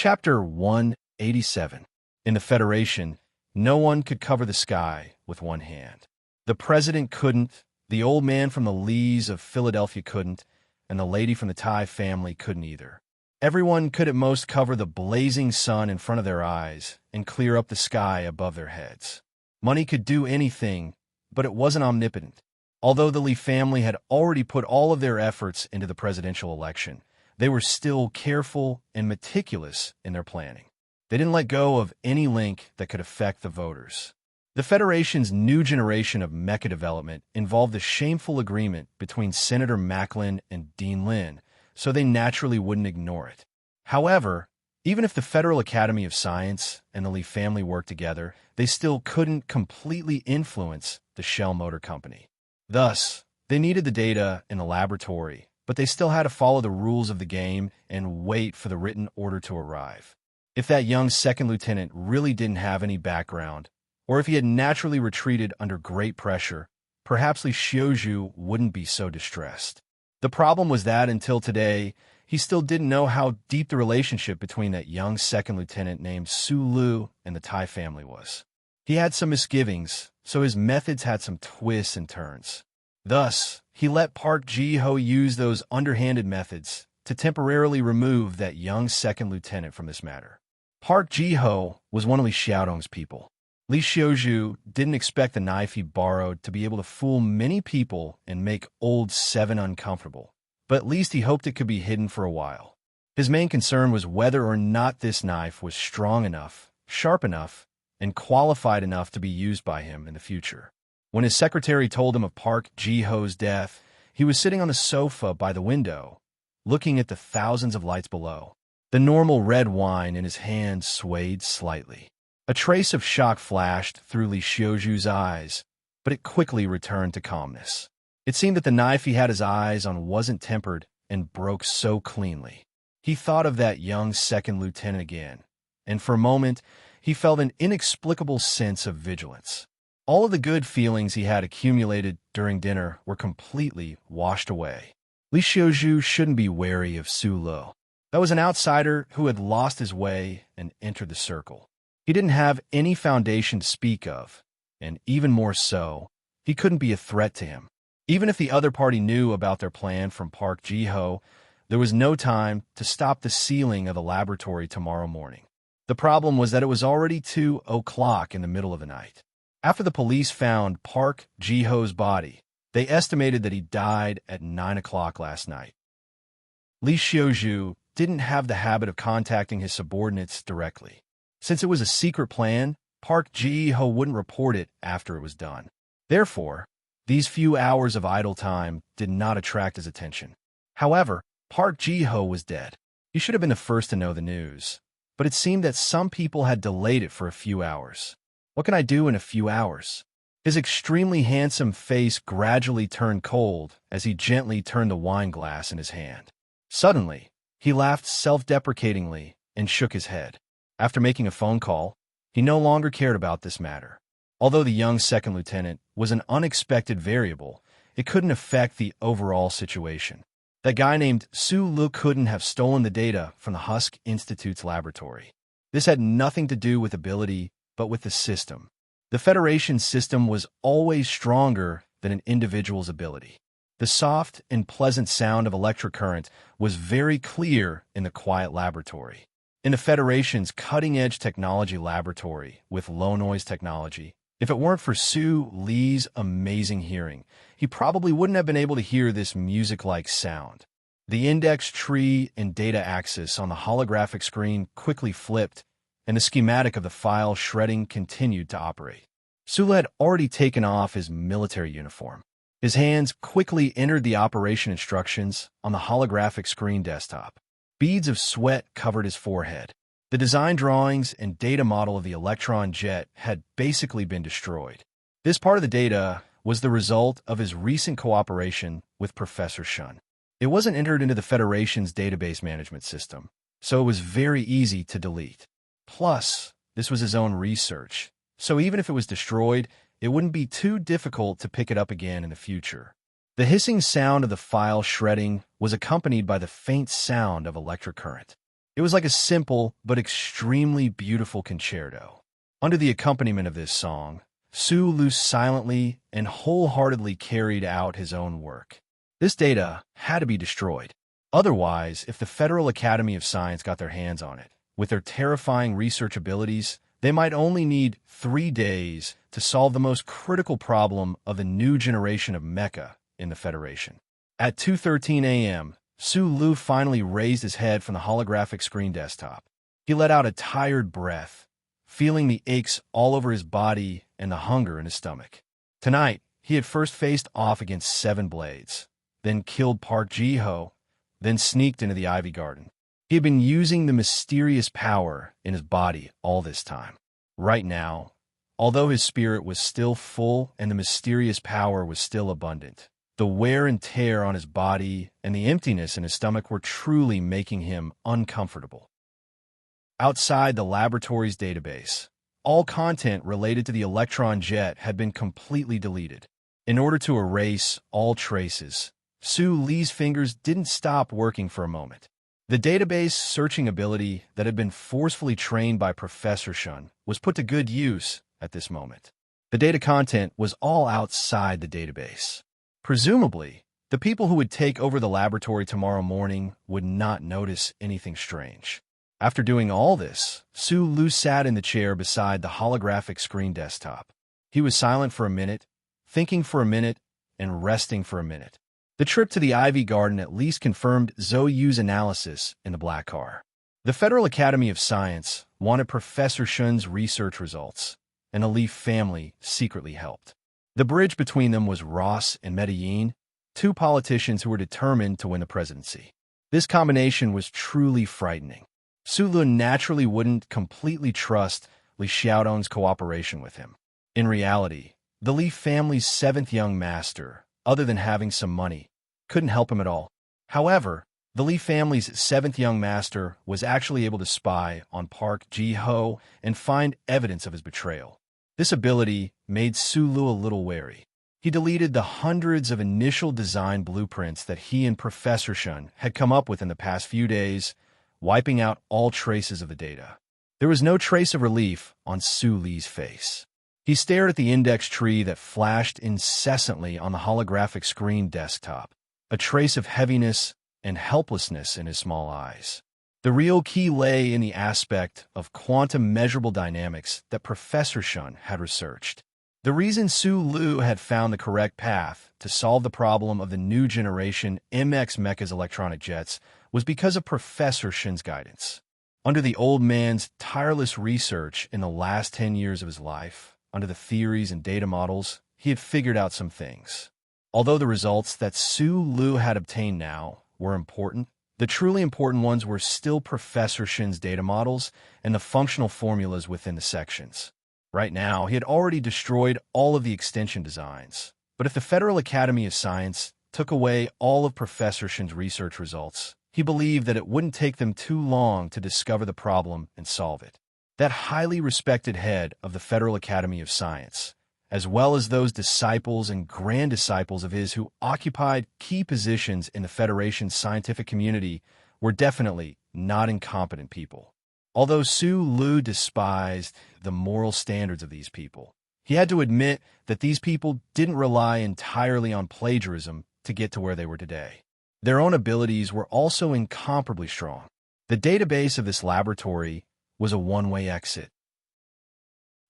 Chapter 187. In the Federation, no one could cover the sky with one hand. The president couldn't, the old man from the Lees of Philadelphia couldn't, and the lady from the Thai family couldn't either. Everyone could at most cover the blazing sun in front of their eyes and clear up the sky above their heads. Money could do anything, but it wasn't omnipotent. Although the Lee family had already put all of their efforts into the presidential election, they were still careful and meticulous in their planning. They didn't let go of any link that could affect the voters. The Federation's new generation of mecha development involved a shameful agreement between Senator Macklin and Dean Lin, so they naturally wouldn't ignore it. However, even if the Federal Academy of Science and the Lee family worked together, they still couldn't completely influence the Shell Motor Company. Thus, they needed the data in the laboratory, but they still had to follow the rules of the game and wait for the written order to arrive. If that young second lieutenant really didn't have any background, or if he had naturally retreated under great pressure, perhaps Li Xiuzhu wouldn't be so distressed. The problem was that until today, he still didn't know how deep the relationship between that young second lieutenant named Su Lu and the Thai family was. He had some misgivings, so his methods had some twists and turns. Thus, he let Park Ji-ho use those underhanded methods to temporarily remove that young second lieutenant from this matter. Park Ji-ho was one of Li Xiaodong's people. Li Xiuzhu didn't expect the knife he borrowed to be able to fool many people and make old Seven uncomfortable, but at least he hoped it could be hidden for a while. His main concern was whether or not this knife was strong enough, sharp enough, and qualified enough to be used by him in the future. When his secretary told him of Park Ji-ho's death, he was sitting on the sofa by the window, looking at the thousands of lights below. The normal red wine in his hand swayed slightly. A trace of shock flashed through Li Xiuzhu's eyes, but it quickly returned to calmness. It seemed that the knife he had his eyes on wasn't tempered and broke so cleanly. He thought of that young second lieutenant again, and for a moment, he felt an inexplicable sense of vigilance. All of the good feelings he had accumulated during dinner were completely washed away. Li Xiuzhu shouldn't be wary of Su Lu. That was an outsider who had lost his way and entered the circle. He didn't have any foundation to speak of, and even more so, he couldn't be a threat to him. Even if the other party knew about their plan from Park Ji-ho, there was no time to stop the sealing of the laboratory tomorrow morning. The problem was that it was already 2 o'clock in the middle of the night. After the police found Park Ji-ho's body, they estimated that he died at 9 o'clock last night. Li Xiuzhu didn't have the habit of contacting his subordinates directly. Since it was a secret plan, Park Ji-ho wouldn't report it after it was done. Therefore, these few hours of idle time did not attract his attention. However, Park Ji-ho was dead. He should have been the first to know the news, but it seemed that some people had delayed it for a few hours. What can I do in a few hours? His extremely handsome face gradually turned cold as he gently turned the wine glass in his hand. Suddenly, he laughed self-deprecatingly and shook his head. After making a phone call, he no longer cared about this matter. Although the young second lieutenant was an unexpected variable, it couldn't affect the overall situation. That guy named Su Lu couldn't have stolen the data from the Husk Institute's laboratory. This had nothing to do with ability, but with the system. The Federation's system was always stronger than an individual's ability. The soft and pleasant sound of electric current was very clear in the quiet laboratory. In the Federation's cutting-edge technology laboratory with low-noise technology, if it weren't for Su Li's amazing hearing, he probably wouldn't have been able to hear this music-like sound. The index tree and data axis on the holographic screen quickly flipped, and the schematic of the file shredding continued to operate. Su Li had already taken off his military uniform. His hands quickly entered the operation instructions on the holographic screen desktop. Beads of sweat covered his forehead. The design drawings and data model of the Electron jet had basically been destroyed. This part of the data was the result of his recent cooperation with Professor Shun. It wasn't entered into the Federation's database management system, so it was very easy to delete. Plus, this was his own research, so even if it was destroyed, it wouldn't be too difficult to pick it up again in the future. The hissing sound of the file shredding was accompanied by the faint sound of electric current. It was like a simple but extremely beautiful concerto. Under the accompaniment of this song, Su Lu silently and wholeheartedly carried out his own work. This data had to be destroyed. Otherwise, if the Federal Academy of Science got their hands on it, with their terrifying research abilities, they might only need 3 days to solve the most critical problem of the new generation of mecha in the Federation. At 2:13 a.m., Su Lu finally raised his head from the holographic screen desktop. He let out a tired breath, feeling the aches all over his body and the hunger in his stomach. Tonight, he had first faced off against 7 blades, then killed Park Ji-ho, then sneaked into the Ivy Garden. He had been using the mysterious power in his body all this time. Right now, although his spirit was still full and the mysterious power was still abundant, the wear and tear on his body and the emptiness in his stomach were truly making him uncomfortable. Outside the laboratory's database, all content related to the electron jet had been completely deleted. In order to erase all traces, Su Li's fingers didn't stop working for a moment. The database searching ability that had been forcefully trained by Professor Shun was put to good use at this moment. The data content was all outside the database. Presumably, the people who would take over the laboratory tomorrow morning would not notice anything strange. After doing all this, Su Lu sat in the chair beside the holographic screen desktop. He was silent for a minute, thinking for a minute, and resting for a minute. The trip to the Ivy Garden at least confirmed Zhou Yu's analysis in the black car. The Federal Academy of Science wanted Professor Shun's research results, and the Li family secretly helped. The bridge between them was Ross and Medellin, 2 politicians who were determined to win the presidency. This combination was truly frightening. Su Lu naturally wouldn't completely trust Li Xiaodong's cooperation with him. In reality, the Li family's 7th young master, other than having some money, couldn't help him at all. However, the Li family's 7th young master was actually able to spy on Park Ji-ho and find evidence of his betrayal. This ability made Su Lu a little wary. He deleted the hundreds of initial design blueprints that he and Professor Shun had come up with in the past few days, wiping out all traces of the data. There was no trace of relief on Su Li's face. He stared at the index tree that flashed incessantly on the holographic screen desktop, a trace of heaviness and helplessness in his small eyes. The real key lay in the aspect of quantum measurable dynamics that Professor Shun had researched. The reason Su Lu had found the correct path to solve the problem of the new generation MX Mecha's electronic jets was because of Professor Shun's guidance. Under the old man's tireless research in the last 10 years of his life, under the theories and data models, he had figured out some things. Although the results that Su Lu had obtained now were important, the truly important ones were still Professor Shin's data models and the functional formulas within the sections. Right now, he had already destroyed all of the extension designs. But if the Federal Academy of Science took away all of Professor Shin's research results, he believed that it wouldn't take them too long to discover the problem and solve it. That highly respected head of the Federal Academy of Science, as well as those disciples and grand disciples of his who occupied key positions in the Federation's scientific community, were definitely not incompetent people. Although Su Lu despised the moral standards of these people, he had to admit that these people didn't rely entirely on plagiarism to get to where they were today. Their own abilities were also incomparably strong. The database of this laboratory was a one-way exit.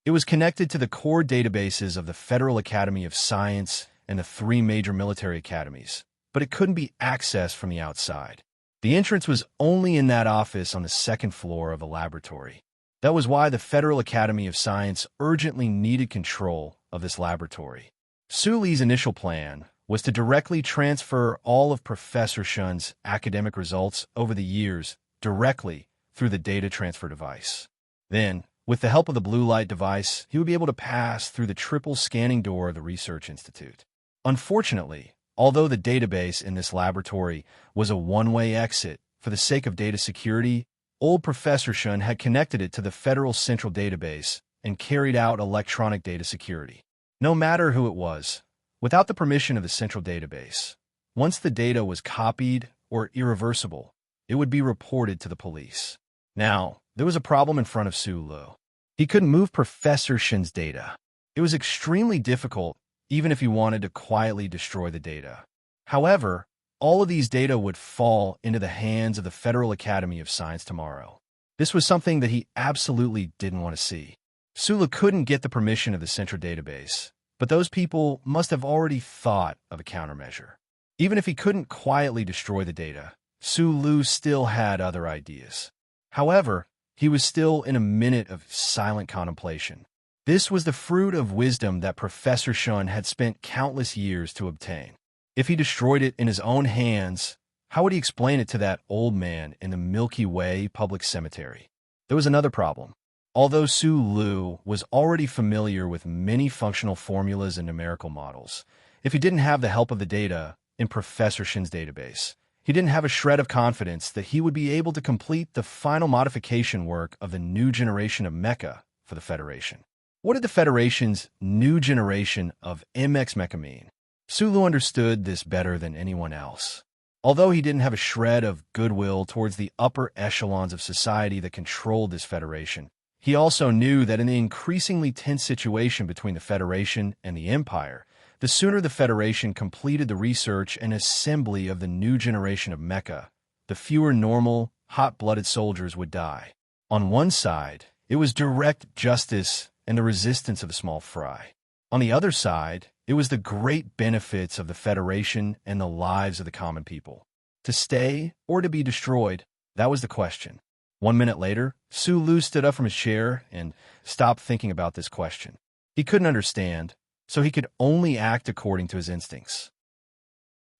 It was connected to the core databases of the Federal Academy of Science and the 3 major military academies, but it couldn't be accessed from the outside. The entrance was only in that office on the 2nd floor of the laboratory. That was why the Federal Academy of Science urgently needed control of this laboratory. Su Li's initial plan was to directly transfer all of Professor Shun's academic results over the years directly through the data transfer device. Then, with the help of the blue light device, he would be able to pass through the triple scanning door of the Research Institute. Unfortunately, although the database in this laboratory was a one-way exit for the sake of data security, old Professor Shun had connected it to the Federal Central Database and carried out electronic data security. No matter who it was, without the permission of the Central Database, once the data was copied or irreversible, it would be reported to the police. Now, there was a problem in front of Sulu. He couldn't move Professor Shin's data. It was extremely difficult, even if he wanted to quietly destroy the data. However, all of these data would fall into the hands of the Federal Academy of Science tomorrow. This was something that he absolutely didn't want to see. Sulu couldn't get the permission of the central database, but those people must have already thought of a countermeasure. Even if he couldn't quietly destroy the data, Sulu still had other ideas. However, he was still in a minute of silent contemplation. This was the fruit of wisdom that Professor Shun had spent countless years to obtain. If he destroyed it in his own hands, how would he explain it to that old man in the Milky Way public cemetery? There was another problem. Although Sulu was already familiar with many functional formulas and numerical models, if he didn't have the help of the data in Professor Shin's database, he didn't have a shred of confidence that he would be able to complete the final modification work of the new generation of mecha for the Federation. What did the Federation's new generation of MX mecha mean? Sulu understood this better than anyone else. Although he didn't have a shred of goodwill towards the upper echelons of society that controlled this Federation, he also knew that in the increasingly tense situation between the Federation and the Empire, the sooner the Federation completed the research and assembly of the new generation of mecha, the fewer normal, hot-blooded soldiers would die. On one side, it was direct justice and the resistance of the small fry. On the other side, it was the great benefits of the Federation and the lives of the common people. To stay or to be destroyed, that was the question. 1 minute later, Sulu stood up from his chair and stopped thinking about this question. He couldn't understand, so he could only act according to his instincts.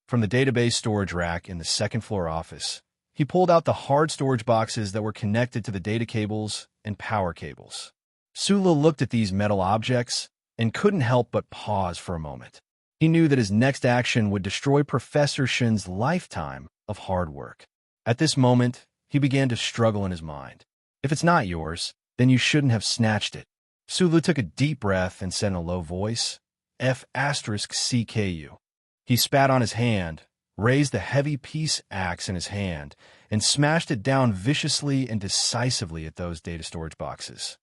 From the database storage rack in the second-floor office, he pulled out the hard storage boxes that were connected to the data cables and power cables. Sulu looked at these metal objects and couldn't help but pause for a moment. He knew that his next action would destroy Professor Shin's lifetime of hard work. At this moment, he began to struggle in his mind. If it's not yours, then you shouldn't have snatched it. Sulu took a deep breath and said in a low voice, F*CKU. He spat on his hand, raised the heavy peace axe in his hand, and smashed it down viciously and decisively at those data storage boxes.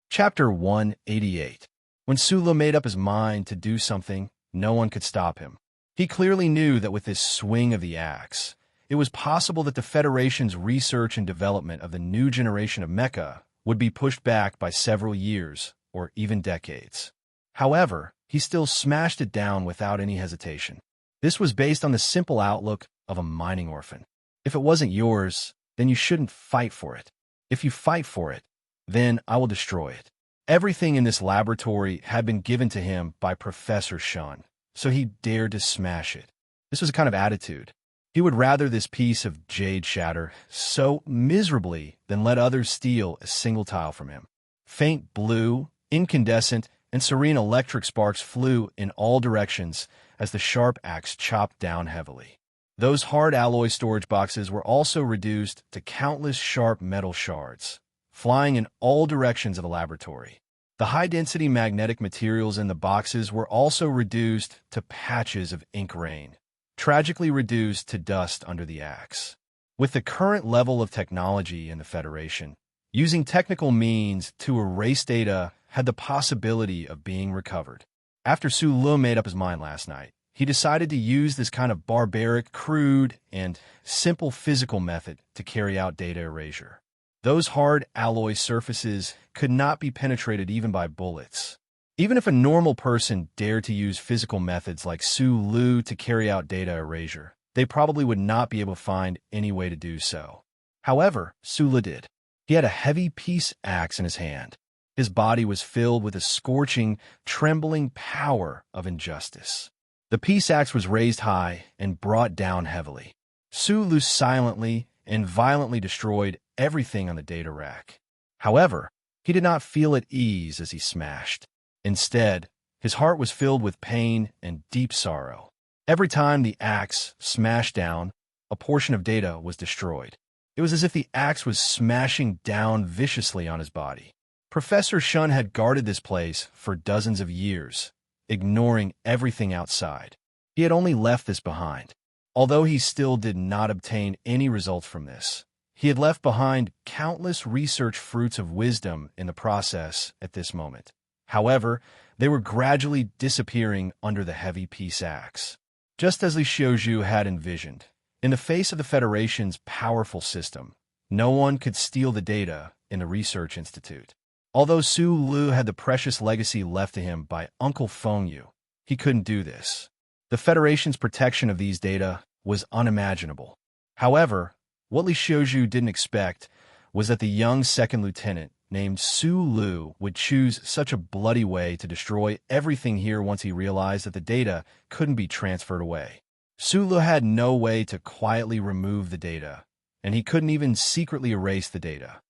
Chapter 188. When Sulu made up his mind to do something, no one could stop him. He clearly knew that with this swing of the axe, it was possible that the Federation's research and development of the new generation of mecha would be pushed back by several years or even decades. However, he still smashed it down without any hesitation. This was based on the simple outlook of a mining orphan. If it wasn't yours, then you shouldn't fight for it. If you fight for it, then I will destroy it. Everything in this laboratory had been given to him by Professor Shun, so he dared to smash it. This was a kind of attitude. He would rather this piece of jade shatter so miserably than let others steal a single tile from him. Faint blue, incandescent, and serene electric sparks flew in all directions as the sharp axe chopped down heavily. Those hard alloy storage boxes were also reduced to countless sharp metal shards, flying in all directions of the laboratory. The high-density magnetic materials in the boxes were also reduced to patches of ink rain, tragically reduced to dust under the axe. With the current level of technology in the Federation, using technical means to erase data had the possibility of being recovered. After Sulu made up his mind last night, he decided to use this kind of barbaric, crude, and simple physical method to carry out data erasure. Those hard alloy surfaces could not be penetrated even by bullets. Even if a normal person dared to use physical methods like Sulu to carry out data erasure, they probably would not be able to find any way to do so. However, Sulu did. He had a heavy peace axe in his hand. His body was filled with a scorching, trembling power of injustice. The peace axe was raised high and brought down heavily. Sulu silently and violently destroyed everything on the data rack. However, he did not feel at ease as he smashed. Instead, his heart was filled with pain and deep sorrow. Every time the axe smashed down, a portion of data was destroyed. It was as if the axe was smashing down viciously on his body. Professor Shun had guarded this place for dozens of years, ignoring everything outside. He had only left this behind. Although he still did not obtain any results from this, he had left behind countless research fruits of wisdom in the process at this moment. However, they were gradually disappearing under the heavy peace axe. Just as Li Xiuzhu had envisioned, in the face of the Federation's powerful system, no one could steal the data in the Research Institute. Although Su Lu had the precious legacy left to him by Uncle Fengyu, he couldn't do this. The Federation's protection of these data was unimaginable. However, what Li Xiuzhu didn't expect was that the young second lieutenant named Su Lu would choose such a bloody way to destroy everything here once he realized that the data couldn't be transferred away. Su Lu had no way to quietly remove the data, and he couldn't even secretly erase the data.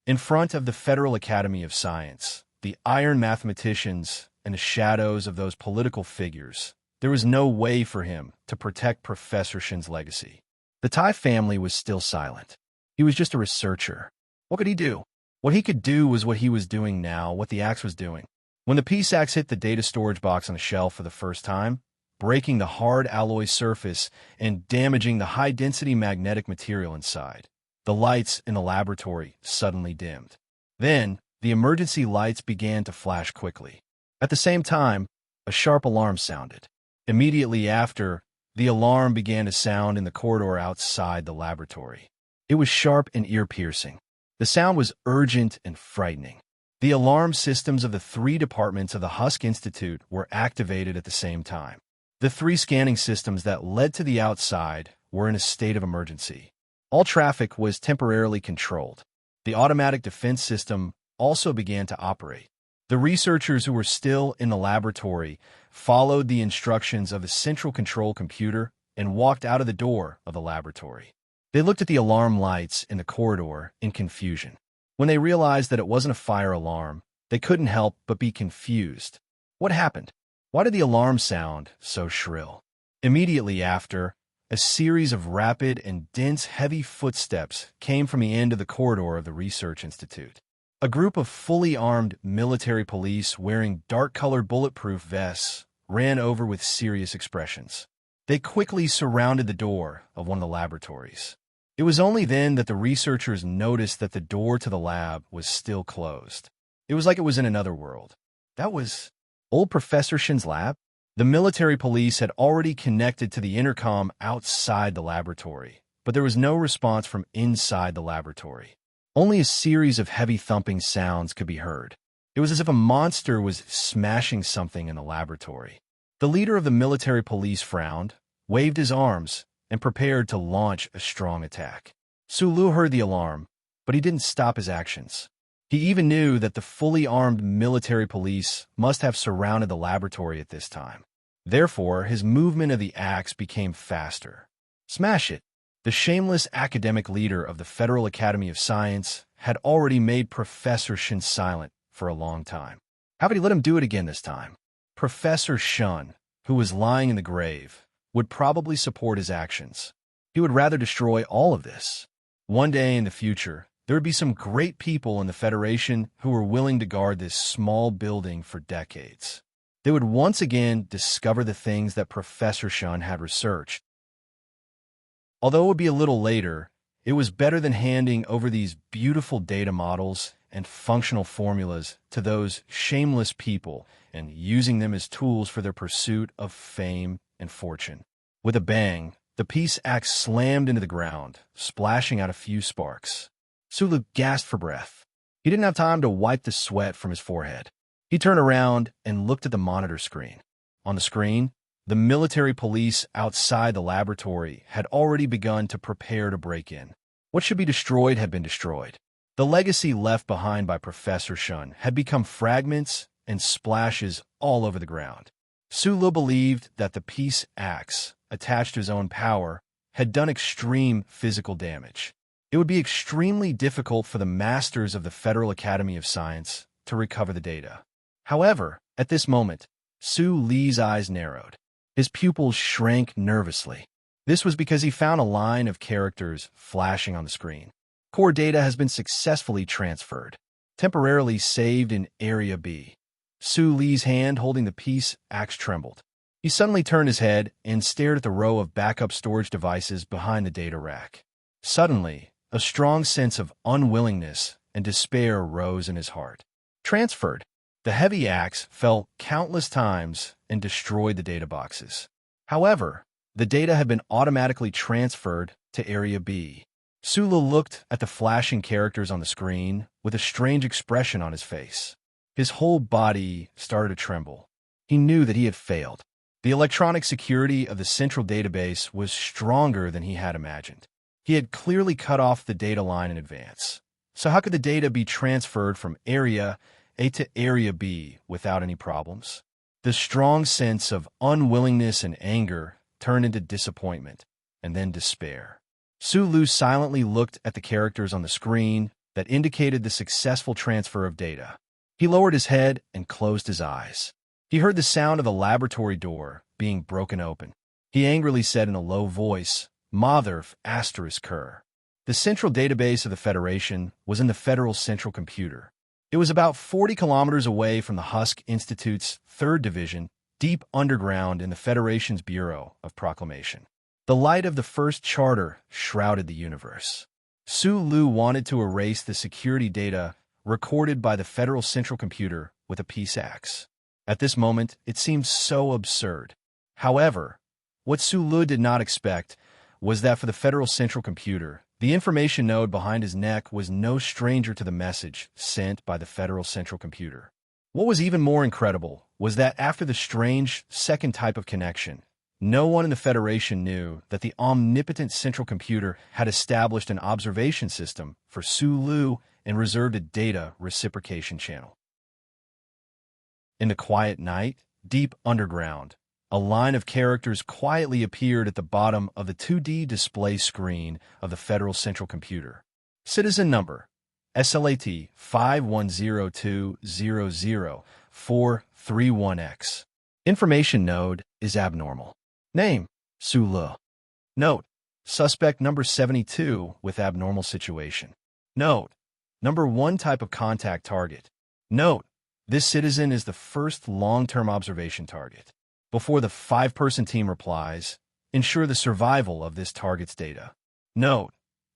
In front of the Federal Academy of Science, the iron mathematicians, and the shadows of those political figures, there was no way for him to protect Professor Shin's legacy. The Tai family was still silent. He was just a researcher. What could he do? What he could do was what he was doing now, what the axe was doing. When the peace axe hit the data storage box on the shelf for the first time, breaking the hard alloy surface and damaging the high-density magnetic material inside, the lights in the laboratory suddenly dimmed. Then, the emergency lights began to flash quickly. At the same time, a sharp alarm sounded. Immediately after, the alarm began to sound in the corridor outside the laboratory. It was sharp and ear-piercing. The sound was urgent and frightening. The alarm systems of the 3 departments of the Husk Institute were activated at the same time. The 3 scanning systems that led to the outside were in a state of emergency. All traffic was temporarily controlled. The automatic defense system also began to operate. The researchers who were still in the laboratory followed the instructions of the central control computer and walked out of the door of the laboratory. They looked at the alarm lights in the corridor in confusion. When they realized that it wasn't a fire alarm, they couldn't help but be confused. What happened? Why did the alarm sound so shrill? Immediately after, a series of rapid and dense heavy footsteps came from the end of the corridor of the Research Institute. A group of fully armed military police wearing dark-colored bulletproof vests ran over with serious expressions. They quickly surrounded the door of one of the laboratories. It was only then that the researchers noticed that the door to the lab was still closed. It was like it was in another world. That was old Professor Shin's lab? The military police had already connected to the intercom outside the laboratory, but there was no response from inside the laboratory. Only a series of heavy thumping sounds could be heard. It was as if a monster was smashing something in the laboratory. The leader of the military police frowned, waved his arms, and prepared to launch a strong attack. Su Lu heard the alarm, but he didn't stop his actions. He even knew that the fully armed military police must have surrounded the laboratory at this time. Therefore, his movement of the axe became faster. Smash it! The shameless academic leader of the Federal Academy of Science had already made Professor Shin silent for a long time. How could he let him do it again this time? Professor Shun, who was lying in the grave, would probably support his actions. He would rather destroy all of this. One day in the future, there would be some great people in the Federation who were willing to guard this small building for decades. They would once again discover the things that Professor Shun had researched. Although it would be a little later, it was better than handing over these beautiful data models and functional formulas to those shameless people and using them as tools for their pursuit of fame and fortune. With a bang, the peace axe slammed into the ground, splashing out a few sparks. Su Lu gasped for breath. He didn't have time to wipe the sweat from his forehead. He turned around and looked at the monitor screen. On the screen, the military police outside the laboratory had already begun to prepare to break in. What should be destroyed had been destroyed. The legacy left behind by Professor Shun had become fragments and splashes all over the ground. Su Lu believed that the peace axe, attached to his own power, had done extreme physical damage. It would be extremely difficult for the masters of the Federal Academy of Science to recover the data. However, at this moment, Su Li's eyes narrowed. His pupils shrank nervously. This was because he found a line of characters flashing on the screen. Core data has been successfully transferred. Temporarily saved in Area B. Su Li's hand holding the peace axe trembled. He suddenly turned his head and stared at the row of backup storage devices behind the data rack. Suddenly, a strong sense of unwillingness and despair rose in his heart. Transferred. The heavy axe fell countless times and destroyed the data boxes. However, the data had been automatically transferred to Area B. Sulu looked at the flashing characters on the screen with a strange expression on his face. His whole body started to tremble. He knew that he had failed. The electronic security of the central database was stronger than he had imagined. He had clearly cut off the data line in advance. So how could the data be transferred from Area A to Area B without any problems? The strong sense of unwillingness and anger turned into disappointment and then despair. Sulu silently looked at the characters on the screen that indicated the successful transfer of data. He lowered his head and closed his eyes. He heard the sound of the laboratory door being broken open. He angrily said in a low voice, "Mother asterisk her." The central database of the Federation was in the Federal Central Computer. It was about 40 kilometers away from the Husk Institute's 3rd Division, deep underground in the Federation's Bureau of Proclamation. The light of the first charter shrouded the universe. Sulu wanted to erase the security data recorded by the Federal Central Computer with a peace axe. At this moment, it seemed so absurd. However, what Sulu did not expect was that for the Federal Central Computer, the information node behind his neck was no stranger to the message sent by the Federal Central Computer. What was even more incredible was that after the strange second type of connection, no one in the Federation knew that the omnipotent Central Computer had established an observation system for Sulu and reserved a data reciprocation channel. In the quiet night, deep underground, a line of characters quietly appeared at the bottom of the 2D display screen of the Federal Central Computer. Citizen number, SLAT 510200431X. Information node is abnormal. Name, Sulu. Note, suspect number 72 with abnormal situation. Note, number 1 type of contact target. Note, this citizen is the first long-term observation target. Before the 5-person team replies, ensure the survival of this target's data. Note,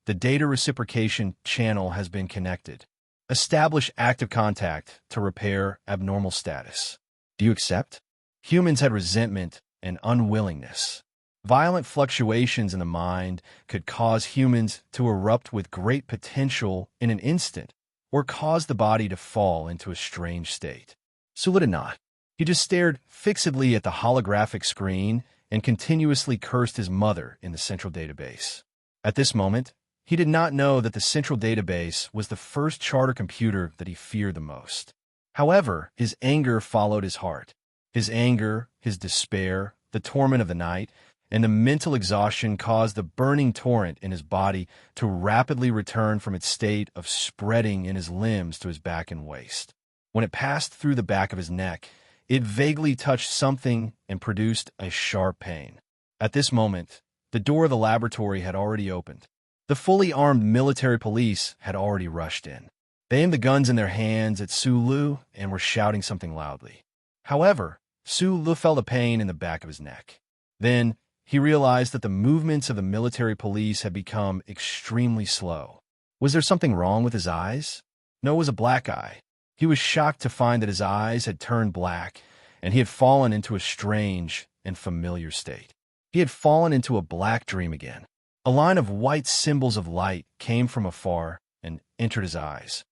the data reciprocation channel has been connected. Establish active contact to repair abnormal status. Do you accept? Humans had resentment and unwillingness. Violent fluctuations in the mind could cause humans to erupt with great potential in an instant, or cause the body to fall into a strange state. Sulu did not. He just stared fixedly at the holographic screen and continuously cursed his mother in the central database. At this moment, he did not know that the central database was the first charter computer that he feared the most. However, his anger followed his heart. His anger, his despair, the torment of the night, and the mental exhaustion caused the burning torrent in his body to rapidly return from its state of spreading in his limbs to his back and waist. When it passed through the back of his neck, it vaguely touched something and produced a sharp pain. At this moment, the door of the laboratory had already opened. The fully armed military police had already rushed in. They aimed the guns in their hands at Sulu and were shouting something loudly. However, Sulu felt a pain in the back of his neck. Then, he realized that the movements of the military police had become extremely slow. Was there something wrong with his eyes? No, it was a black eye. He was shocked to find that his eyes had turned black, and he had fallen into a strange and familiar state. He had fallen into a black dream again. A line of white symbols of light came from afar and entered his eyes.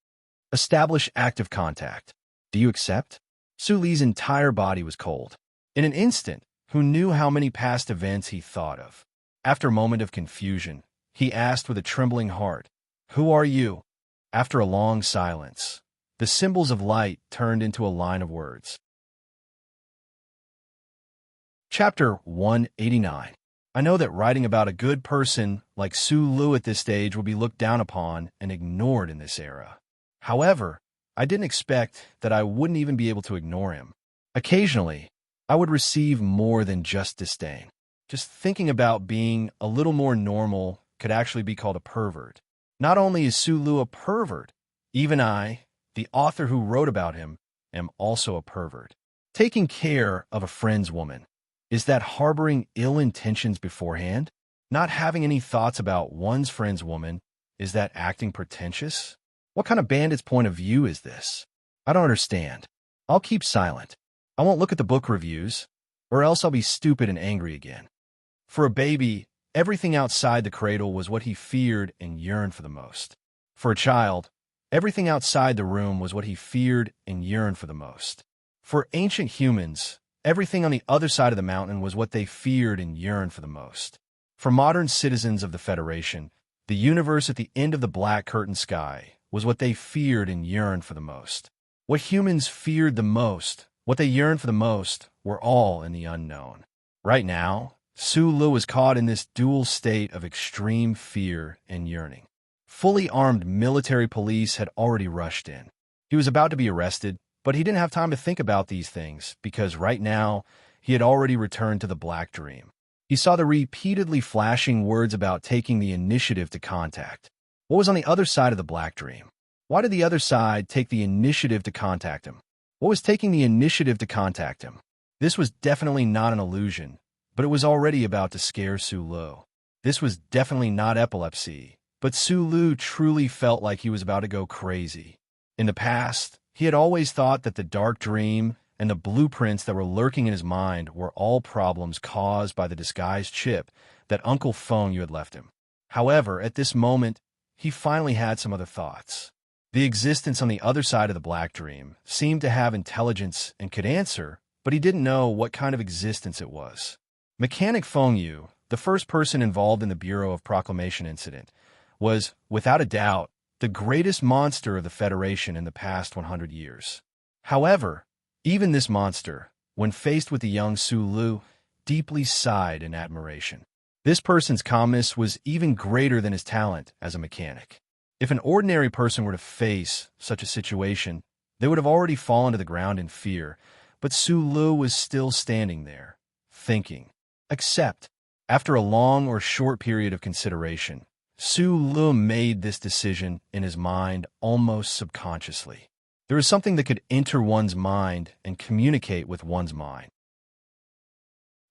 Establish active contact. Do you accept? Sulu's entire body was cold. In an instant, who knew how many past events he thought of? After a moment of confusion, he asked with a trembling heart, "Who are you?" After a long silence, the symbols of light turned into a line of words. Chapter 189. I know that writing about a good person like Sulu at this stage will be looked down upon and ignored in this era. However, I didn't expect that I wouldn't even be able to ignore him. Occasionally, I would receive more than just disdain. Just thinking about being a little more normal could actually be called a pervert. Not only is Sulu a pervert, even I, the author who wrote about him, am also a pervert. Taking care of a friend's woman. Is that harboring ill intentions beforehand? Not having any thoughts about one's friend's woman? Is that acting pretentious? What kind of bandit's point of view is this? I don't understand. I'll keep silent. I won't look at the book reviews, or else I'll be stupid and angry again. For a baby, everything outside the cradle was what he feared and yearned for the most. For a child, everything outside the room was what he feared and yearned for the most. For ancient humans, everything on the other side of the mountain was what they feared and yearned for the most. For modern citizens of the Federation, the universe at the end of the black curtain sky was what they feared and yearned for the most. What humans feared the most, what they yearned for the most, were all in the unknown. Right now, Sulu was caught in this dual state of extreme fear and yearning. Fully armed military police had already rushed in. He was about to be arrested, but he didn't have time to think about these things because right now, he had already returned to the Black Dream. He saw the repeatedly flashing words about taking the initiative to contact. What was on the other side of the Black Dream? Why did the other side take the initiative to contact him? What was taking the initiative to contact him? This was definitely not an illusion, but it was already about to scare Sulu. This was definitely not epilepsy, but Sulu truly felt like he was about to go crazy. In the past, he had always thought that the dark dream and the blueprints that were lurking in his mind were all problems caused by the disguised chip that Uncle Feng Yu had left him. However, at this moment, he finally had some other thoughts. The existence on the other side of the Black Dream seemed to have intelligence and could answer, but he didn't know what kind of existence it was. Mechanic Feng Yu, the first person involved in the Bureau of Proclamation incident, was, without a doubt, the greatest monster of the Federation in the past 100 years. However, even this monster, when faced with the young Sulu, deeply sighed in admiration. This person's calmness was even greater than his talent as a mechanic. If an ordinary person were to face such a situation, they would have already fallen to the ground in fear, but Sulu was still standing there, thinking. Except, after a long or short period of consideration, Sulu made this decision in his mind almost subconsciously. There is something that could enter one's mind and communicate with one's mind.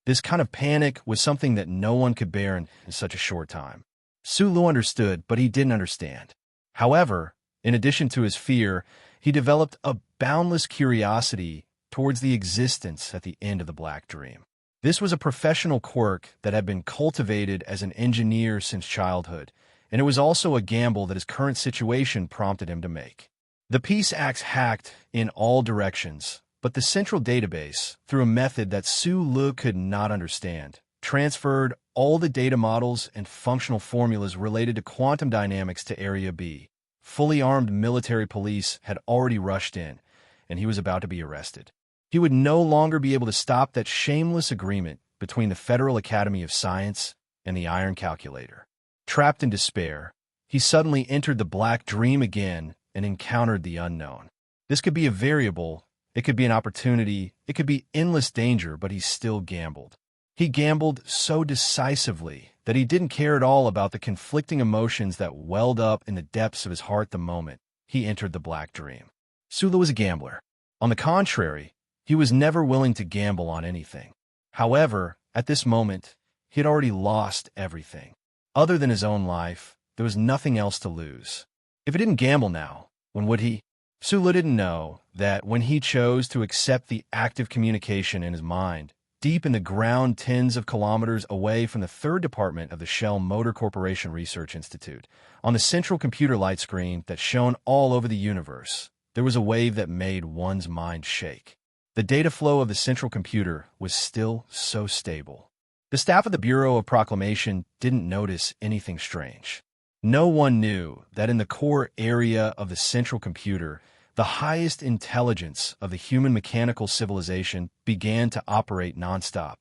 This kind of panic was something that no one could bear in such a short time. Sulu understood, but he didn't understand. However, in addition to his fear, he developed a boundless curiosity towards the existence at the end of the Black Dream. This was a professional quirk that had been cultivated as an engineer since childhood, and it was also a gamble that his current situation prompted him to make. The Peace Acts hacked in all directions, but the central database, through a method that Sulu could not understand, transferred all the data models and functional formulas related to quantum dynamics to Area B. Fully armed military police had already rushed in, and he was about to be arrested. He would no longer be able to stop that shameless agreement between the Federal Academy of Science and the Iron Calculator. Trapped in despair, he suddenly entered the Black Dream again and encountered the unknown. This could be a variable, it could be an opportunity, it could be endless danger, but he still gambled. He gambled so decisively that he didn't care at all about the conflicting emotions that welled up in the depths of his heart the moment he entered the Black Dream. Sulu was a gambler. On the contrary, he was never willing to gamble on anything. However, at this moment, he had already lost everything. Other than his own life, there was nothing else to lose. If he didn't gamble now, when would he? Sulu didn't know that when he chose to accept the active communication in his mind, deep in the ground tens of kilometers away from the third department of the Shell Motor Corporation Research Institute, on the central computer light screen that shone all over the universe, there was a wave that made one's mind shake. The data flow of the central computer was still so stable. The staff of the Bureau of Proclamation didn't notice anything strange. No one knew that in the core area of the central computer, the highest intelligence of the human mechanical civilization began to operate nonstop.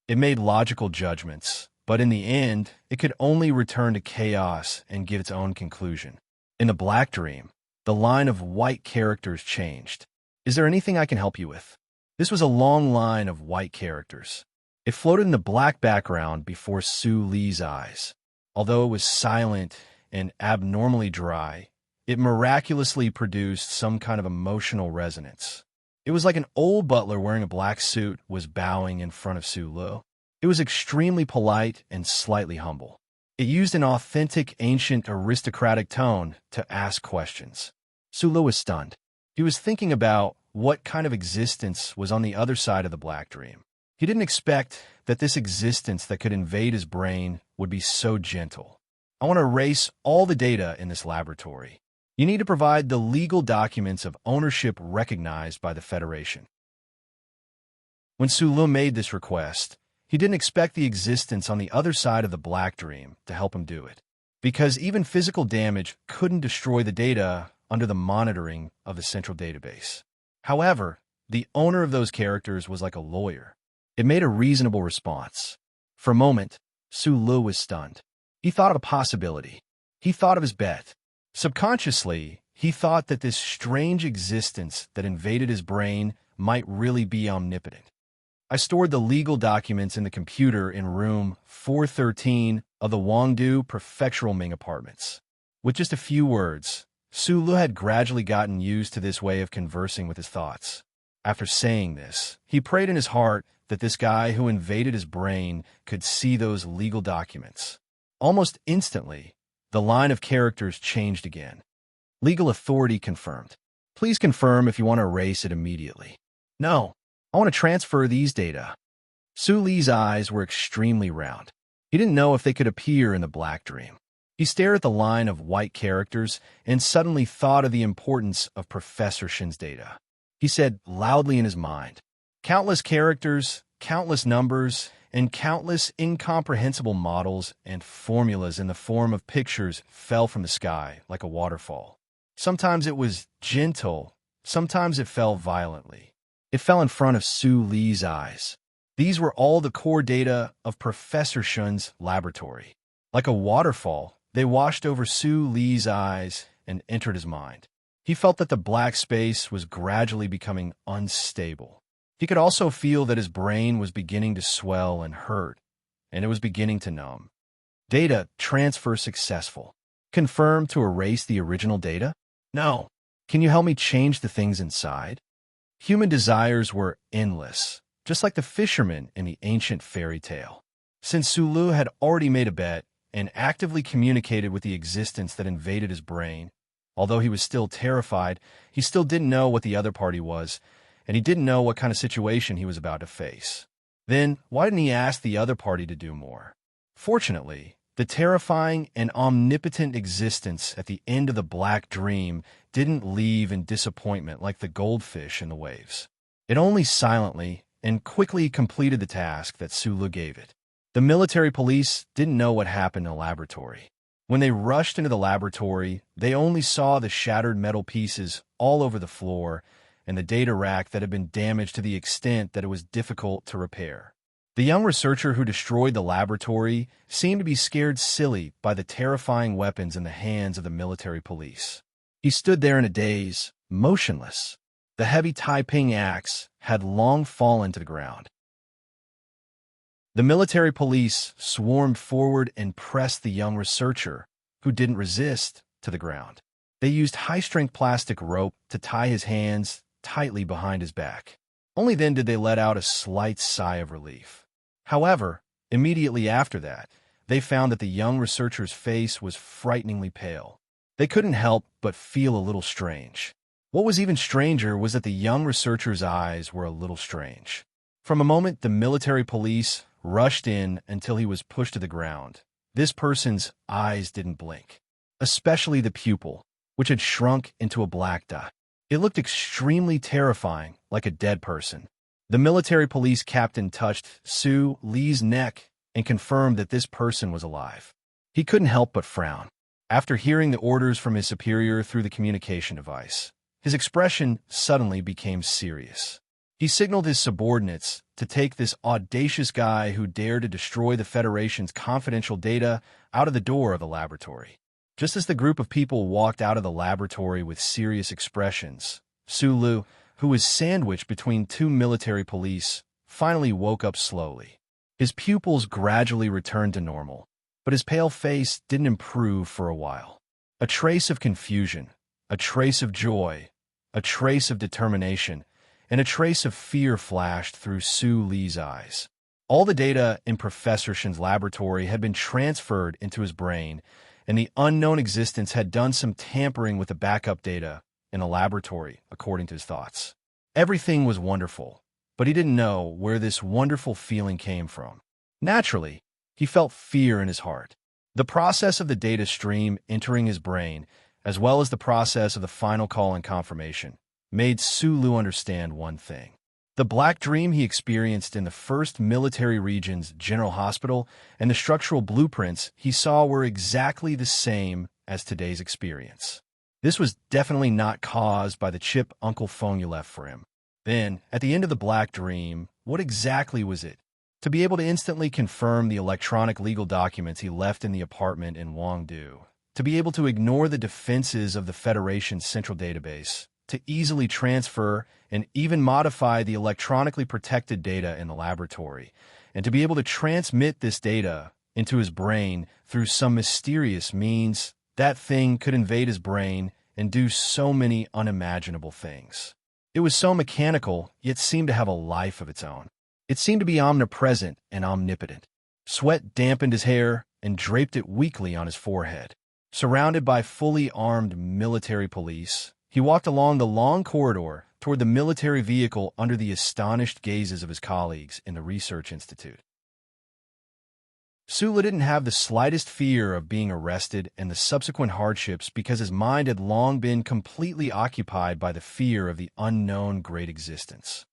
It made logical judgments, but in the end, it could only return to chaos and give its own conclusion. In the Black Dream, the line of white characters changed. Is there anything I can help you with? This was a long line of white characters. It floated in the black background before Su Li's eyes. Although it was silent and abnormally dry, it miraculously produced some kind of emotional resonance. It was like an old butler wearing a black suit was bowing in front of Sulu. It was extremely polite and slightly humble. It used an authentic, ancient, aristocratic tone to ask questions. Sulu was stunned. He was thinking about what kind of existence was on the other side of the black dream. He didn't expect that this existence that could invade his brain would be so gentle. I want to erase all the data in this laboratory. You need to provide the legal documents of ownership recognized by the Federation. When Sulu made this request, he didn't expect the existence on the other side of the black dream to help him do it, because even physical damage couldn't destroy the data under the monitoring of the central database. However, the owner of those characters was like a lawyer. It made a reasonable response. For a moment, Sulu was stunned. He thought of a possibility. He thought of his bet. Subconsciously, he thought that this strange existence that invaded his brain might really be omnipotent. I stored the legal documents in the computer in room 413 of the Wangdu Prefectural Ming Apartments. With just a few words, Sulu had gradually gotten used to this way of conversing with his thoughts. After saying this, he prayed in his heart that this guy who invaded his brain could see those legal documents. Almost instantly, the line of characters changed again. Legal authority confirmed. Please confirm if you want to erase it immediately. No, I want to transfer these data. Su Li's eyes were extremely round. He didn't know if they could appear in the black dream. He stared at the line of white characters and suddenly thought of the importance of Professor Shin's data. He said loudly in his mind, "Countless characters, countless numbers, and countless incomprehensible models and formulas in the form of pictures fell from the sky like a waterfall. Sometimes it was gentle, sometimes it fell violently. It fell in front of Su Li's eyes. These were all the core data of Professor Shun's laboratory. Like a waterfall, they washed over Su Li's eyes and entered his mind. He felt that the black space was gradually becoming unstable. He could also feel that his brain was beginning to swell and hurt, and it was beginning to numb. Data transfer successful. Confirm to erase the original data? No. Can you help me change the things inside? Human desires were endless, just like the fisherman in the ancient fairy tale. Since Sulu had already made a bet and actively communicated with the existence that invaded his brain, although he was still terrified, he still didn't know what the other party was, and he didn't know what kind of situation he was about to face. Then, why didn't he ask the other party to do more? Fortunately, the terrifying and omnipotent existence at the end of the black dream didn't leave in disappointment like the goldfish in the waves. It only silently and quickly completed the task that Sulu gave it. The military police didn't know what happened in the laboratory. When they rushed into the laboratory, they only saw the shattered metal pieces all over the floor and the data rack that had been damaged to the extent that it was difficult to repair. The young researcher who destroyed the laboratory seemed to be scared silly by the terrifying weapons in the hands of the military police. He stood there in a daze, motionless. The heavy Taiping axe had long fallen to the ground. The military police swarmed forward and pressed the young researcher, who didn't resist, to the ground. They used high-strength plastic rope to tie his hands tightly behind his back. Only then did they let out a slight sigh of relief. However, immediately after that, they found that the young researcher's face was frighteningly pale. They couldn't help but feel a little strange. What was even stranger was that the young researcher's eyes were a little strange. From a moment the military police rushed in until he was pushed to the ground, this person's eyes didn't blink, especially the pupil, which had shrunk into a black dot. It looked extremely terrifying, like a dead person. The military police captain touched Su Li's neck and confirmed that this person was alive. He couldn't help but frown. After hearing the orders from his superior through the communication device, his expression suddenly became serious. He signaled his subordinates to take this audacious guy who dared to destroy the Federation's confidential data out of the door of the laboratory. Just as the group of people walked out of the laboratory with serious expressions, Sulu, who was sandwiched between two military police, finally woke up slowly. His pupils gradually returned to normal, but his pale face didn't improve for a while. A trace of confusion, a trace of joy, a trace of determination, and a trace of fear flashed through Sue Lee's eyes. All the data in Professor Shin's laboratory had been transferred into his brain, and the unknown existence had done some tampering with the backup data in the laboratory, according to his thoughts. Everything was wonderful, but he didn't know where this wonderful feeling came from. Naturally, he felt fear in his heart. The process of the data stream entering his brain, as well as the process of the final call and confirmation, made Sulu understand one thing. The black dream he experienced in the 1st Military Region's General Hospital and the structural blueprints he saw were exactly the same as today's experience. This was definitely not caused by the chip Uncle Fonya left for him. Then, at the end of the black dream, what exactly was it? To be able to instantly confirm the electronic legal documents he left in the apartment in Wangdu, to be able to ignore the defenses of the Federation's central database, to easily transfer and even modify the electronically protected data in the laboratory, and to be able to transmit this data into his brain through some mysterious means, that thing could invade his brain and do so many unimaginable things. It was so mechanical, yet seemed to have a life of its own. It seemed to be omnipresent and omnipotent. Sweat dampened his hair and draped it weakly on his forehead. Surrounded by fully armed military police, he walked along the long corridor toward the military vehicle under the astonished gazes of his colleagues in the research institute. Sula didn't have the slightest fear of being arrested and the subsequent hardships because his mind had long been completely occupied by the fear of the unknown great existence.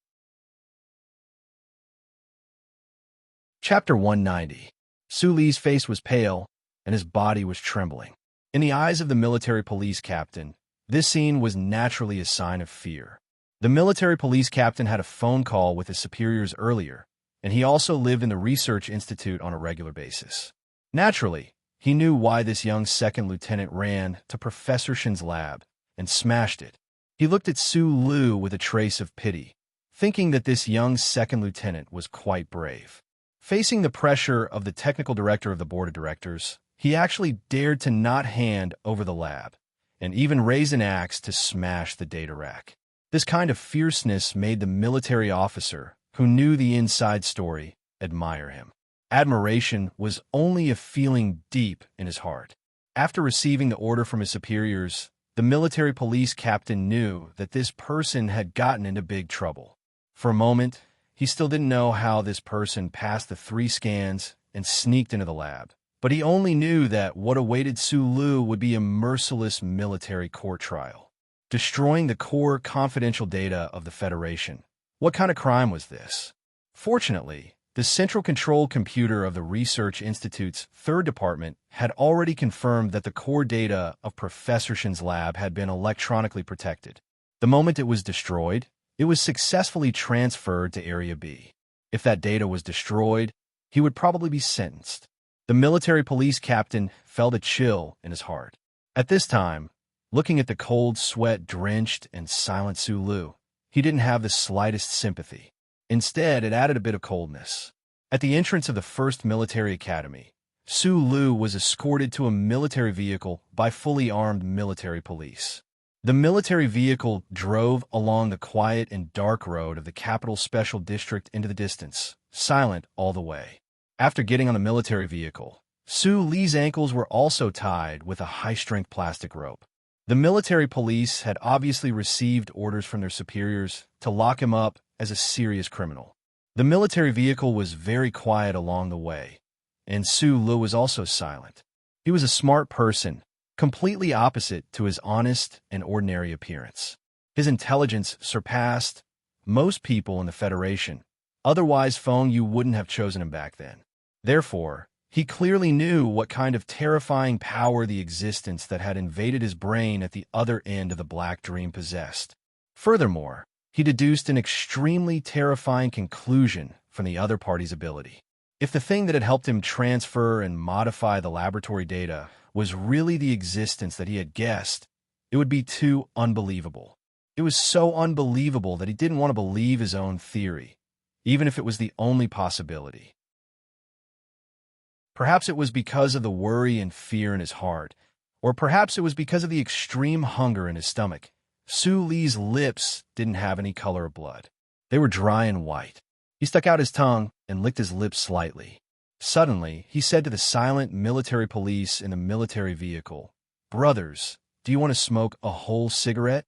Chapter 190. Su Li's face was pale, and his body was trembling. In the eyes of the military police captain, this scene was naturally a sign of fear. The military police captain had a phone call with his superiors earlier, and he also lived in the research institute on a regular basis. Naturally, he knew why this young second lieutenant ran to Professor Shin's lab and smashed it. He looked at Su Lu with a trace of pity, thinking that this young second lieutenant was quite brave. Facing the pressure of the technical director of the board of directors, he actually dared to not hand over the lab, and even raise an axe to smash the data rack. This kind of fierceness made the military officer, who knew the inside story, admire him. Admiration was only a feeling deep in his heart. After receiving the order from his superiors, the military police captain knew that this person had gotten into big trouble. For a moment, he still didn't know how this person passed the 3 scans and sneaked into the lab. But he only knew that what awaited Su Lu would be a merciless military court trial. Destroying the core confidential data of the Federation. What kind of crime was this? Fortunately, the central control computer of the Research Institute's 3rd department had already confirmed that the core data of Professor Shin's lab had been electronically protected. The moment it was destroyed, it was successfully transferred to Area B. If that data was destroyed, he would probably be sentenced. The military police captain felt a chill in his heart. At this time, looking at the cold, sweat-drenched, and silent Su Lu, he didn't have the slightest sympathy. Instead, it added a bit of coldness. At the entrance of the 1st Military Academy, Su Lu was escorted to a military vehicle by fully armed military police. The military vehicle drove along the quiet and dark road of the Capital Special District into the distance, silent all the way. After getting on the military vehicle, Su Li's ankles were also tied with a high-strength plastic rope. The military police had obviously received orders from their superiors to lock him up as a serious criminal. The military vehicle was very quiet along the way, and Su Lu was also silent. He was a smart person, completely opposite to his honest and ordinary appearance. His intelligence surpassed most people in the Federation. Otherwise, Feng Yu wouldn't have chosen him back then. Therefore, he clearly knew what kind of terrifying power the existence that had invaded his brain at the other end of the black dream possessed. Furthermore, he deduced an extremely terrifying conclusion from the other party's ability. If the thing that had helped him transfer and modify the laboratory data was really the existence that he had guessed, it would be too unbelievable. It was so unbelievable that he didn't want to believe his own theory, even if it was the only possibility. Perhaps it was because of the worry and fear in his heart, or perhaps it was because of the extreme hunger in his stomach. Su Li's lips didn't have any color or blood. They were dry and white. He stuck out his tongue and licked his lips slightly. Suddenly, he said to the silent military police in the military vehicle, "Brothers, do you want to smoke a whole cigarette?"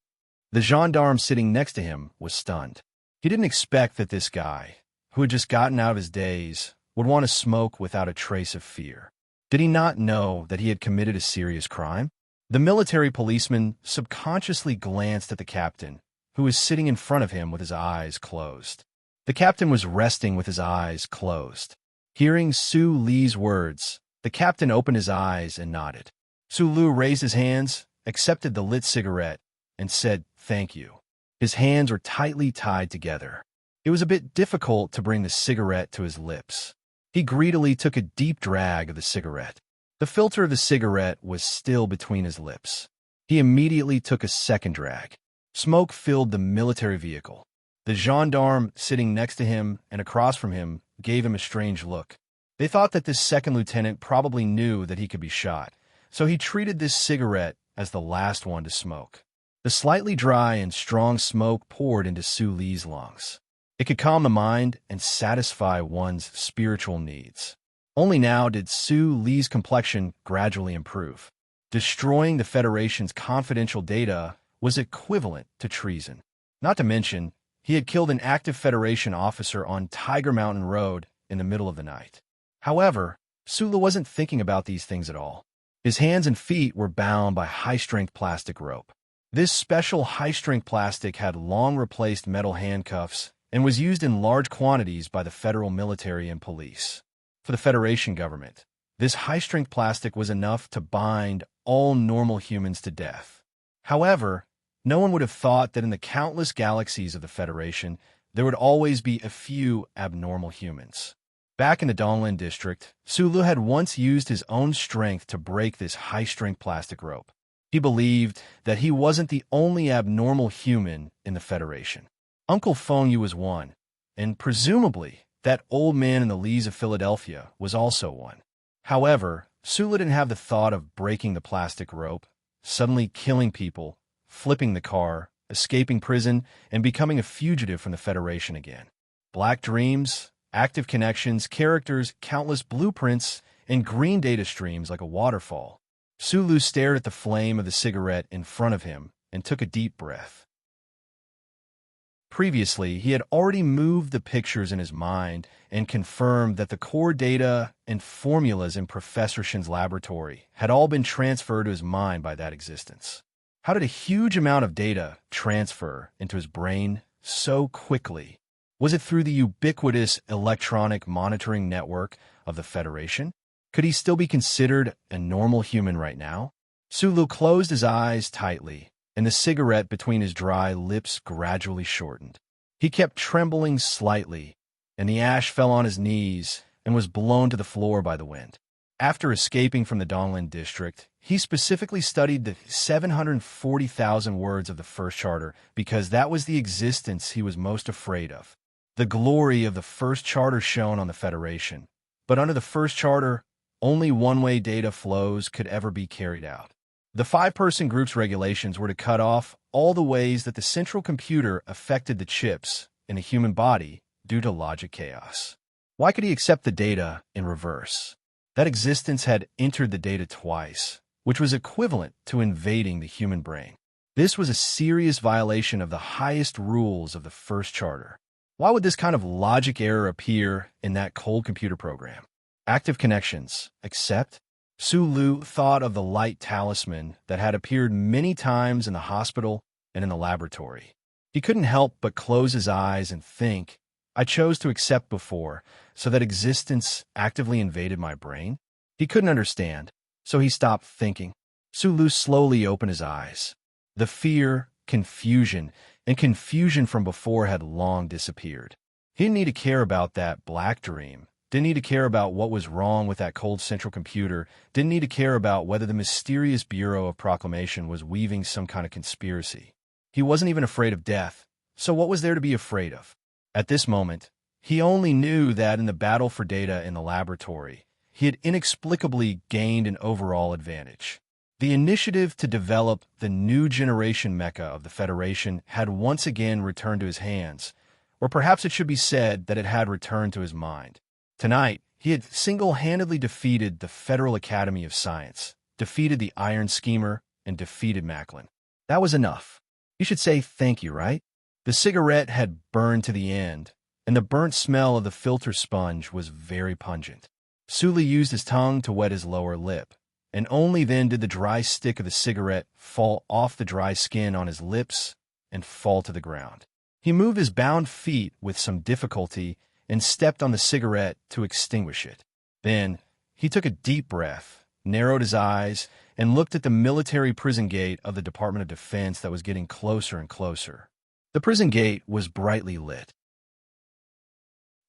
The gendarme sitting next to him was stunned. He didn't expect that this guy, who had just gotten out of his daze, would want to smoke without a trace of fear. Did he not know that he had committed a serious crime? The military policeman subconsciously glanced at the captain, who was sitting in front of him with his eyes closed. The captain was resting with his eyes closed. Hearing Su Li's words, the captain opened his eyes and nodded. Su Lu raised his hands, accepted the lit cigarette, and said, "Thank you." His hands were tightly tied together. It was a bit difficult to bring the cigarette to his lips. He greedily took a deep drag of the cigarette. The filter of the cigarette was still between his lips. He immediately took a second drag. Smoke filled the military vehicle. The gendarme sitting next to him and across from him gave him a strange look. They thought that this second lieutenant probably knew that he could be shot, so he treated this cigarette as the last one to smoke. The slightly dry and strong smoke poured into Su Li's lungs. It could calm the mind and satisfy one's spiritual needs. Only now did Su Li's complexion gradually improve. Destroying the Federation's confidential data was equivalent to treason. Not to mention, he had killed an active Federation officer on Tiger Mountain Road in the middle of the night. However, Sulu wasn't thinking about these things at all. His hands and feet were bound by high-strength plastic rope. This special high-strength plastic had long replaced metal handcuffs and was used in large quantities by the federal military and police. For the Federation government, this high-strength plastic was enough to bind all normal humans to death. However, no one would have thought that in the countless galaxies of the Federation, there would always be a few abnormal humans. Back in the Donglan district, Sulu had once used his own strength to break this high-strength plastic rope. He believed that he wasn't the only abnormal human in the Federation. Uncle Fengyu was one, and presumably that old man in the leaves of Philadelphia was also one. However, Sulu didn't have the thought of breaking the plastic rope, suddenly killing people, flipping the car, escaping prison, and becoming a fugitive from the Federation again. Black dreams, active connections, characters, countless blueprints, and green data streams like a waterfall. Sulu stared at the flame of the cigarette in front of him and took a deep breath. Previously, he had already moved the pictures in his mind and confirmed that the core data and formulas in Professor Shin's laboratory had all been transferred to his mind by that existence. How did a huge amount of data transfer into his brain so quickly? Was it through the ubiquitous electronic monitoring network of the Federation? Could he still be considered a normal human right now? Sulu closed his eyes tightly, and the cigarette between his dry lips gradually shortened. He kept trembling slightly, and the ash fell on his knees and was blown to the floor by the wind. After escaping from the Donglan district, he specifically studied the 740,000 words of the First Charter because that was the existence he was most afraid of. The glory of the First Charter shone on the Federation, but under the First Charter, only one-way data flows could ever be carried out. The five-person group's regulations were to cut off all the ways that the central computer affected the chips in a human body due to logic chaos. Why could he accept the data in reverse? That existence had entered the data twice, which was equivalent to invading the human brain. This was a serious violation of the highest rules of the First Charter. Why would this kind of logic error appear in that cold computer program? Active connections, accept? Sulu thought of the light talisman that had appeared many times in the hospital and in the laboratory. He couldn't help but close his eyes and think, I chose to accept before, so that existence actively invaded my brain? He couldn't understand, so he stopped thinking. Sulu slowly opened his eyes. The fear, confusion from before had long disappeared. He didn't need to care about that black dream, didn't need to care about what was wrong with that cold central computer, didn't need to care about whether the mysterious Bureau of Proclamation was weaving some kind of conspiracy. He wasn't even afraid of death, so what was there to be afraid of? At this moment, he only knew that in the battle for data in the laboratory, he had inexplicably gained an overall advantage. The initiative to develop the new generation Mecca of the Federation had once again returned to his hands, or perhaps it should be said that it had returned to his mind. Tonight, he had single-handedly defeated the Federal Academy of Science, defeated the Iron Schemer, and defeated Macklin. That was enough. You should say thank you, right? The cigarette had burned to the end, and the burnt smell of the filter sponge was very pungent. Suli used his tongue to wet his lower lip, and only then did the dry stick of the cigarette fall off the dry skin on his lips and fall to the ground. He moved his bound feet with some difficulty and stepped on the cigarette to extinguish it. Then he took a deep breath, narrowed his eyes, and looked at the military prison gate of the Department of Defense that was getting closer and closer. The prison gate was brightly lit.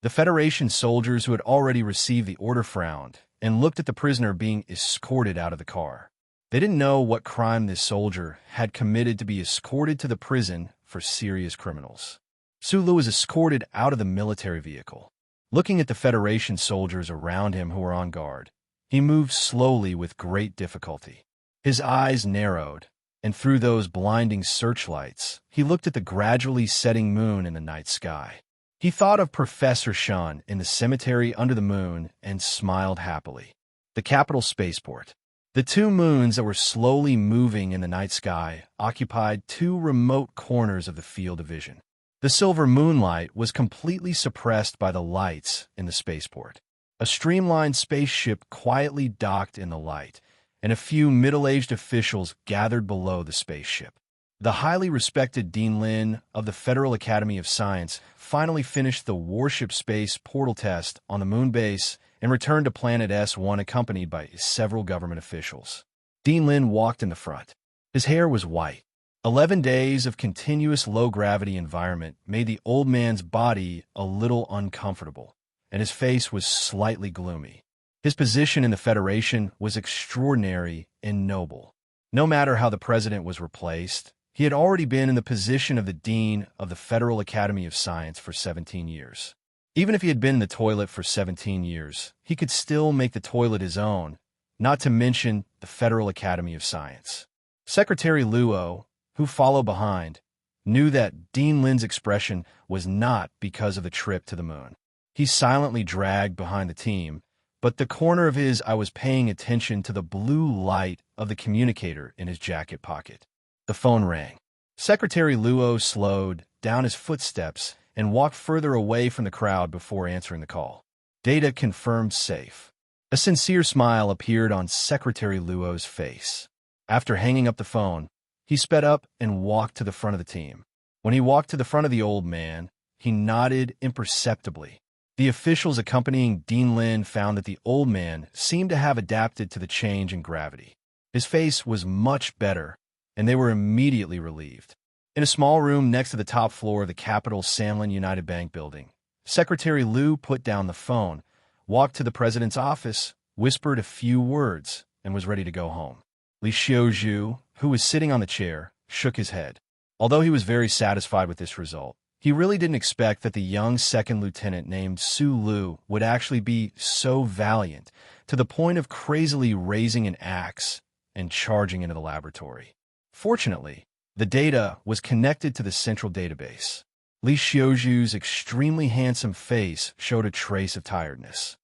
The Federation soldiers who had already received the order frowned and looked at the prisoner being escorted out of the car. They didn't know what crime this soldier had committed to be escorted to the prison for serious criminals. Sulu was escorted out of the military vehicle. Looking at the Federation soldiers around him who were on guard, he moved slowly with great difficulty. His eyes narrowed, and through those blinding searchlights, he looked at the gradually setting moon in the night sky. He thought of Professor Sean in the cemetery under the moon and smiled happily. The capital spaceport. The two moons that were slowly moving in the night sky occupied two remote corners of the field of vision. The silver moonlight was completely suppressed by the lights in the spaceport. A streamlined spaceship quietly docked in the light, and a few middle-aged officials gathered below the spaceship. The highly respected Dean Lin of the Federal Academy of Science finally finished the warship space portal test on the moon base and returned to Planet S1 accompanied by several government officials. Dean Lin walked in the front. His hair was white. 11 days of continuous low-gravity environment made the old man's body a little uncomfortable, and his face was slightly gloomy. His position in the Federation was extraordinary and noble. No matter how the president was replaced, he had already been in the position of the Dean of the Federal Academy of Science for 17 years. Even if he had been in the toilet for 17 years, he could still make the toilet his own, not to mention the Federal Academy of Science. Secretary Luo, who followed behind, knew that Dean Lin's expression was not because of the trip to the moon. He silently dragged behind the team, but the corner of his eye was paying attention to the blue light of the communicator in his jacket pocket. The phone rang. Secretary Luo slowed down his footsteps and walked further away from the crowd before answering the call. Data confirmed safe. A sincere smile appeared on Secretary Luo's face. After hanging up the phone, he sped up and walked to the front of the team. When he walked to the front of the old man, he nodded imperceptibly. The officials accompanying Dean Lin found that the old man seemed to have adapted to the change in gravity. His face was much better, and they were immediately relieved. In a small room next to the top floor of the Capital Sanlin United Bank building, Secretary Liu put down the phone, walked to the president's office, whispered a few words, and was ready to go home. Li Xiuzhu, who was sitting on the chair, shook his head. Although he was very satisfied with this result, he really didn't expect that the young second lieutenant named Su Lu would actually be so valiant to the point of crazily raising an axe and charging into the laboratory. Fortunately, the data was connected to the central database. Li Xiuzhu's extremely handsome face showed a trace of tiredness.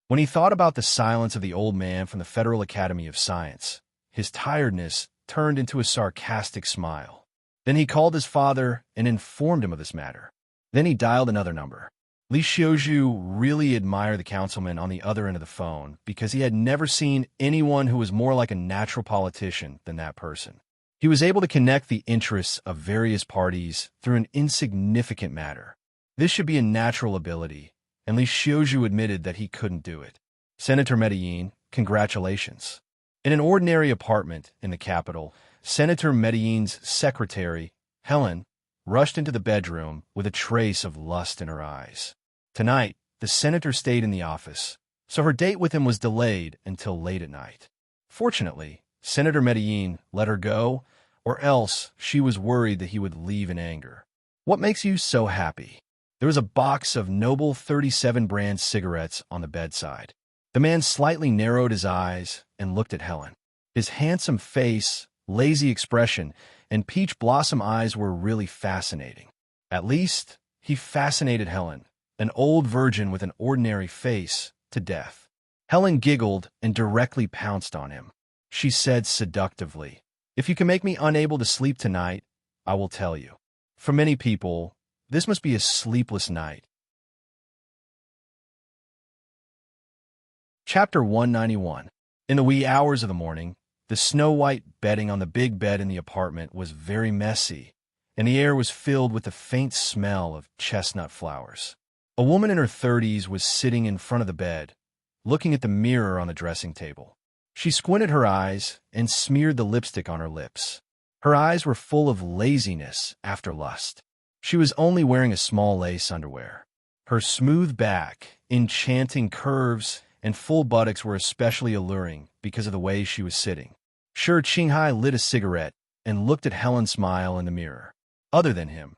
When he thought about the silence of the old man from the Federal Academy of Science, his tiredness turned into a sarcastic smile. Then he called his father and informed him of this matter. Then he dialed another number. Li Xiuzhu really admired the councilman on the other end of the phone because he had never seen anyone who was more like a natural politician than that person. He was able to connect the interests of various parties through an insignificant matter. This should be a natural ability, and Li Xiuzhu admitted that he couldn't do it. Senator Medellin, congratulations. In an ordinary apartment in the capital, Senator Medellin's secretary, Helen, rushed into the bedroom with a trace of lust in her eyes. Tonight, the senator stayed in the office, so her date with him was delayed until late at night. Fortunately, Senator Medellin let her go, or else she was worried that he would leave in anger. What makes you so happy? There was a box of Noble 37 brand cigarettes on the bedside. The man slightly narrowed his eyes and looked at Helen. His handsome face, lazy expression, and peach blossom eyes were really fascinating. At least, he fascinated Helen, an old virgin with an ordinary face, to death. Helen giggled and directly pounced on him. She said seductively, "If you can make me unable to sleep tonight, I will tell you. For many people, this must be a sleepless night." Chapter 191. In the wee hours of the morning, the snow-white bedding on the big bed in the apartment was very messy, and the air was filled with the faint smell of chestnut flowers. A woman in her 30s was sitting in front of the bed, looking at the mirror on the dressing table. She squinted her eyes and smeared the lipstick on her lips. Her eyes were full of laziness after lust. She was only wearing a small lace underwear. Her smooth back, enchanting curves, and full buttocks were especially alluring because of the way she was sitting. Sure, Qinghai lit a cigarette and looked at Helen smile in the mirror. Other than him,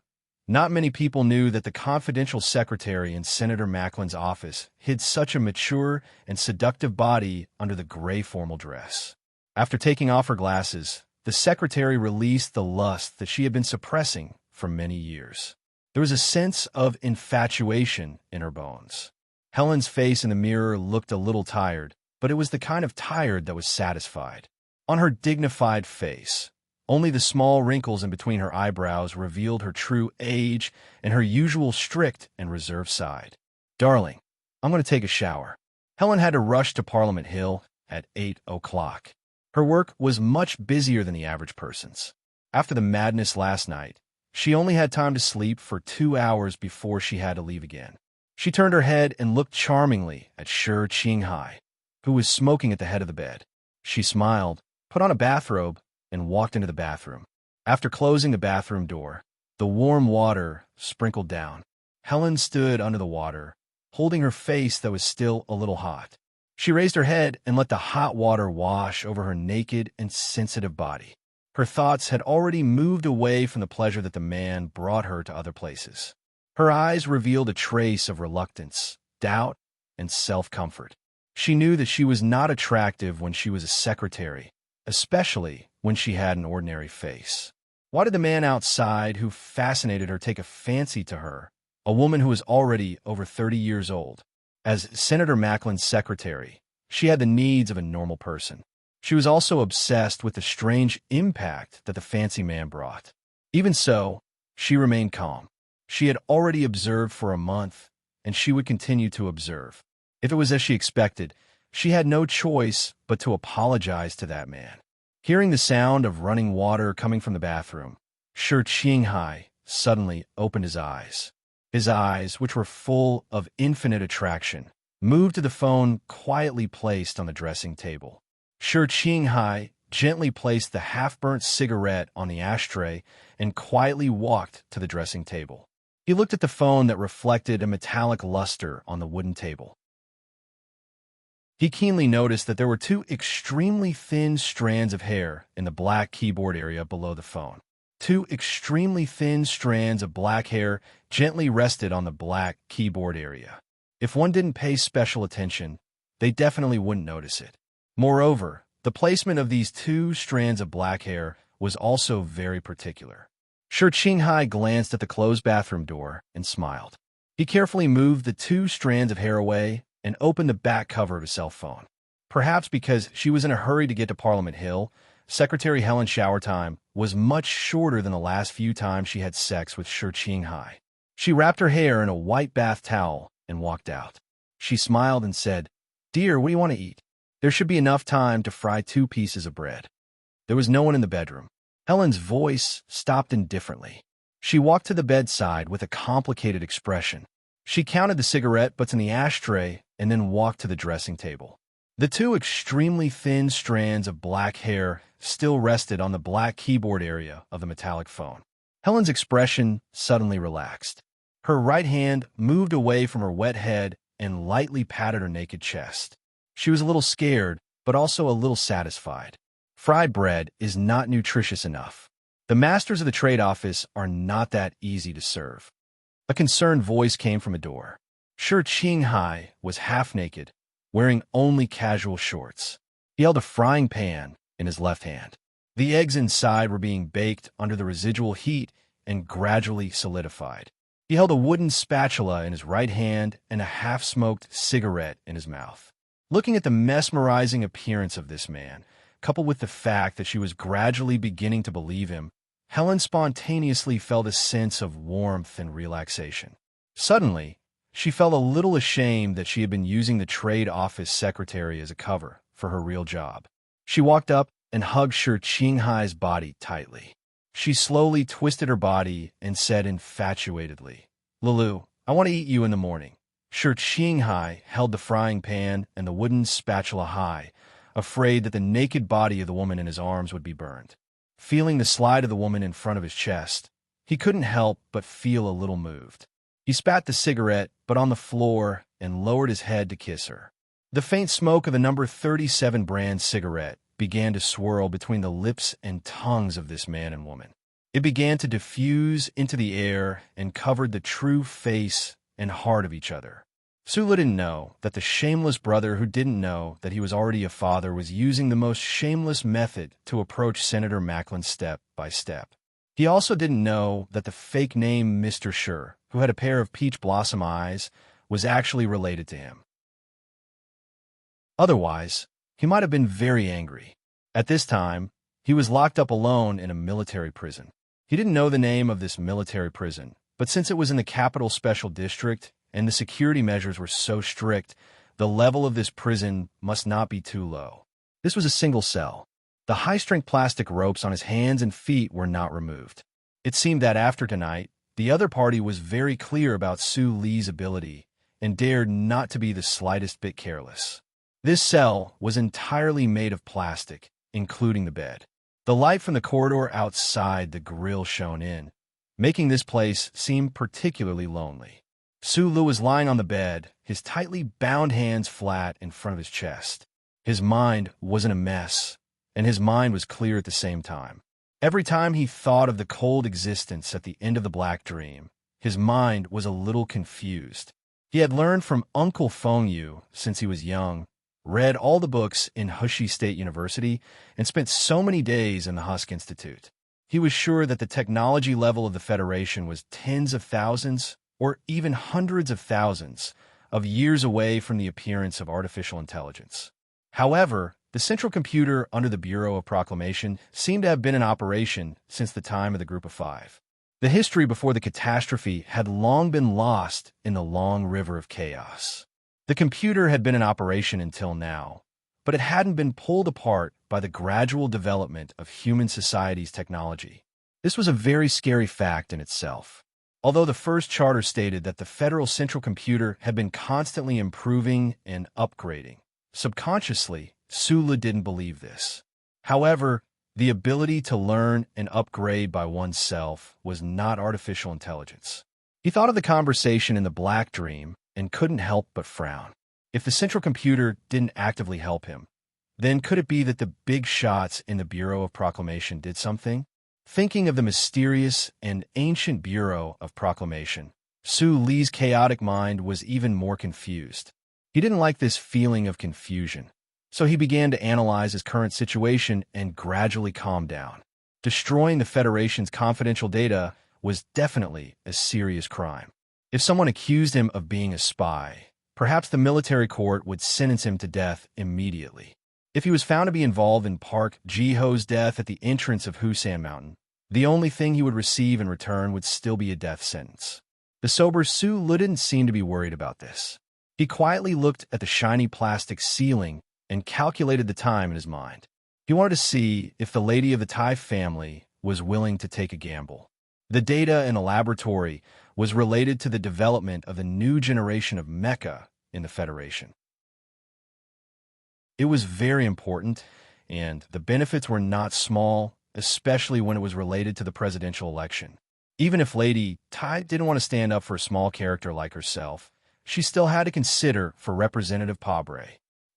not many people knew that the confidential secretary in Senator Macklin's office hid such a mature and seductive body under the gray formal dress. After taking off her glasses, the secretary released the lust that she had been suppressing for many years. There was a sense of infatuation in her bones. Helen's face in the mirror looked a little tired, but it was the kind of tired that was satisfied. On her dignified face, only the small wrinkles in between her eyebrows revealed her true age and her usual strict and reserved side. "Darling, I'm going to take a shower." Helen had to rush to Parliament Hill at 8 o'clock. Her work was much busier than the average person's. After the madness last night, she only had time to sleep for 2 hours before she had to leave again. She turned her head and looked charmingly at Shi Qinghai, who was smoking at the head of the bed. She smiled, put on a bathrobe, and walked into the bathroom. After closing the bathroom door, the warm water sprinkled down. Helen stood under the water, holding her face that was still a little hot. She raised her head and let the hot water wash over her naked and sensitive body. Her thoughts had already moved away from the pleasure that the man brought her to other places. Her eyes revealed a trace of reluctance, doubt, and self-comfort. She knew that she was not attractive when she was a secretary, especially when she had an ordinary face. Why did the man outside who fascinated her take a fancy to her, a woman who was already over 30 years old? As Senator Macklin's secretary, she had the needs of a normal person. She was also obsessed with the strange impact that the fancy man brought. Even so, she remained calm. She had already observed for a month, and she would continue to observe. If it was as she expected, she had no choice but to apologize to that man. Hearing the sound of running water coming from the bathroom, Shi Qinghai suddenly opened his eyes. His eyes, which were full of infinite attraction, moved to the phone quietly placed on the dressing table. Shi Qinghai gently placed the half-burnt cigarette on the ashtray and quietly walked to the dressing table. He looked at the phone that reflected a metallic luster on the wooden table. He keenly noticed that there were 2 extremely thin strands of hair in the black keyboard area below the phone. 2 extremely thin strands of black hair gently rested on the black keyboard area. If one didn't pay special attention, they definitely wouldn't notice it. Moreover, the placement of these 2 strands of black hair was also very particular. Shi Qinghai glanced at the closed bathroom door and smiled. He carefully moved the 2 strands of hair away and opened the back cover of his cell phone. Perhaps because she was in a hurry to get to Parliament Hill, Secretary Helen's shower time was much shorter than the last few times she had sex with Shi Qinghai. She wrapped her hair in a white bath towel and walked out. She smiled and said, "Dear, what do you want to eat?" There should be enough time to fry 2 pieces of bread. There was no one in the bedroom. Helen's voice stopped indifferently. She walked to the bedside with a complicated expression. She counted the cigarette butts in the ashtray and then walked to the dressing table. The 2 extremely thin strands of black hair still rested on the black keyboard area of the metallic phone. Helen's expression suddenly relaxed. Her right hand moved away from her wet head and lightly patted her naked chest. She was a little scared, but also a little satisfied. Fried bread is not nutritious enough. The masters of the trade office are not that easy to serve. A concerned voice came from a door. Shi Qinghai was half naked, wearing only casual shorts. He held a frying pan in his left hand. The eggs inside were being baked under the residual heat and gradually solidified. He held a wooden spatula in his right hand and a half-smoked cigarette in his mouth. Looking at the mesmerizing appearance of this man, coupled with the fact that she was gradually beginning to believe him, Helen spontaneously felt a sense of warmth and relaxation. Suddenly, she felt a little ashamed that she had been using the trade office secretary as a cover for her real job. She walked up and hugged Shi Qinghai's body tightly. She slowly twisted her body and said infatuatedly, "Lulu, I want to eat you in the morning." Shi Qinghai held the frying pan and the wooden spatula high, afraid that the naked body of the woman in his arms would be burned. Feeling the slide of the woman in front of his chest, he couldn't help but feel a little moved. He spat the cigarette, but on the floor, and lowered his head to kiss her. The faint smoke of the number 37 brand cigarette began to swirl between the lips and tongues of this man and woman. It began to diffuse into the air and covered the true face and heart of each other. Sulu didn't know that the shameless brother who didn't know that he was already a father was using the most shameless method to approach Senator Macklin step by step. He also didn't know that the fake name Mr. Shi, who had a pair of peach blossom eyes, was actually related to him. Otherwise, he might have been very angry. At this time, he was locked up alone in a military prison. He didn't know the name of this military prison, but since it was in the Capital Special District and the security measures were so strict, the level of this prison must not be too low. This was a single cell. The high-strength plastic ropes on his hands and feet were not removed. It seemed that after tonight, the other party was very clear about Su Li's ability and dared not to be the slightest bit careless. This cell was entirely made of plastic, including the bed. The light from the corridor outside the grill shone in, making this place seem particularly lonely. Sulu was lying on the bed, his tightly bound hands flat in front of his chest. His mind was in a mess, and his mind was clear at the same time. Every time he thought of the cold existence at the end of the Black Dream, his mind was a little confused. He had learned from Uncle Feng Yu since he was young, read all the books in Hushi State University, and spent so many days in the Husk Institute. He was sure that the technology level of the Federation was tens of thousands, or even hundreds of thousands, of years away from the appearance of artificial intelligence. However, the central computer under the Bureau of Proclamation seemed to have been in operation since the time of the Group of Five. The history before the catastrophe had long been lost in the long river of chaos. The computer had been in operation until now, but it hadn't been pulled apart by the gradual development of human society's technology. This was a very scary fact in itself. Although the first charter stated that the Federal Central Computer had been constantly improving and upgrading, subconsciously, Sulu didn't believe this. However, the ability to learn and upgrade by oneself was not artificial intelligence. He thought of the conversation in the Black Dream and couldn't help but frown. If the central computer didn't actively help him, then could it be that the big shots in the Bureau of Proclamation did something? Thinking of the mysterious and ancient Bureau of Proclamation, Su Li's chaotic mind was even more confused. He didn't like this feeling of confusion, so he began to analyze his current situation and gradually calm down. Destroying the Federation's confidential data was definitely a serious crime. If someone accused him of being a spy, perhaps the military court would sentence him to death immediately. If he was found to be involved in Park Ji-ho's death at the entrance of Husan Mountain, the only thing he would receive in return would still be a death sentence. The sober Su Lu didn't seem to be worried about this. He quietly looked at the shiny plastic ceiling and calculated the time in his mind. He wanted to see if the lady of the Tai family was willing to take a gamble. The data in the laboratory was related to the development of the new generation of mecha in the Federation. It was very important, and the benefits were not small, especially when it was related to the presidential election. Even if Lady Tai didn't want to stand up for a small character like herself, she still had to consider for Representative Pabre.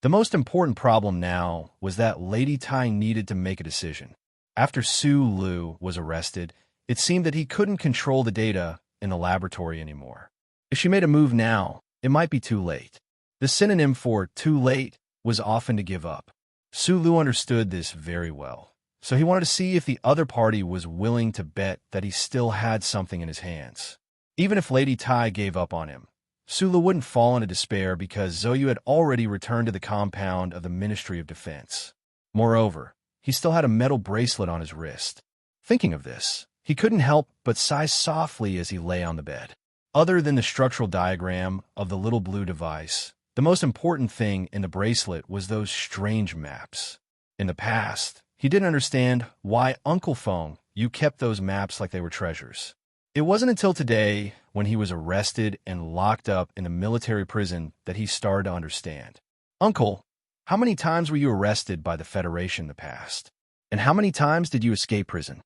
The most important problem now was that Lady Tai needed to make a decision. After Su Lu was arrested, it seemed that he couldn't control the data in the laboratory anymore. If she made a move now, it might be too late. The synonym for too late was often to give up. Sulu understood this very well, so he wanted to see if the other party was willing to bet that he still had something in his hands. Even if Lady Tai gave up on him, Sulu wouldn't fall into despair because Zoyu had already returned to the compound of the Ministry of Defense. Moreover, he still had a metal bracelet on his wrist. Thinking of this, he couldn't help but sigh softly as he lay on the bed. Other than the structural diagram of the little blue device, the most important thing in the bracelet was those strange maps. In the past, he didn't understand why Uncle Feng you kept those maps like they were treasures. It wasn't until today, when he was arrested and locked up in a military prison, that he started to understand. Uncle, how many times were you arrested by the Federation in the past? And how many times did you escape prison?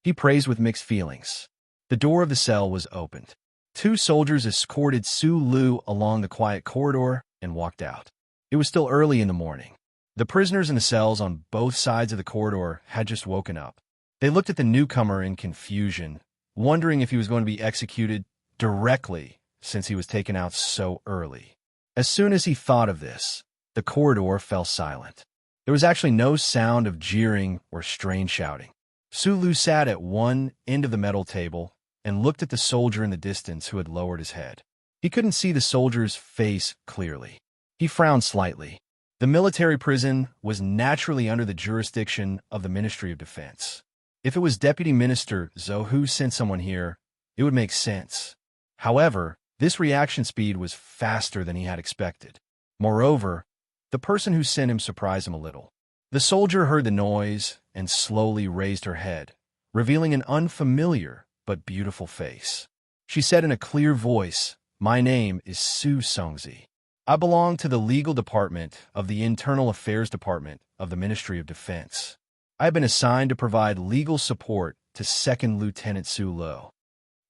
He praised with mixed feelings. The door of the cell was opened. 2 soldiers escorted Su Lu along the quiet corridor and walked out. It was still early in the morning. The prisoners in the cells on both sides of the corridor had just woken up. They looked at the newcomer in confusion, wondering if he was going to be executed directly since he was taken out so early. As soon as he thought of this, the corridor fell silent. There was actually no sound of jeering or strange shouting. Su Lu sat at one end of the metal table and looked at the soldier in the distance who had lowered his head. He couldn't see the soldier's face clearly. He frowned slightly. The military prison was naturally under the jurisdiction of the Ministry of Defense. If it was Deputy Minister Zhou who sent someone here, it would make sense. However, this reaction speed was faster than he had expected. Moreover, the person who sent him surprised him a little. The soldier heard the noise and slowly raised her head, revealing an unfamiliar but beautiful face. She said in a clear voice, "My name is Su Songzi. I belong to the legal department of the Internal Affairs Department of the Ministry of Defense. I have been assigned to provide legal support to Second Lieutenant Su Lo."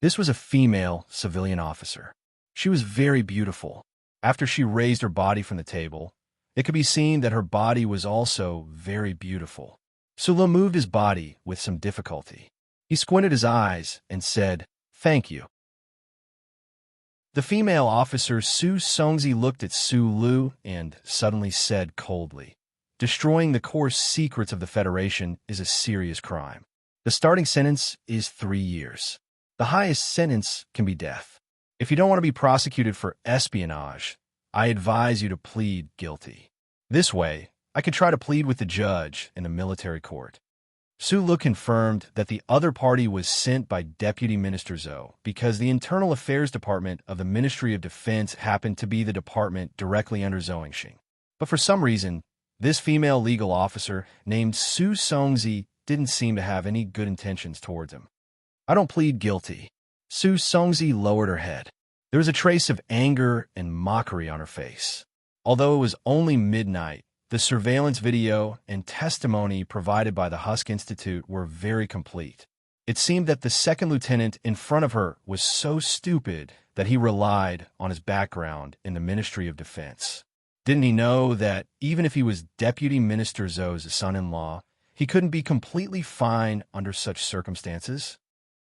This was a female civilian officer. She was very beautiful. After she raised her body from the table, it could be seen that her body was also very beautiful. Su Lo moved his body with some difficulty. He squinted his eyes and said, "Thank you." The female officer Su Songzi looked at Su Lu and suddenly said coldly, "Destroying the core secrets of the Federation is a serious crime. The starting sentence is 3 years. The highest sentence can be death. If you don't want to be prosecuted for espionage, I advise you to plead guilty. This way, I could try to plead with the judge in the military court." Su Lu confirmed that the other party was sent by Deputy Minister Zhou because the Internal Affairs Department of the Ministry of Defense happened to be the department directly under Zhou Yingxing. But for some reason, this female legal officer named Su Songzi didn't seem to have any good intentions towards him. "I don't plead guilty." Su Songzi lowered her head. There was a trace of anger and mockery on her face. Although it was only midnight, the surveillance video and testimony provided by the Husk Institute were very complete. It seemed that the second lieutenant in front of her was so stupid that he relied on his background in the Ministry of Defense. Didn't he know that even if he was Deputy Minister Zhou's son-in-law, he couldn't be completely fine under such circumstances?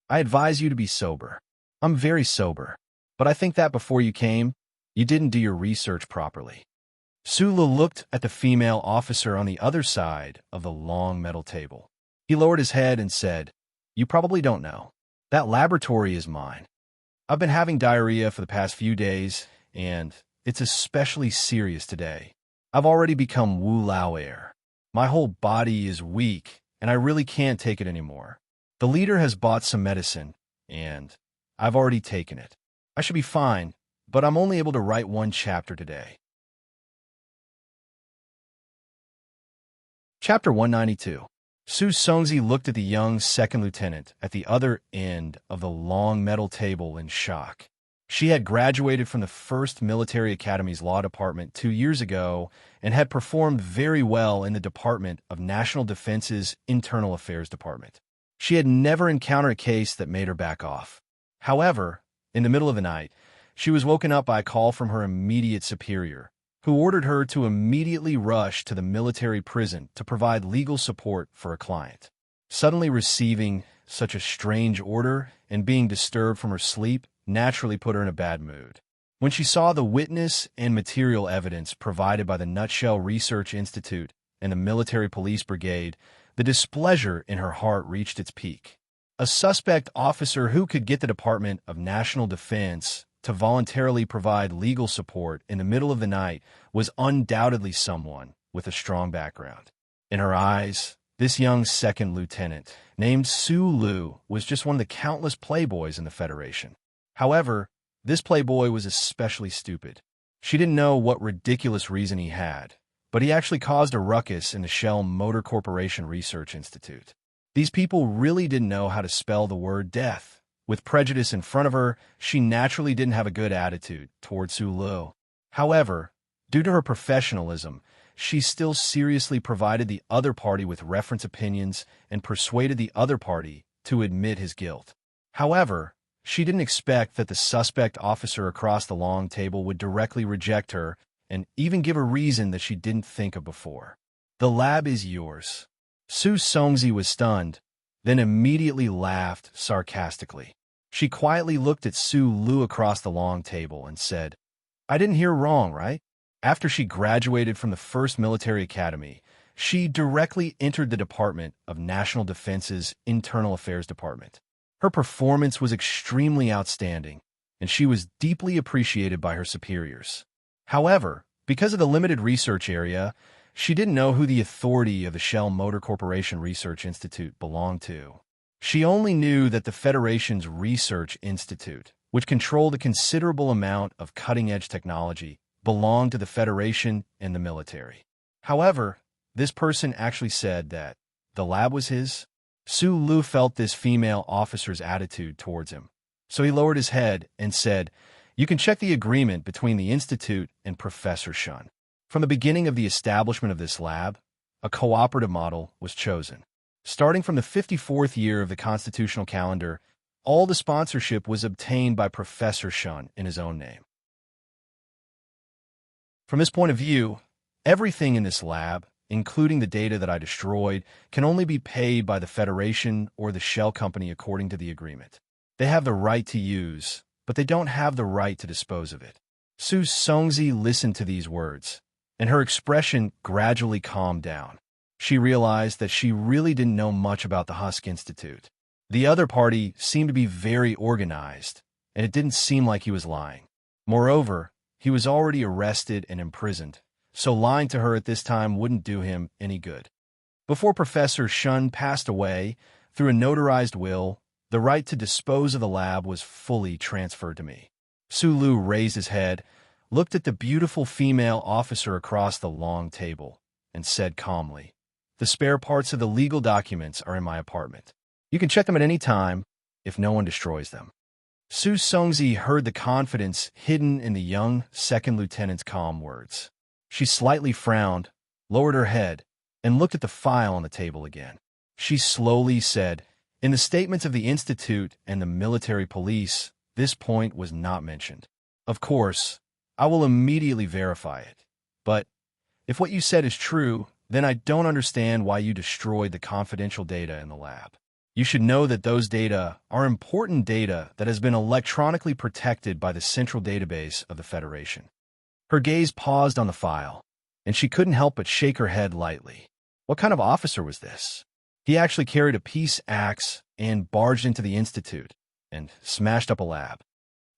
"I advise you to be sober." "I'm very sober. But I think that before you came, you didn't do your research properly." Su Lu looked at the female officer on the other side of the long metal table. He lowered his head and said, "You probably don't know. That laboratory is mine. I've been having diarrhea for the past few days, and it's especially serious today. I've already become Wu Lao Air. My whole body is weak, and I really can't take it anymore. The leader has bought some medicine, and I've already taken it. I should be fine, but I'm only able to write 1 chapter today." Chapter 192. Su Songzi looked at the young second lieutenant at the other end of the long metal table in shock. She had graduated from the 1st Military Academy's Law Department 2 years ago and had performed very well in the Department of National Defense's Internal Affairs Department. She had never encountered a case that made her back off. However, in the middle of the night, she was woken up by a call from her immediate superior, who ordered her to immediately rush to the military prison to provide legal support for a client. Suddenly receiving such a strange order and being disturbed from her sleep naturally put her in a bad mood. When she saw the witness and material evidence provided by the Nutshell Research Institute and the military police brigade, the displeasure in her heart reached its peak. A suspect officer who could get the Department of National Defense to voluntarily provide legal support in the middle of the night was undoubtedly someone with a strong background. In her eyes, this young second lieutenant, named Sue Lu, was just one of the countless playboys in the Federation. However, this playboy was especially stupid. She didn't know what ridiculous reason he had, but he actually caused a ruckus in the Shell Motor Corporation Research Institute. These people really didn't know how to spell the word death. With prejudice in front of her, she naturally didn't have a good attitude toward Sue Lu. However, due to her professionalism, she still seriously provided the other party with reference opinions and persuaded the other party to admit his guilt. However, she didn't expect that the suspect officer across the long table would directly reject her and even give a reason that she didn't think of before. "The lab is yours." Su Songzi was stunned, then immediately laughed sarcastically. She quietly looked at Sue Lu across the long table and said, "I didn't hear wrong, right?" After she graduated from the first military academy, she directly entered the Department of National Defense's Internal Affairs Department. Her performance was extremely outstanding, and she was deeply appreciated by her superiors. However, because of the limited research area, she didn't know who the authority of the Shell Motor Corporation Research Institute belonged to. She only knew that the Federation's Research Institute, which controlled a considerable amount of cutting-edge technology, belonged to the Federation and the military. However, this person actually said that the lab was his. Su Lu felt this female officer's attitude towards him, so he lowered his head and said, "You can check the agreement between the Institute and Professor Shun." From the beginning of the establishment of this lab, a cooperative model was chosen. Starting from the 54th year of the constitutional calendar, all the sponsorship was obtained by Professor Shun in his own name. From this point of view, everything in this lab, including the data that I destroyed, can only be paid by the Federation or the Shell Company according to the agreement. They have the right to use, but they don't have the right to dispose of it. Su Songzi listened to these words, and her expression gradually calmed down. She realized that she really didn't know much about the Husk Institute. The other party seemed to be very organized, and it didn't seem like he was lying. Moreover, he was already arrested and imprisoned, so lying to her at this time wouldn't do him any good. Before Professor Shun passed away, through a notarized will, the right to dispose of the lab was fully transferred to me. Su Lu raised his head, looked at the beautiful female officer across the long table, and said calmly, "The spare parts of the legal documents are in my apartment. You can check them at any time, if no one destroys them." Su Songzi heard the confidence hidden in the young second lieutenant's calm words. She slightly frowned, lowered her head, and looked at the file on the table again. She slowly said, "In the statements of the Institute and the military police, this point was not mentioned. Of course, I will immediately verify it. But if what you said is true, then I don't understand why you destroyed the confidential data in the lab. You should know that those data are important data that has been electronically protected by the central database of the Federation." Her gaze paused on the file, and she couldn't help but shake her head lightly. What kind of officer was this? He actually carried a peace axe and barged into the Institute and smashed up a lab.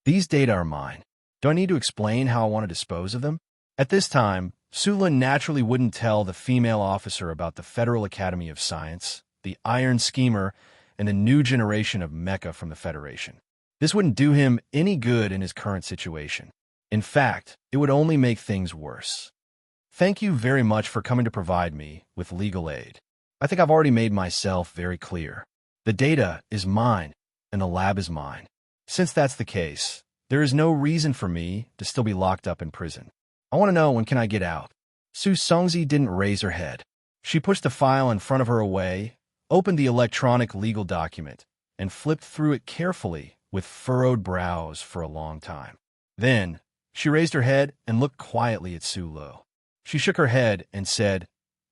These data are mine. Do I need to explain how I want to dispose of them? At this time, Sula naturally wouldn't tell the female officer about the Federal Academy of Science, the Iron Schemer, and the new generation of mecha from the Federation. This wouldn't do him any good in his current situation. In fact, it would only make things worse. Thank you very much for coming to provide me with legal aid. I think I've already made myself very clear. The data is mine, and the lab is mine. Since that's the case, there is no reason for me to still be locked up in prison. I want to know, when can I get out? Su Songzi didn't raise her head. She pushed the file in front of her away, opened the electronic legal document, and flipped through it carefully with furrowed brows for a long time. Then, she raised her head and looked quietly at Su Lu. She shook her head and said,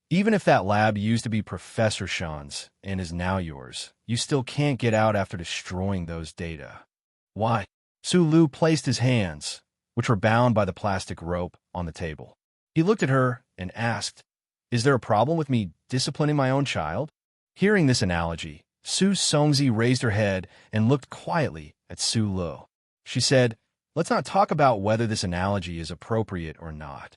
"Even if that lab used to be Professor Shan's and is now yours, you still can't get out after destroying those data." "Why?" Su Lu placed his hands, which were bound by the plastic rope, on the table. He looked at her and asked, Is there a problem with me disciplining my own child? Hearing this analogy, Su Songzi raised her head and looked quietly at Su Lu. She said, "Let's not talk about whether this analogy is appropriate or not.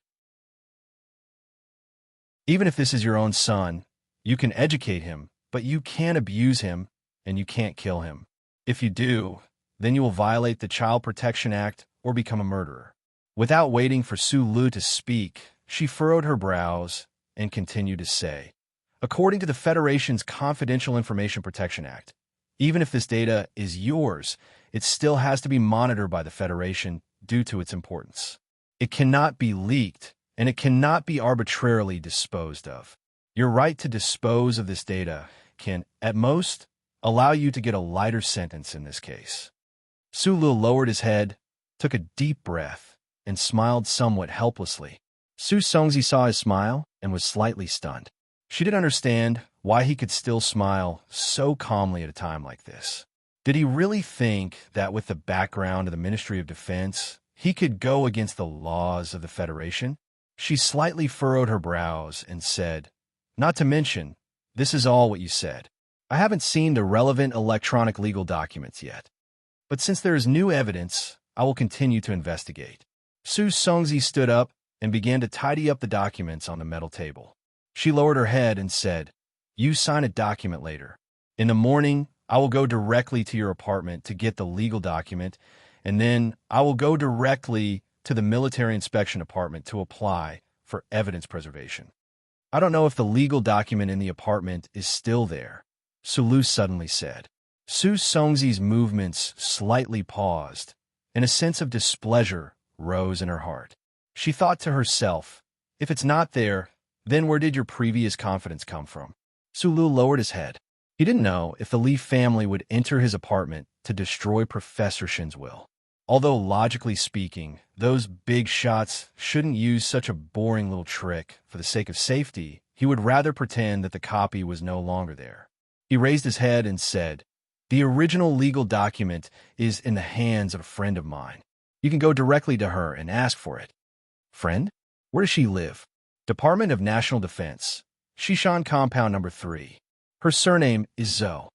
Even if this is your own son, you can educate him, but you can't abuse him and you can't kill him. If you do, then you will violate the Child Protection Act or become a murderer." Without waiting for Su Lu to speak, she furrowed her brows and continued to say, "According to the Federation's Confidential Information Protection Act, even if this data is yours, it still has to be monitored by the Federation due to its importance. It cannot be leaked, and it cannot be arbitrarily disposed of. Your right to dispose of this data can, at most, allow you to get a lighter sentence in this case." Su Lu lowered his head, took a deep breath, and smiled somewhat helplessly. Su Songzi saw his smile and was slightly stunned. She didn't understand why he could still smile so calmly at a time like this. Did he really think that with the background of the Ministry of Defense, he could go against the laws of the Federation? She slightly furrowed her brows and said, "Not to mention, this is all what you said. I haven't seen the relevant electronic legal documents yet. But since there is new evidence, I will continue to investigate." Su Songzi stood up and began to tidy up the documents on the metal table. She lowered her head and said, "You sign a document later. In the morning, I will go directly to your apartment to get the legal document, and then I will go directly to the military inspection department to apply for evidence preservation. I don't know if the legal document in the apartment is still there," Su Lu suddenly said. Su Songzi's movements slightly paused, and a sense of displeasure rose in her heart. She thought to herself, "If it's not there, then where did your previous confidence come from?" Su Lu lowered his head. He didn't know if the Li family would enter his apartment to destroy Professor Shin's will. Although logically speaking, those big shots shouldn't use such a boring little trick for the sake of safety, he would rather pretend that the copy was no longer there. He raised his head and said, "The original legal document is in the hands of a friend of mine. You can go directly to her and ask for it." "Friend? Where does she live?" "Department of National Defense, Shishan Compound Number 3. Her surname is Zhou."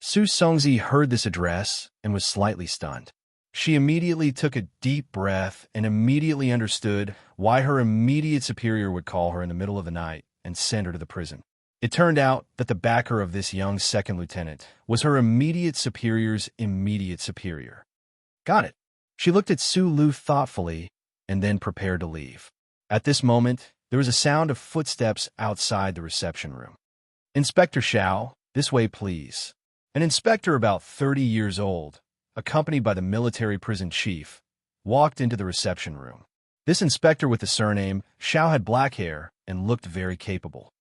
Su Songzi heard this address and was slightly stunned. She immediately took a deep breath and immediately understood why her immediate superior would call her in the middle of the night and send her to the prison. It turned out that the backer of this young second lieutenant was her immediate superior's immediate superior. Got it. She looked at Su Lu thoughtfully and then prepared to leave. At this moment, there was a sound of footsteps outside the reception room. "Inspector Xiao, this way please." An inspector about 30 years old, accompanied by the military prison chief, walked into the reception room. This inspector with the surname Xiao had black hair and looked very capable.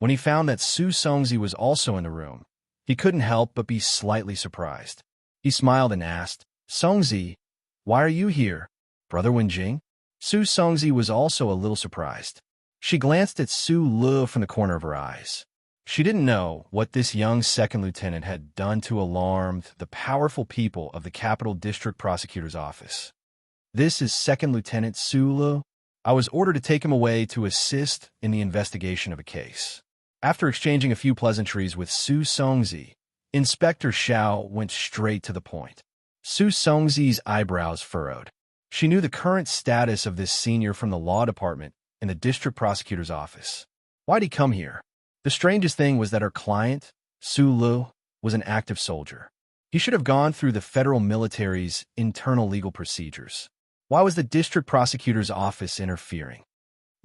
When he found that Su Songzi was also in the room, he couldn't help but be slightly surprised. He smiled and asked, "Songzi, why are you here? Brother Wenjing?" Su Songzi was also a little surprised. She glanced at Su Lu from the corner of her eyes. She didn't know what this young second lieutenant had done to alarm the powerful people of the Capital District Prosecutor's Office. "This is Second Lieutenant Su Lu. I was ordered to take him away to assist in the investigation of a case." After exchanging a few pleasantries with Su Songzi, Inspector Xiao went straight to the point. Su Songzi's eyebrows furrowed. She knew the current status of this senior from the law department in the district prosecutor's office. Why'd he come here? The strangest thing was that her client, Su Lu, was an active soldier. He should have gone through the federal military's internal legal procedures. Why was the district prosecutor's office interfering?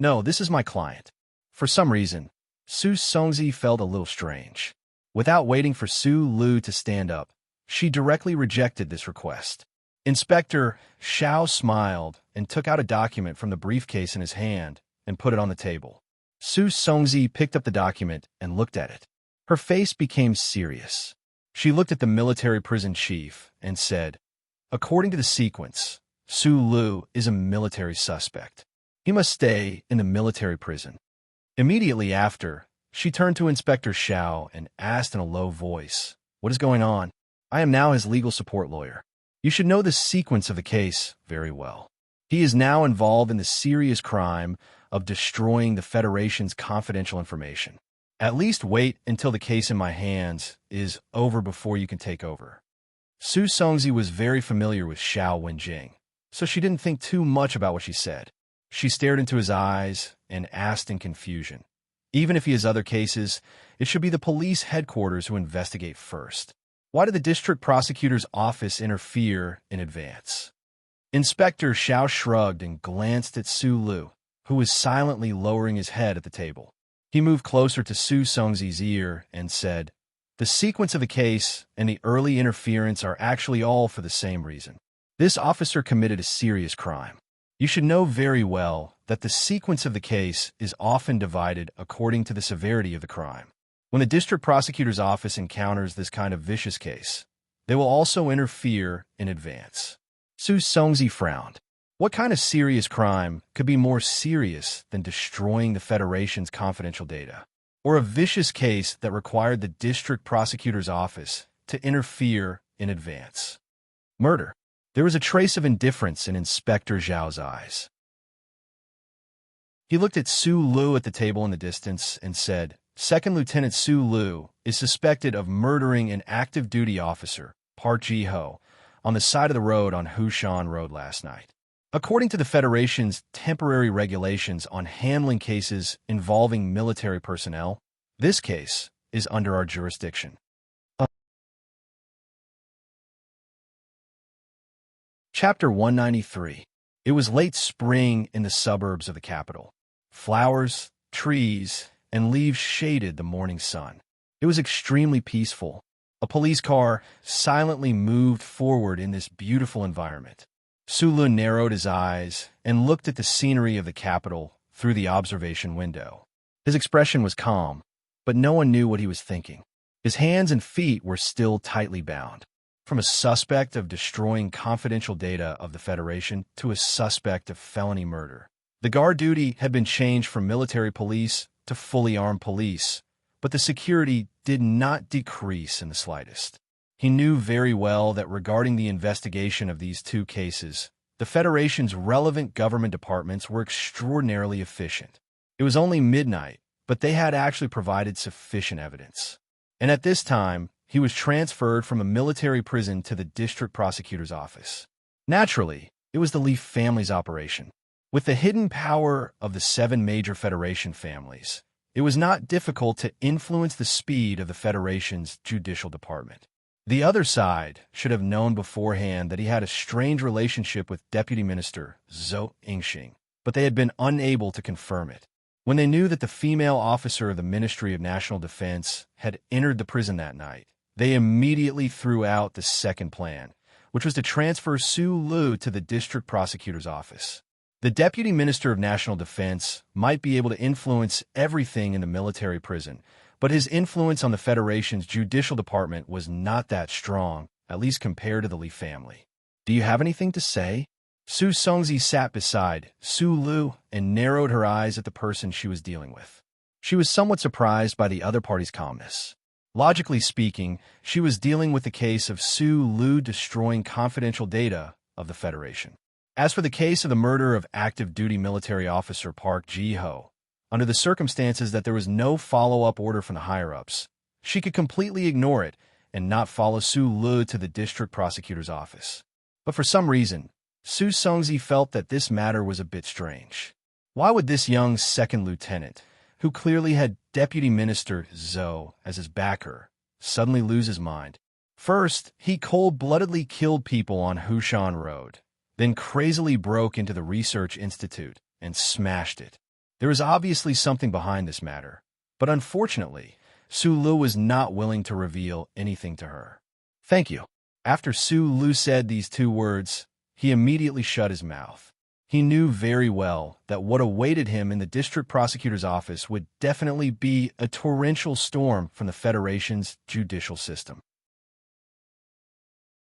"No, this is my client." For some reason, Su Songzi felt a little strange. Without waiting for Su Lu to stand up, she directly rejected this request. Inspector Xiao smiled and took out a document from the briefcase in his hand and put it on the table. Su Songzi picked up the document and looked at it. Her face became serious. She looked at the military prison chief and said, "According to the sequence, Su Lu is a military suspect. He must stay in the military prison." Immediately after, she turned to Inspector Xiao and asked in a low voice, "What is going on? I am now his legal support lawyer. You should know the sequence of the case very well. He is now involved in the serious crime of destroying the Federation's confidential information. At least wait until the case in my hands is over before you can take over. Su Songzi was very familiar with Xiao Wenjing, so she didn't think too much about what she said. She stared into his eyes and asked in confusion. Even if he has other cases, it should be the police headquarters who investigate first. Why did the district prosecutor's office interfere in advance? Inspector Xiao shrugged and glanced at Su Lu, who was silently lowering his head at the table. He moved closer to Su Songzi's ear and said, "The sequence of the case and the early interference are actually all for the same reason. This officer committed a serious crime. You should know very well that the sequence of the case is often divided according to the severity of the crime. When the district prosecutor's office encounters this kind of vicious case, they will also interfere in advance." Su Songzi frowned. What kind of serious crime could be more serious than destroying the Federation's confidential data? Or a vicious case that required the district prosecutor's office to interfere in advance? Murder. There was a trace of indifference in Inspector Zhao's eyes. He looked at Su Lu at the table in the distance and said, "Second Lieutenant Su Lu is suspected of murdering an active duty officer, Park Ji-ho, on the side of the road on Hushan Road last night. According to the Federation's temporary regulations on handling cases involving military personnel, this case is under our jurisdiction." Chapter 193. It was late spring in the suburbs of the capital. Flowers, trees, and leaves shaded the morning sun. It was extremely peaceful. A police car silently moved forward in this beautiful environment. Su Lu narrowed his eyes and looked at the scenery of the capital through the observation window. His expression was calm, but no one knew what he was thinking. His hands and feet were still tightly bound. From a suspect of destroying confidential data of the Federation to a suspect of felony murder. The guard duty had been changed from military police to fully armed police, but the security did not decrease in the slightest. He knew very well that regarding the investigation of these two cases, the Federation's relevant government departments were extraordinarily efficient. It was only midnight, but they had actually provided sufficient evidence. And at this time, he was transferred from a military prison to the district prosecutor's office. Naturally, it was the Li family's operation. With the hidden power of the 7 major Federation families, it was not difficult to influence the speed of the Federation's judicial department. The other side should have known beforehand that he had a strange relationship with Deputy Minister Zhou Yingxing, but they had been unable to confirm it. When they knew that the female officer of the Ministry of National Defense had entered the prison that night, they immediately threw out the second plan, which was to transfer Su Lu to the district prosecutor's office. The Deputy Minister of National Defense might be able to influence everything in the military prison, but his influence on the Federation's judicial department was not that strong, at least compared to the Li family. "Do you have anything to say?" Su Songzi sat beside Su Lu and narrowed her eyes at the person she was dealing with. She was somewhat surprised by the other party's calmness. Logically speaking, she was dealing with the case of Su Lu destroying confidential data of the Federation. As for the case of the murder of active duty military officer Park Ji-ho, under the circumstances that there was no follow-up order from the higher-ups, she could completely ignore it and not follow Su Lu to the district prosecutor's office. But for some reason, Su Songzi felt that this matter was a bit strange. Why would this young second lieutenant, who clearly had Deputy Minister Zhou as his backer, suddenly lose his mind? First, he cold-bloodedly killed people on Hushan Road, then crazily broke into the research institute and smashed it. There was obviously something behind this matter, but unfortunately, Su Lu was not willing to reveal anything to her. "Thank you." After Su Lu said these 2 words, he immediately shut his mouth. He knew very well that what awaited him in the district prosecutor's office would definitely be a torrential storm from the Federation's judicial system.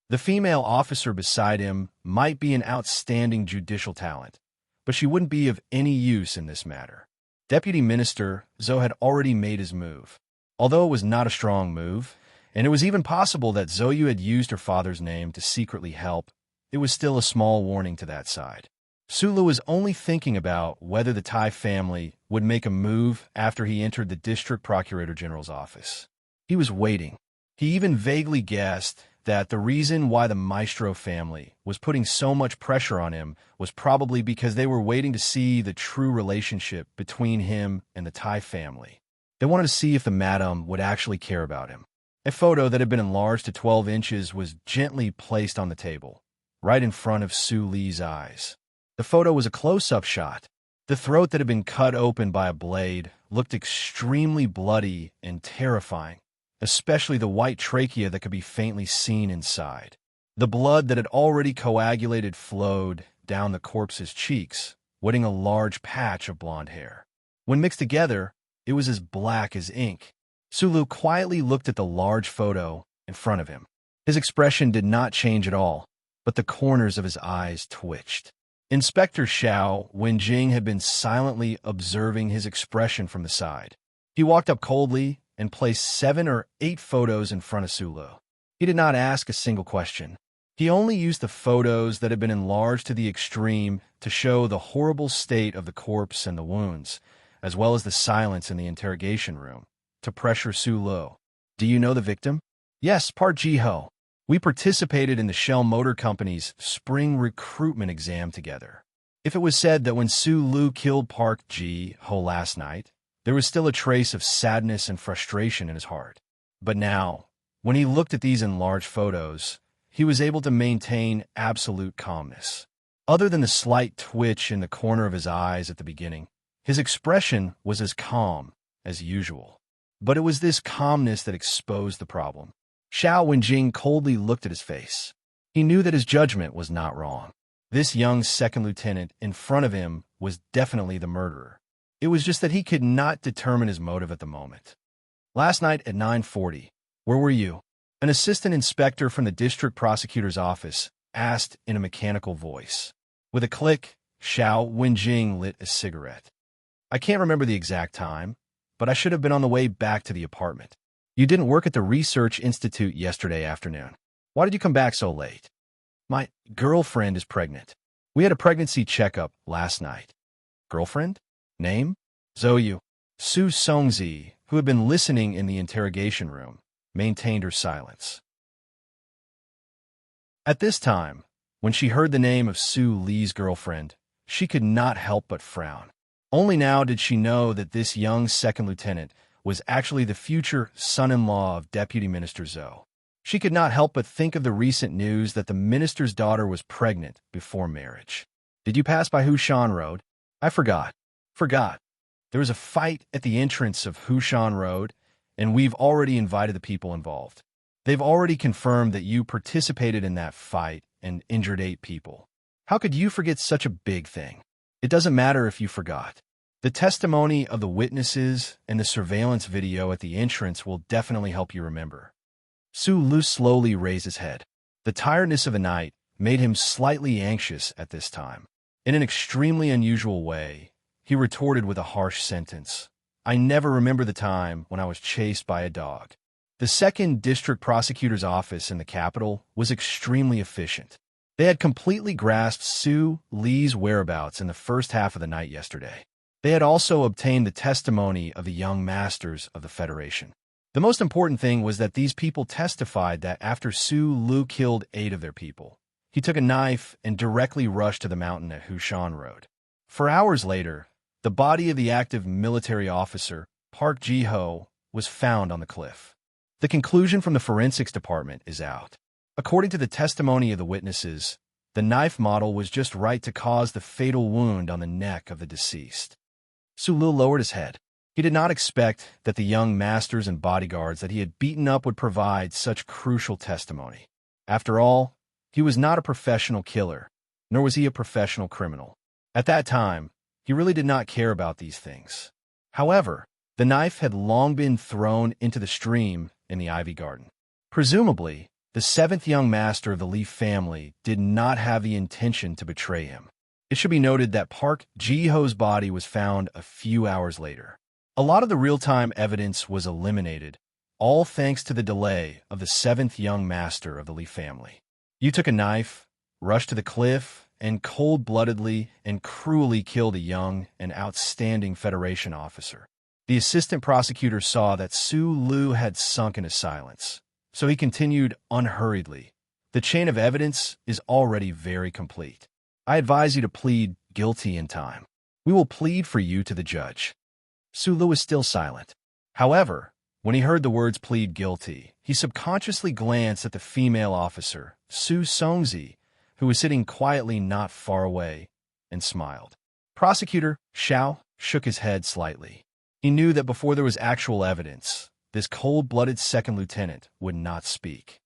The female officer beside him might be an outstanding judicial talent, but she wouldn't be of any use in this matter. Deputy Minister Zhou had already made his move. Although it was not a strong move, and it was even possible that Zhou had used her father's name to secretly help, it was still a small warning to that side. Sulu was only thinking about whether the Thai family would make a move after he entered the district procurator general's office. He was waiting. He even vaguely guessed that the reason why the Maestro family was putting so much pressure on him was probably because they were waiting to see the true relationship between him and the Thai family. They wanted to see if the madam would actually care about him. A photo that had been enlarged to 12 inches was gently placed on the table, right in front of Su Li's eyes. The photo was a close-up shot. The throat that had been cut open by a blade looked extremely bloody and terrifying, especially the white trachea that could be faintly seen inside. The blood that had already coagulated flowed down the corpse's cheeks, wetting a large patch of blonde hair. When mixed together, it was as black as ink. Sulu quietly looked at the large photo in front of him. His expression did not change at all, but the corners of his eyes twitched. Inspector Xiao Wenjing had been silently observing his expression from the side. He walked up coldly and placed 7 or 8 photos in front of Sulu. He did not ask a single question. He only used the photos that had been enlarged to the extreme to show the horrible state of the corpse and the wounds, as well as the silence in the interrogation room, to pressure Sulu. Do you know the victim? Yes, Park Ji-ho. We participated in the Shell Motor Company's spring recruitment exam together. If it was said that when Sulu killed Park Ji-ho last night, there was still a trace of sadness and frustration in his heart. But now, when he looked at these enlarged photos, he was able to maintain absolute calmness. Other than the slight twitch in the corner of his eyes at the beginning, his expression was as calm as usual. But it was this calmness that exposed the problem. Xiao Wenjing coldly looked at his face. He knew that his judgment was not wrong. This young second lieutenant in front of him was definitely the murderer. It was just that he could not determine his motive at the moment. Last night at 9:40, where were you? An assistant inspector from the district prosecutor's office asked in a mechanical voice. With a click, Xiao Wenjing lit a cigarette. I can't remember the exact time, but I should have been on the way back to the apartment. You didn't work at the Research Institute yesterday afternoon. Why did you come back so late? My girlfriend is pregnant. We had a pregnancy checkup last night. Girlfriend? Name? Zhou. Su Songzi, who had been listening in the interrogation room, maintained her silence. At this time, when she heard the name of Su Li's girlfriend, she could not help but frown. Only now did she know that this young second lieutenant was actually the future son-in-law of Deputy Minister Zhou. She could not help but think of the recent news that the minister's daughter was pregnant before marriage. Did you pass by Hushan Road? I forgot. There was a fight at the entrance of Hushan Road, and we've already invited the people involved. They've already confirmed that you participated in that fight and injured 8 people. How could you forget such a big thing? It doesn't matter if you forgot. The testimony of the witnesses and the surveillance video at the entrance will definitely help you remember. Su Lu slowly raised his head. The tiredness of the night made him slightly anxious at this time. In an extremely unusual way, he retorted with a harsh sentence. I never remember the time when I was chased by a dog. The second district prosecutor's office in the capital was extremely efficient. They had completely grasped Su Li's whereabouts in the first half of the night yesterday. They had also obtained the testimony of the young masters of the Federation. The most important thing was that these people testified that after Su Lu killed 8 of their people, he took a knife and directly rushed to the mountain at Hushan Road. 4 hours later, the body of the active military officer, Park Ji-ho, was found on the cliff. The conclusion from the forensics department is out. According to the testimony of the witnesses, the knife model was just right to cause the fatal wound on the neck of the deceased. Su Lu lowered his head. He did not expect that the young masters and bodyguards that he had beaten up would provide such crucial testimony. After all, he was not a professional killer, nor was he a professional criminal. At that time, he really did not care about these things. However, the knife had long been thrown into the stream in the Ivy Garden. Presumably, the 7th young master of the Li family did not have the intention to betray him. It should be noted that Park Ji-ho's body was found a few hours later. A lot of the real-time evidence was eliminated, all thanks to the delay of the 7th young master of the Li family. You took a knife, rushed to the cliff, and cold-bloodedly and cruelly killed a young and outstanding Federation officer. The assistant prosecutor saw that Su Lu had sunk into silence, so he continued unhurriedly. The chain of evidence is already very complete. I advise you to plead guilty in time. We will plead for you to the judge. Su Lu was still silent. However, when he heard the words plead guilty, he subconsciously glanced at the female officer, Su Songzi, who was sitting quietly not far away, and smiled. Prosecutor Xiao shook his head slightly. He knew that before there was actual evidence, this cold-blooded second lieutenant would not speak.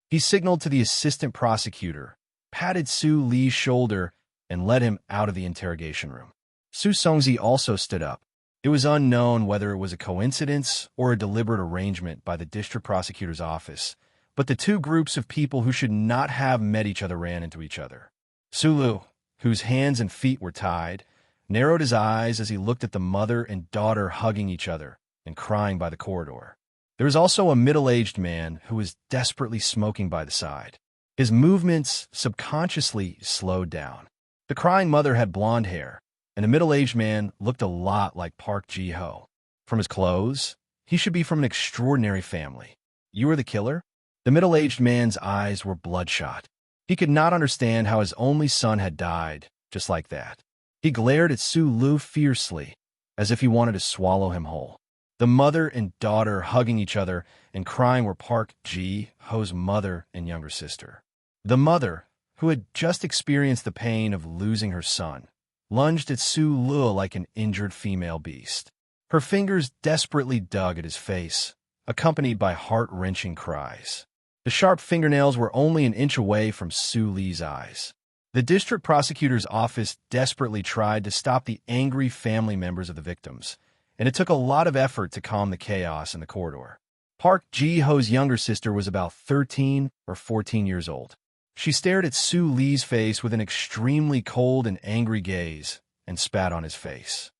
He signaled to the assistant prosecutor, patted Su Li's shoulder, and led him out of the interrogation room. Su Songzi also stood up. It was unknown whether it was a coincidence or a deliberate arrangement by the district prosecutor's office, but the two groups of people who should not have met each other ran into each other. Su Lu, whose hands and feet were tied, narrowed his eyes as he looked at the mother and daughter hugging each other and crying by the corridor. There was also a middle-aged man who was desperately smoking by the side. His movements subconsciously slowed down. The crying mother had blonde hair, and the middle-aged man looked a lot like Park Ji-ho. From his clothes, he should be from an extraordinary family. You are the killer? The middle-aged man's eyes were bloodshot. He could not understand how his only son had died just like that. He glared at Su Lu fiercely, as if he wanted to swallow him whole. The mother and daughter hugging each other and crying were Park Ji-ho's mother and younger sister. The mother, who had just experienced the pain of losing her son, lunged at Su Lu like an injured female beast. Her fingers desperately dug at his face, accompanied by heart-wrenching cries. The sharp fingernails were only an inch away from Su Li's eyes. The district prosecutor's office desperately tried to stop the angry family members of the victims, and it took a lot of effort to calm the chaos in the corridor. Park Ji-ho's younger sister was about 13 or 14 years old. She stared at Su Li's face with an extremely cold and angry gaze and spat on his face.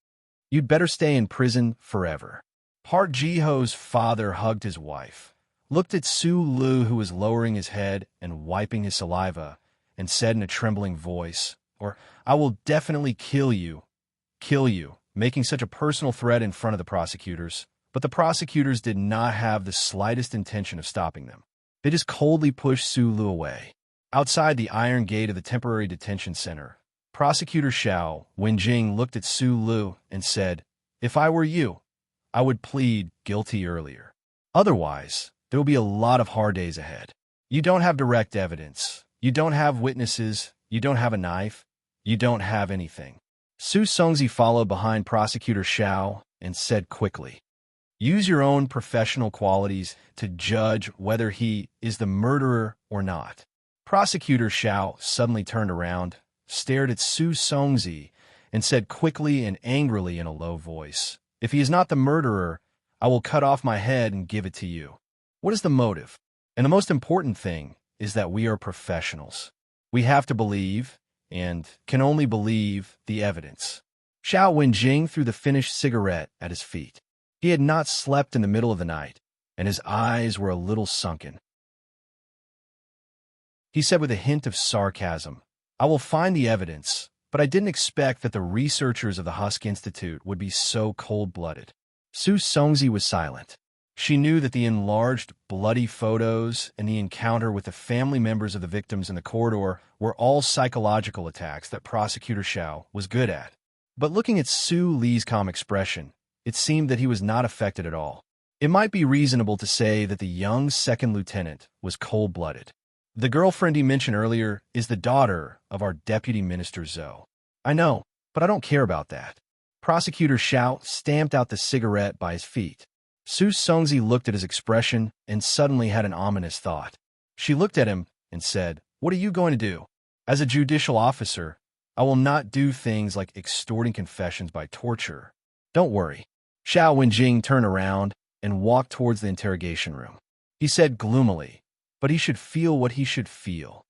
You'd better stay in prison forever. Park Ji-ho's father hugged his wife, looked at Su Lu, who was lowering his head and wiping his saliva, and said in a trembling voice, or I will definitely kill you, making such a personal threat in front of the prosecutors. But the prosecutors did not have the slightest intention of stopping them. They just coldly pushed Su Lu away. Outside the iron gate of the temporary detention center, Prosecutor Xiao Wenjing looked at Su Lu and said, If I were you, I would plead guilty earlier. Otherwise, there will be a lot of hard days ahead. You don't have direct evidence. You don't have witnesses. You don't have a knife. You don't have anything. Su Songzi followed behind Prosecutor Xiao and said quickly, Use your own professional qualities to judge whether he is the murderer or not. Prosecutor Xiao suddenly turned around, stared at Su Songzi, and said quickly and angrily in a low voice, If he is not the murderer, I will cut off my head and give it to you. What is the motive? And the most important thing is that we are professionals. We have to believe, and can only believe, the evidence. Xiao Wenjing threw the finished cigarette at his feet. He had not slept in the middle of the night, and his eyes were a little sunken. He said with a hint of sarcasm, I will find the evidence, but I didn't expect that the researchers of the Husk Institute would be so cold-blooded. Su Songzi was silent. She knew that the enlarged, bloody photos and the encounter with the family members of the victims in the corridor were all psychological attacks that Prosecutor Xiao was good at. But looking at Su Li's calm expression, it seemed that he was not affected at all. It might be reasonable to say that the young second lieutenant was cold-blooded. The girlfriend he mentioned earlier is the daughter of our deputy minister Zhou. I know, but I don't care about that. Prosecutor Xiao stamped out the cigarette by his feet. Su Songzi looked at his expression and suddenly had an ominous thought. She looked at him and said, What are you going to do? As a judicial officer, I will not do things like extorting confessions by torture. Don't worry. Xiao Wenjing turned around and walked towards the interrogation room. He said gloomily, But he should feel what he should feel.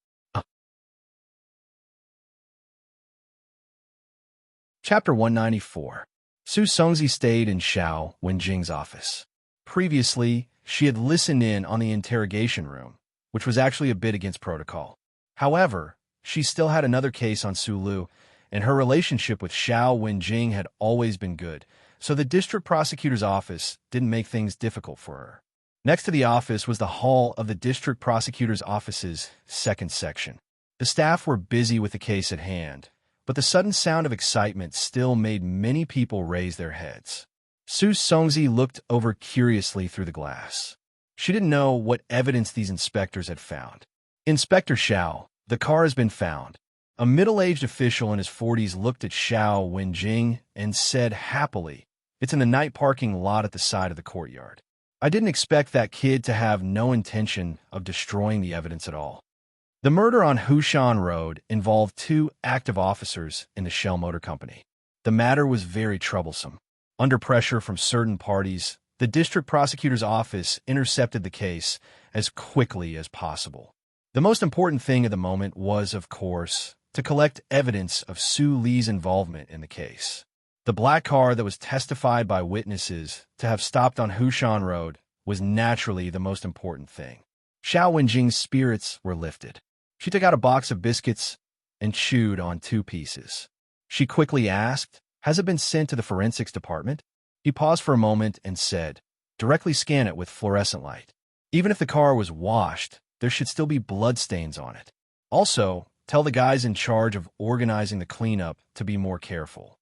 Chapter 194. Su Songzi stayed in Xiao Wenjing's office. Previously, she had listened in on the interrogation room, which was actually a bit against protocol. However, she still had another case on Su Lu, and her relationship with Xiao Wenjing had always been good, so the district prosecutor's office didn't make things difficult for her. Next to the office was the hall of the district prosecutor's office's second section. The staff were busy with the case at hand, but the sudden sound of excitement still made many people raise their heads. Su Songzi looked over curiously through the glass. She didn't know what evidence these inspectors had found. Inspector Xiao, the car has been found. A middle-aged official in his 40s looked at Xiao Wenjing and said happily, "It's in the night parking lot at the side of the courtyard. I didn't expect that kid to have no intention of destroying the evidence at all." The murder on Hushan Road involved 2 active officers in the Shell Motor Company. The matter was very troublesome. Under pressure from certain parties, the district prosecutor's office intercepted the case as quickly as possible. The most important thing at the moment was, of course, to collect evidence of Su Li's involvement in the case. The black car that was testified by witnesses to have stopped on Hushan Road was naturally the most important thing. Xiao Wenjing's spirits were lifted. She took out a box of biscuits and chewed on 2 pieces. She quickly asked, "Has it been sent to the forensics department?" He paused for a moment and said, "Directly scan it with fluorescent light. Even if the car was washed, there should still be bloodstains on it. Also, tell the guys in charge of organizing the cleanup to be more careful."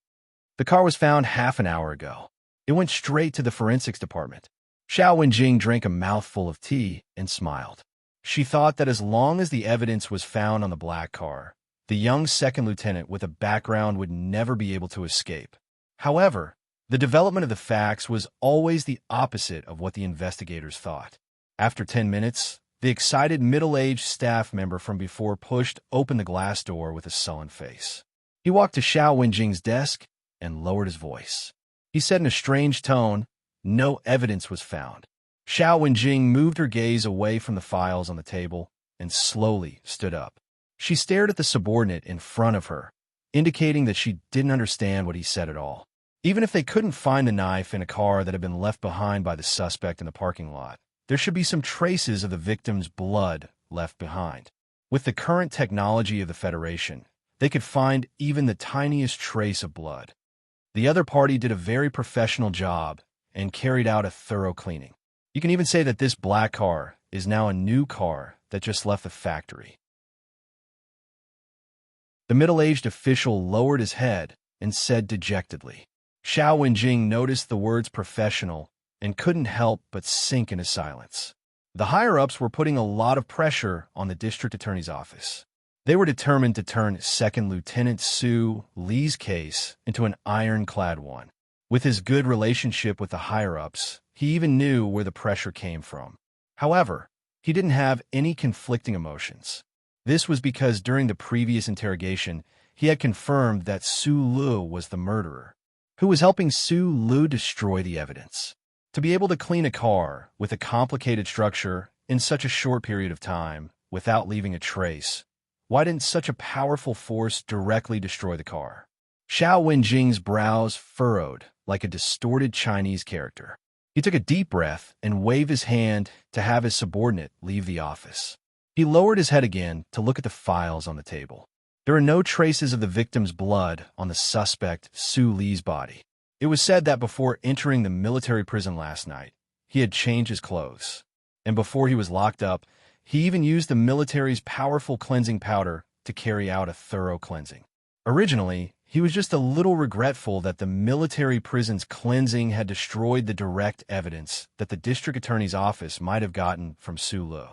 The car was found half an hour ago. It went straight to the forensics department. Xiao Wenjing drank a mouthful of tea and smiled. She thought that as long as the evidence was found on the black car, the young second lieutenant with a background would never be able to escape. However, the development of the facts was always the opposite of what the investigators thought. After 10 minutes, the excited middle-aged staff member from before pushed open the glass door with a sullen face. He walked to Xiao Wenjing's desk and lowered his voice. He said in a strange tone, "No evidence was found." Xiao Wenjing moved her gaze away from the files on the table and slowly stood up. She stared at the subordinate in front of her, indicating that she didn't understand what he said at all. Even if they couldn't find the knife in a car that had been left behind by the suspect in the parking lot, there should be some traces of the victim's blood left behind. With the current technology of the Federation, they could find even the tiniest trace of blood. The other party did a very professional job and carried out a thorough cleaning. You can even say that this black car is now a new car that just left the factory. The middle-aged official lowered his head and said dejectedly. Xiao Wenjing noticed the words professional and couldn't help but sink into silence. The higher-ups were putting a lot of pressure on the district attorney's office. They were determined to turn Second Lieutenant Su Li's case into an ironclad one. With his good relationship with the higher-ups, he even knew where the pressure came from. However, he didn't have any conflicting emotions. This was because during the previous interrogation, he had confirmed that Su Lu was the murderer, who was helping Su Lu destroy the evidence. To be able to clean a car with a complicated structure in such a short period of time without leaving a trace, why didn't such a powerful force directly destroy the car? Xiao Wenjing's brows furrowed like a distorted Chinese character. He took a deep breath and waved his hand to have his subordinate leave the office. He lowered his head again to look at the files on the table. There are no traces of the victim's blood on the suspect Su Li's body. It was said that before entering the military prison last night, he had changed his clothes. And before he was locked up, he even used the military's powerful cleansing powder to carry out a thorough cleansing. Originally, he was just a little regretful that the military prison's cleansing had destroyed the direct evidence that the district attorney's office might have gotten from Su Lu.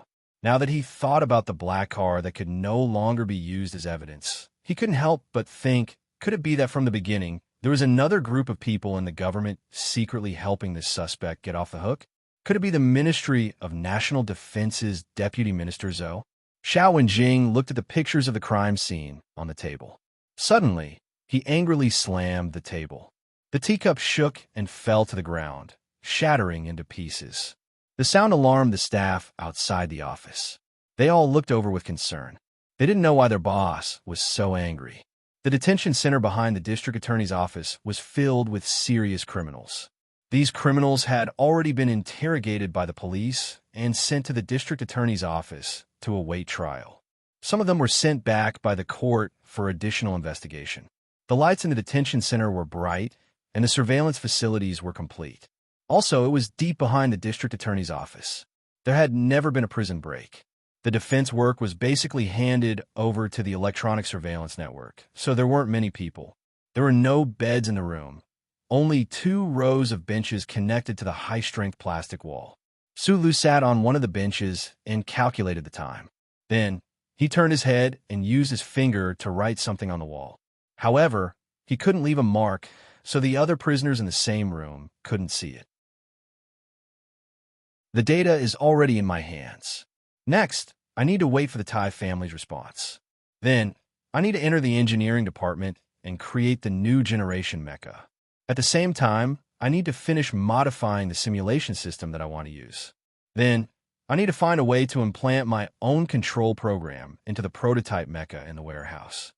Now that he thought about the black car that could no longer be used as evidence, he couldn't help but think, could it be that from the beginning, there was another group of people in the government secretly helping this suspect get off the hook? Could it be the Ministry of National Defense's Deputy Minister Zhou? Xiao Wenjing looked at the pictures of the crime scene on the table. Suddenly, he angrily slammed the table. The teacup shook and fell to the ground, shattering into pieces. The sound alarmed the staff outside the office. They all looked over with concern. They didn't know why their boss was so angry. The detention center behind the district attorney's office was filled with serious criminals. These criminals had already been interrogated by the police and sent to the district attorney's office to await trial. Some of them were sent back by the court for additional investigation. The lights in the detention center were bright, and the surveillance facilities were complete. Also, it was deep behind the district attorney's office. There had never been a prison break. The defense work was basically handed over to the electronic surveillance network, so there weren't many people. There were no beds in the room, only 2 rows of benches connected to the high-strength plastic wall. Sulu sat on one of the benches and calculated the time. Then, he turned his head and used his finger to write something on the wall. However, he couldn't leave a mark, so the other prisoners in the same room couldn't see it. The data is already in my hands. Next, I need to wait for the Thai family's response. Then, I need to enter the engineering department and create the new generation mecha. At the same time, I need to finish modifying the simulation system that I want to use. Then, I need to find a way to implant my own control program into the prototype mecha in the warehouse.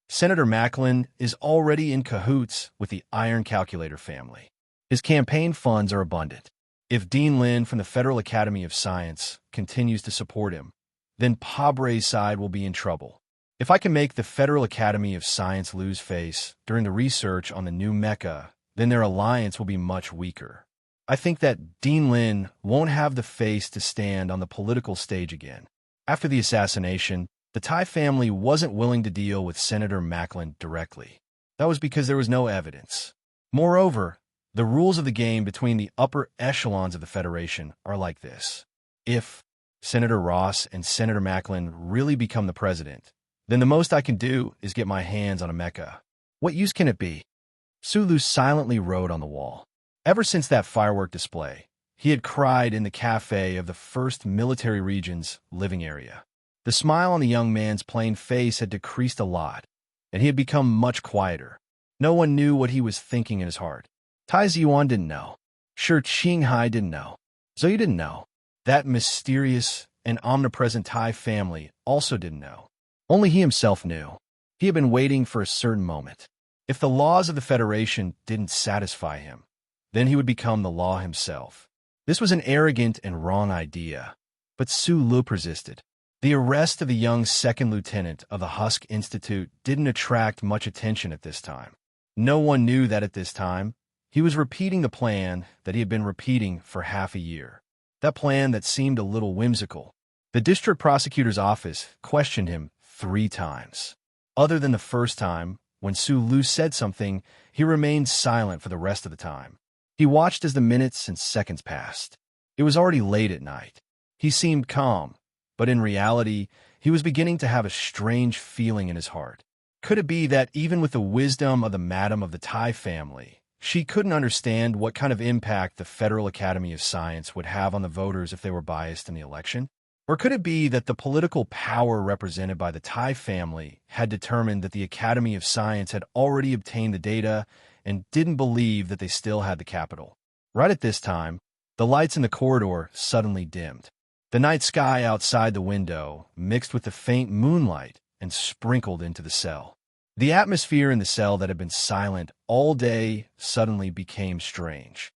Senator Macklin is already in cahoots with the Iron Calculator family. His campaign funds are abundant. If Dean Lin from the Federal Academy of Science continues to support him, then Pabre's side will be in trouble. If I can make the Federal Academy of Science lose face during the research on the new mecha, then their alliance will be much weaker. I think that Dean Lin won't have the face to stand on the political stage again. After the assassination, the Thai family wasn't willing to deal with Senator Macklin directly. That was because there was no evidence. Moreover, the rules of the game between the upper echelons of the Federation are like this. If Senator Ross and Senator Macklin really become the president, then the most I can do is get my hands on a mecha. What use can it be? Sulu silently wrote on the wall. Ever since that firework display, he had cried in the cafe of the 1st Military Region's living area. The smile on the young man's plain face had decreased a lot, and he had become much quieter. No one knew what he was thinking in his heart. Tai Ziyuan didn't know. Sure, Qinghai didn't know. Zoe didn't know. That mysterious and omnipresent Thai family also didn't know. Only he himself knew. He had been waiting for a certain moment. If the laws of the Federation didn't satisfy him, then he would become the law himself. This was an arrogant and wrong idea, but Sulu persisted. The arrest of the young second lieutenant of the Husk Institute didn't attract much attention at this time. No one knew that at this time, he was repeating the plan that he had been repeating for half a year. That plan that seemed a little whimsical. The district prosecutor's office questioned him 3 times. Other than the first time, when Sulu said something, he remained silent for the rest of the time. He watched as the minutes and seconds passed. It was already late at night. He seemed calm, but in reality, he was beginning to have a strange feeling in his heart. Could it be that even with the wisdom of the madam of the Thai family, she couldn't understand what kind of impact the Federal Academy of Science would have on the voters if they were biased in the election? Or could it be that the political power represented by the Thai family had determined that the Academy of Science had already obtained the data and didn't believe that they still had the capital? Right at this time, the lights in the corridor suddenly dimmed. The night sky outside the window mixed with the faint moonlight and sprinkled into the cell. The atmosphere in the cell that had been silent all day suddenly became strange.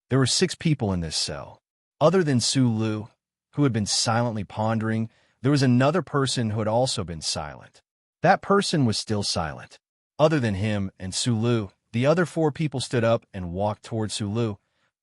There were 6 people in this cell. Other than Sulu, who had been silently pondering, there was another person who had also been silent. That person was still silent. Other than him and Sulu, the other 4 people stood up and walked toward Sulu,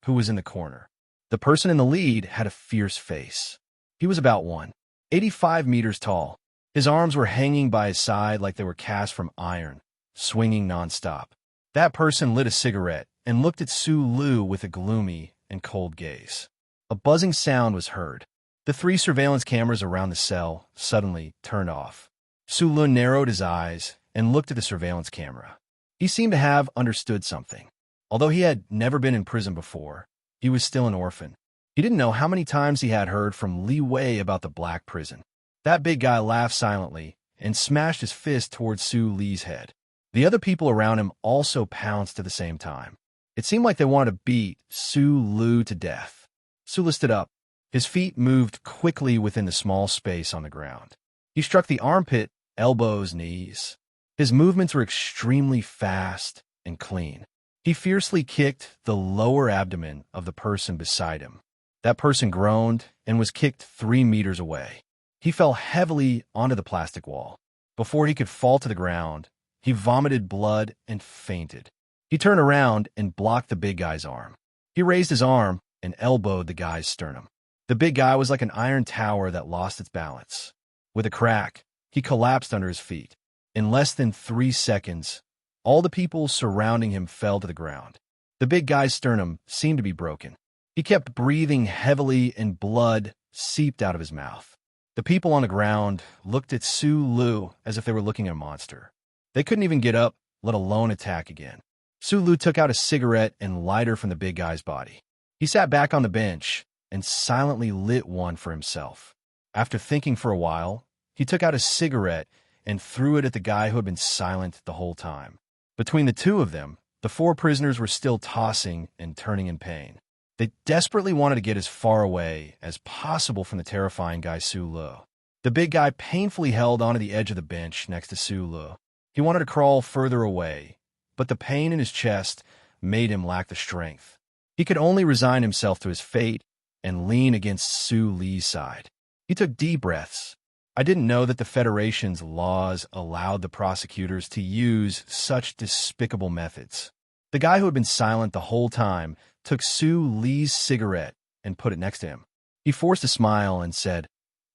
who was in the corner. The person in the lead had a fierce face. He was about 185 meters tall. His arms were hanging by his side like they were cast from iron, swinging nonstop. That person lit a cigarette and looked at Sulu with a gloomy and cold gaze. A buzzing sound was heard. The 3 surveillance cameras around the cell suddenly turned off. Sulu narrowed his eyes and looked at the surveillance camera. He seemed to have understood something. Although he had never been in prison before, he was still an orphan. He didn't know how many times he had heard from Li Wei about the black prison. That big guy laughed silently and smashed his fist towards Su Li's head. The other people around him also pounced at the same time. It seemed like they wanted to beat Su Lu to death. Su Lu stood up. His feet moved quickly within the small space on the ground. He struck the armpit, elbows, knees. His movements were extremely fast and clean. He fiercely kicked the lower abdomen of the person beside him. That person groaned and was kicked 3 meters away. He fell heavily onto the plastic wall. Before he could fall to the ground, he vomited blood and fainted. He turned around and blocked the big guy's arm. He raised his arm and elbowed the guy's sternum. The big guy was like an iron tower that lost its balance. With a crack, he collapsed under his feet. In less than 3 seconds, all the people surrounding him fell to the ground. The big guy's sternum seemed to be broken. He kept breathing heavily and blood seeped out of his mouth. The people on the ground looked at Sue Lu as if they were looking at a monster. They couldn't even get up, let alone attack again. Sue Lu took out a cigarette and lighter from the big guy's body. He sat back on the bench and silently lit one for himself. After thinking for a while, he took out a cigarette and threw it at the guy who had been silent the whole time. Between the two of them, the 4 prisoners were still tossing and turning in pain. They desperately wanted to get as far away as possible from the terrifying guy Sue Lu. The big guy painfully held onto the edge of the bench next to Sue Lu. He wanted to crawl further away, but the pain in his chest made him lack the strength. He could only resign himself to his fate and lean against Sue Lee's side. He took deep breaths. I didn't know that the Federation's laws allowed the prosecutors to use such despicable methods. The guy who had been silent the whole time took Sue Lee's cigarette and put it next to him. He forced a smile and said,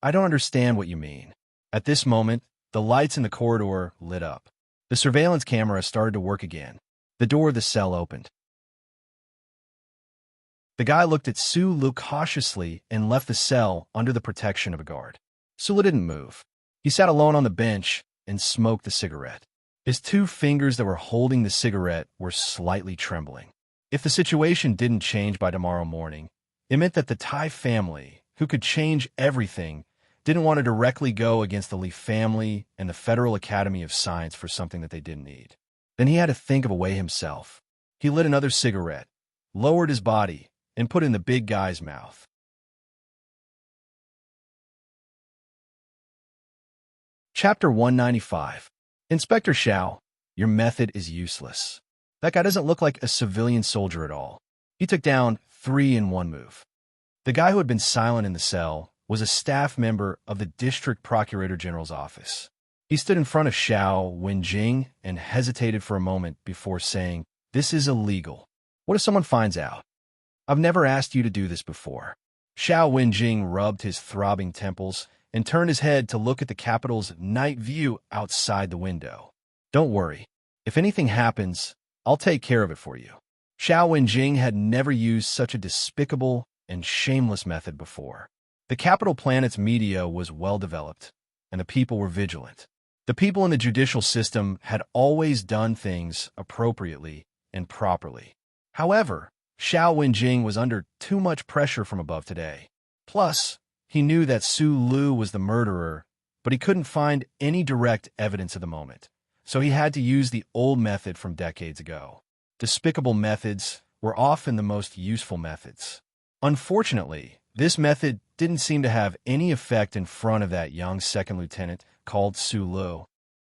"I don't understand what you mean." At this moment, the lights in the corridor lit up. The surveillance camera started to work again. The door of the cell opened. The guy looked at Sue Lu cautiously and left the cell under the protection of a guard. Sue Lu didn't move. He sat alone on the bench and smoked the cigarette. His 2 fingers that were holding the cigarette were slightly trembling. If the situation didn't change by tomorrow morning, it meant that the Thai family, who could change everything, didn't want to directly go against the Lee family and the Federal Academy of Science for something that they didn't need. Then he had to think of a way himself. He lit another cigarette, lowered his body, and put it in the big guy's mouth. Chapter 195. Inspector Xiao, your method is useless. That guy doesn't look like a civilian soldier at all. He took down 3 in one move. The guy who had been silent in the cell was a staff member of the District Procurator General's office. He stood in front of Xiao Wenjing and hesitated for a moment before saying, "This is illegal. What if someone finds out? I've never asked you to do this before." Xiao Wenjing rubbed his throbbing temples and turned his head to look at the capital's night view outside the window. "Don't worry. If anything happens, I'll take care of it for you." Xiao Wenjing had never used such a despicable and shameless method before. The capital planet's media was well developed, and the people were vigilant. The people in the judicial system had always done things appropriately and properly. However, Xiao Wenjing was under too much pressure from above today. Plus, he knew that Sue Lu was the murderer, but he couldn't find any direct evidence of the moment, so he had to use the old method from decades ago. Despicable methods were often the most useful methods. Unfortunately, this method didn't seem to have any effect in front of that young second lieutenant called Sue Lu.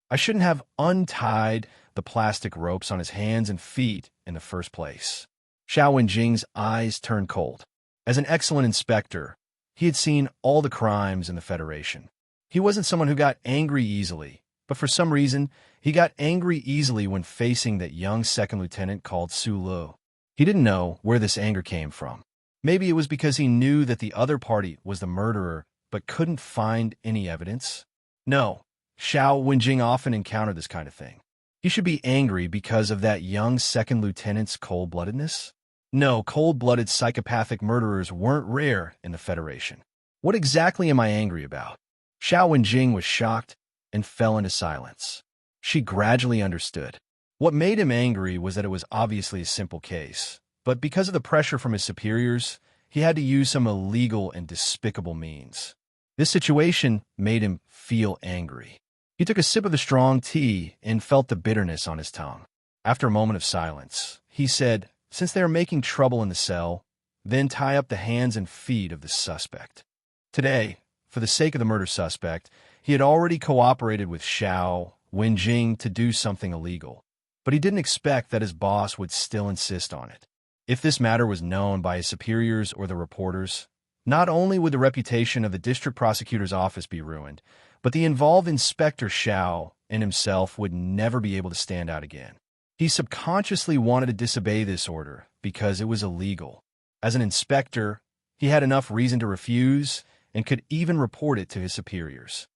I shouldn't have untied the plastic ropes on his hands and feet in the first place. Xiao Wenjing's eyes turned cold. As an excellent inspector, he had seen all the crimes in the Federation. He wasn't someone who got angry easily, but for some reason, he got angry easily when facing that young second lieutenant called Sue Lu. He didn't know where this anger came from. Maybe it was because he knew that the other party was the murderer, but couldn't find any evidence. No, Xiao Wenjing often encountered this kind of thing. He should be angry because of that young second lieutenant's cold-bloodedness? No, cold-blooded psychopathic murderers weren't rare in the Federation. What exactly am I angry about? Xiao Wenjing was shocked and fell into silence. She gradually understood. What made him angry was that it was obviously a simple case, but because of the pressure from his superiors, he had to use some illegal and despicable means. This situation made him feel angry. He took a sip of the strong tea and felt the bitterness on his tongue. After a moment of silence, he said, "Since they are making trouble in the cell, then tie up the hands and feet of the suspect." Today, for the sake of the murder suspect, he had already cooperated with Xiao Wenjing to do something illegal, but he didn't expect that his boss would still insist on it. If this matter was known by his superiors or the reporters, Not only would the reputation of the district prosecutor's office be ruined, but the involved Inspector Xiao and himself would never be able to stand out again. He subconsciously wanted to disobey this order because it was illegal. As an inspector, he had enough reason to refuse and could even report it to his superiors.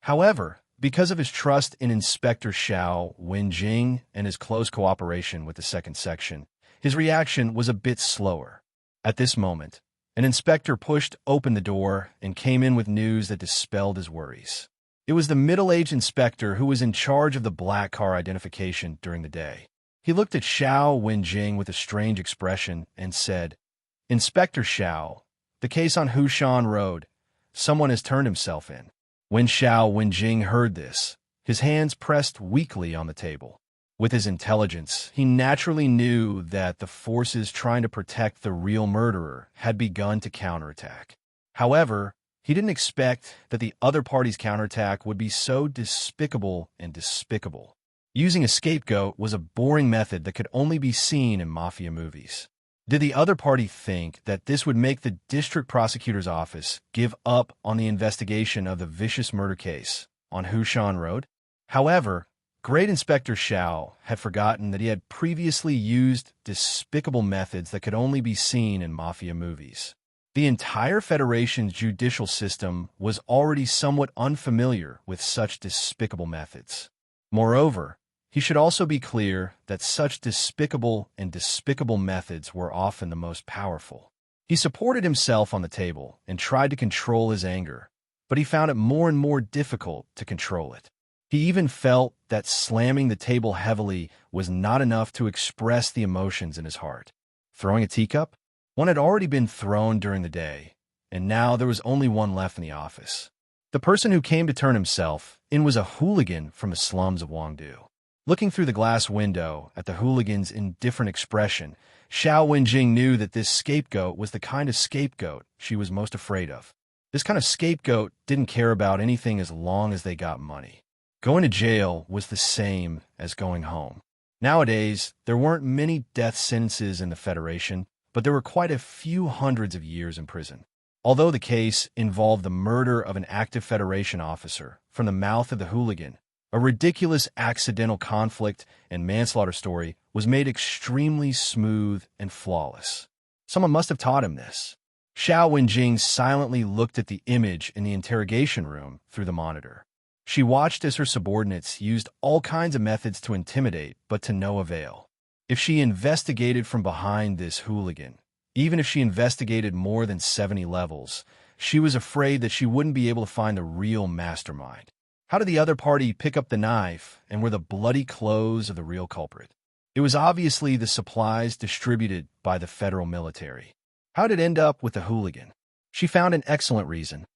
However, because of his trust in Inspector Xiao Wenjing and his close cooperation with the second section, his reaction was a bit slower. At this moment, an inspector pushed open the door and came in with news that dispelled his worries. It was the middle-aged inspector who was in charge of the black car identification during the day. He looked at Xiao Wenjing with a strange expression and said, "Inspector Xiao, the case on Hushan Road, someone has turned himself in." When Xiao Wenjing heard this, his hands pressed weakly on the table. With his intelligence, he naturally knew that the forces trying to protect the real murderer had begun to counterattack. However, he didn't expect that the other party's counterattack would be so despicable and despicable. Using a scapegoat was a boring method that could only be seen in mafia movies. Did the other party think that this would make the district prosecutor's office give up on the investigation of the vicious murder case on Hushan Road? However, Great Inspector Xiao had forgotten that he had previously used despicable methods that could only be seen in mafia movies. The entire Federation's judicial system was already somewhat unfamiliar with such despicable methods. Moreover, he should also be clear that such despicable methods were often the most powerful. He supported himself on the table and tried to control his anger, but he found it more and more difficult to control it. He even felt that slamming the table heavily was not enough to express the emotions in his heart. Throwing a teacup? One had already been thrown during the day, and now there was only one left in the office. The person who came to turn himself in was a hooligan from the slums of Wangdu. Looking through the glass window at the hooligan's indifferent expression, Xiao Wenjing knew that this scapegoat was the kind of scapegoat she was most afraid of. This kind of scapegoat didn't care about anything as long as they got money. Going to jail was the same as going home. Nowadays, there weren't many death sentences in the Federation, but there were quite a few hundreds of years in prison. Although the case involved the murder of an active Federation officer from the mouth of the hooligan, a ridiculous accidental conflict and manslaughter story was made extremely smooth and flawless. Someone must have taught him this. Xiao Wenjing silently looked at the image in the interrogation room through the monitor. She watched as her subordinates used all kinds of methods to intimidate, but to no avail. If she investigated from behind this hooligan, even if she investigated more than 70 levels, she was afraid that she wouldn't be able to find the real mastermind. How did the other party pick up the knife and were the bloody clothes of the real culprit? It was obviously the supplies distributed by the federal military. How did it end up with the hooligan? She found an excellent reason.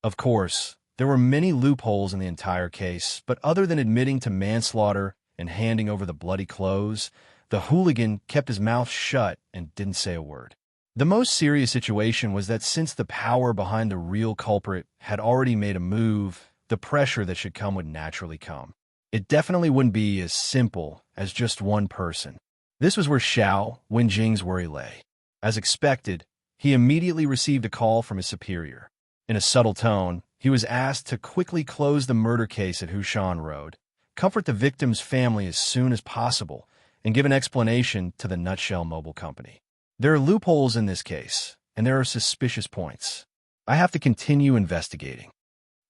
Of course, there were many loopholes in the entire case, but other than admitting to manslaughter and handing over the bloody clothes, the hooligan kept his mouth shut and didn't say a word. The most serious situation was that since the power behind the real culprit had already made a move, the pressure that should come would naturally come. It definitely wouldn't be as simple as just one person. This was where Xiao Wenjing's worry lay. As expected, he immediately received a call from his superior. In a subtle tone, he was asked to quickly close the murder case at Hushan Road, comfort the victim's family as soon as possible, and give an explanation to the Nutshell Mobile Company. There are loopholes in this case, and there are suspicious points. I have to continue investigating.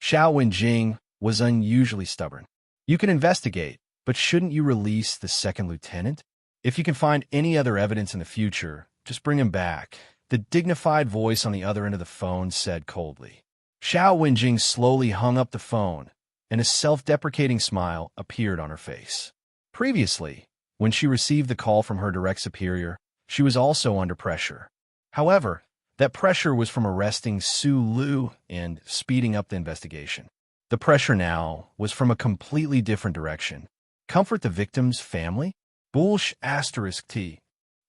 Xiao Wenjing was unusually stubborn. You can investigate, but shouldn't you release the second lieutenant? If you can find any other evidence in the future, just bring him back, the dignified voice on the other end of the phone said coldly. Xiao Wenjing slowly hung up the phone, and a self-deprecating smile appeared on her face. Previously, when she received the call from her direct superior, she was also under pressure. However, that pressure was from arresting Su Lu and speeding up the investigation. The pressure now was from a completely different direction. Comfort the victim's family? Bullsh *T.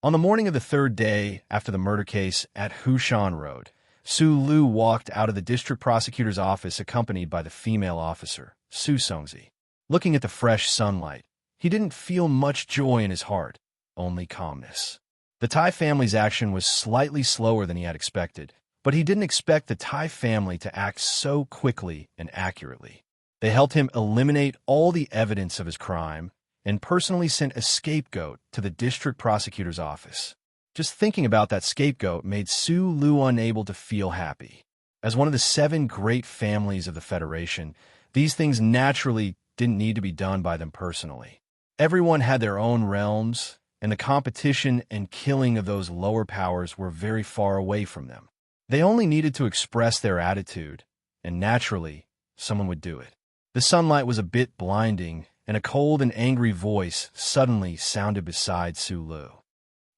On the morning of the third day after the murder case at Hushan Road, Su Lu walked out of the district prosecutor's office accompanied by the female officer, Su Songzi. Looking at the fresh sunlight, he didn't feel much joy in his heart, only calmness. The Tai family's action was slightly slower than he had expected, but he didn't expect the Tai family to act so quickly and accurately. They helped him eliminate all the evidence of his crime and personally sent a scapegoat to the district prosecutor's office. Just thinking about that scapegoat made Su Lu unable to feel happy. As one of the 7 great families of the Federation, these things naturally didn't need to be done by them personally. Everyone had their own realms, and the competition and killing of those lower powers were very far away from them. They only needed to express their attitude, and naturally, someone would do it. The sunlight was a bit blinding, and a cold and angry voice suddenly sounded beside Su Lu.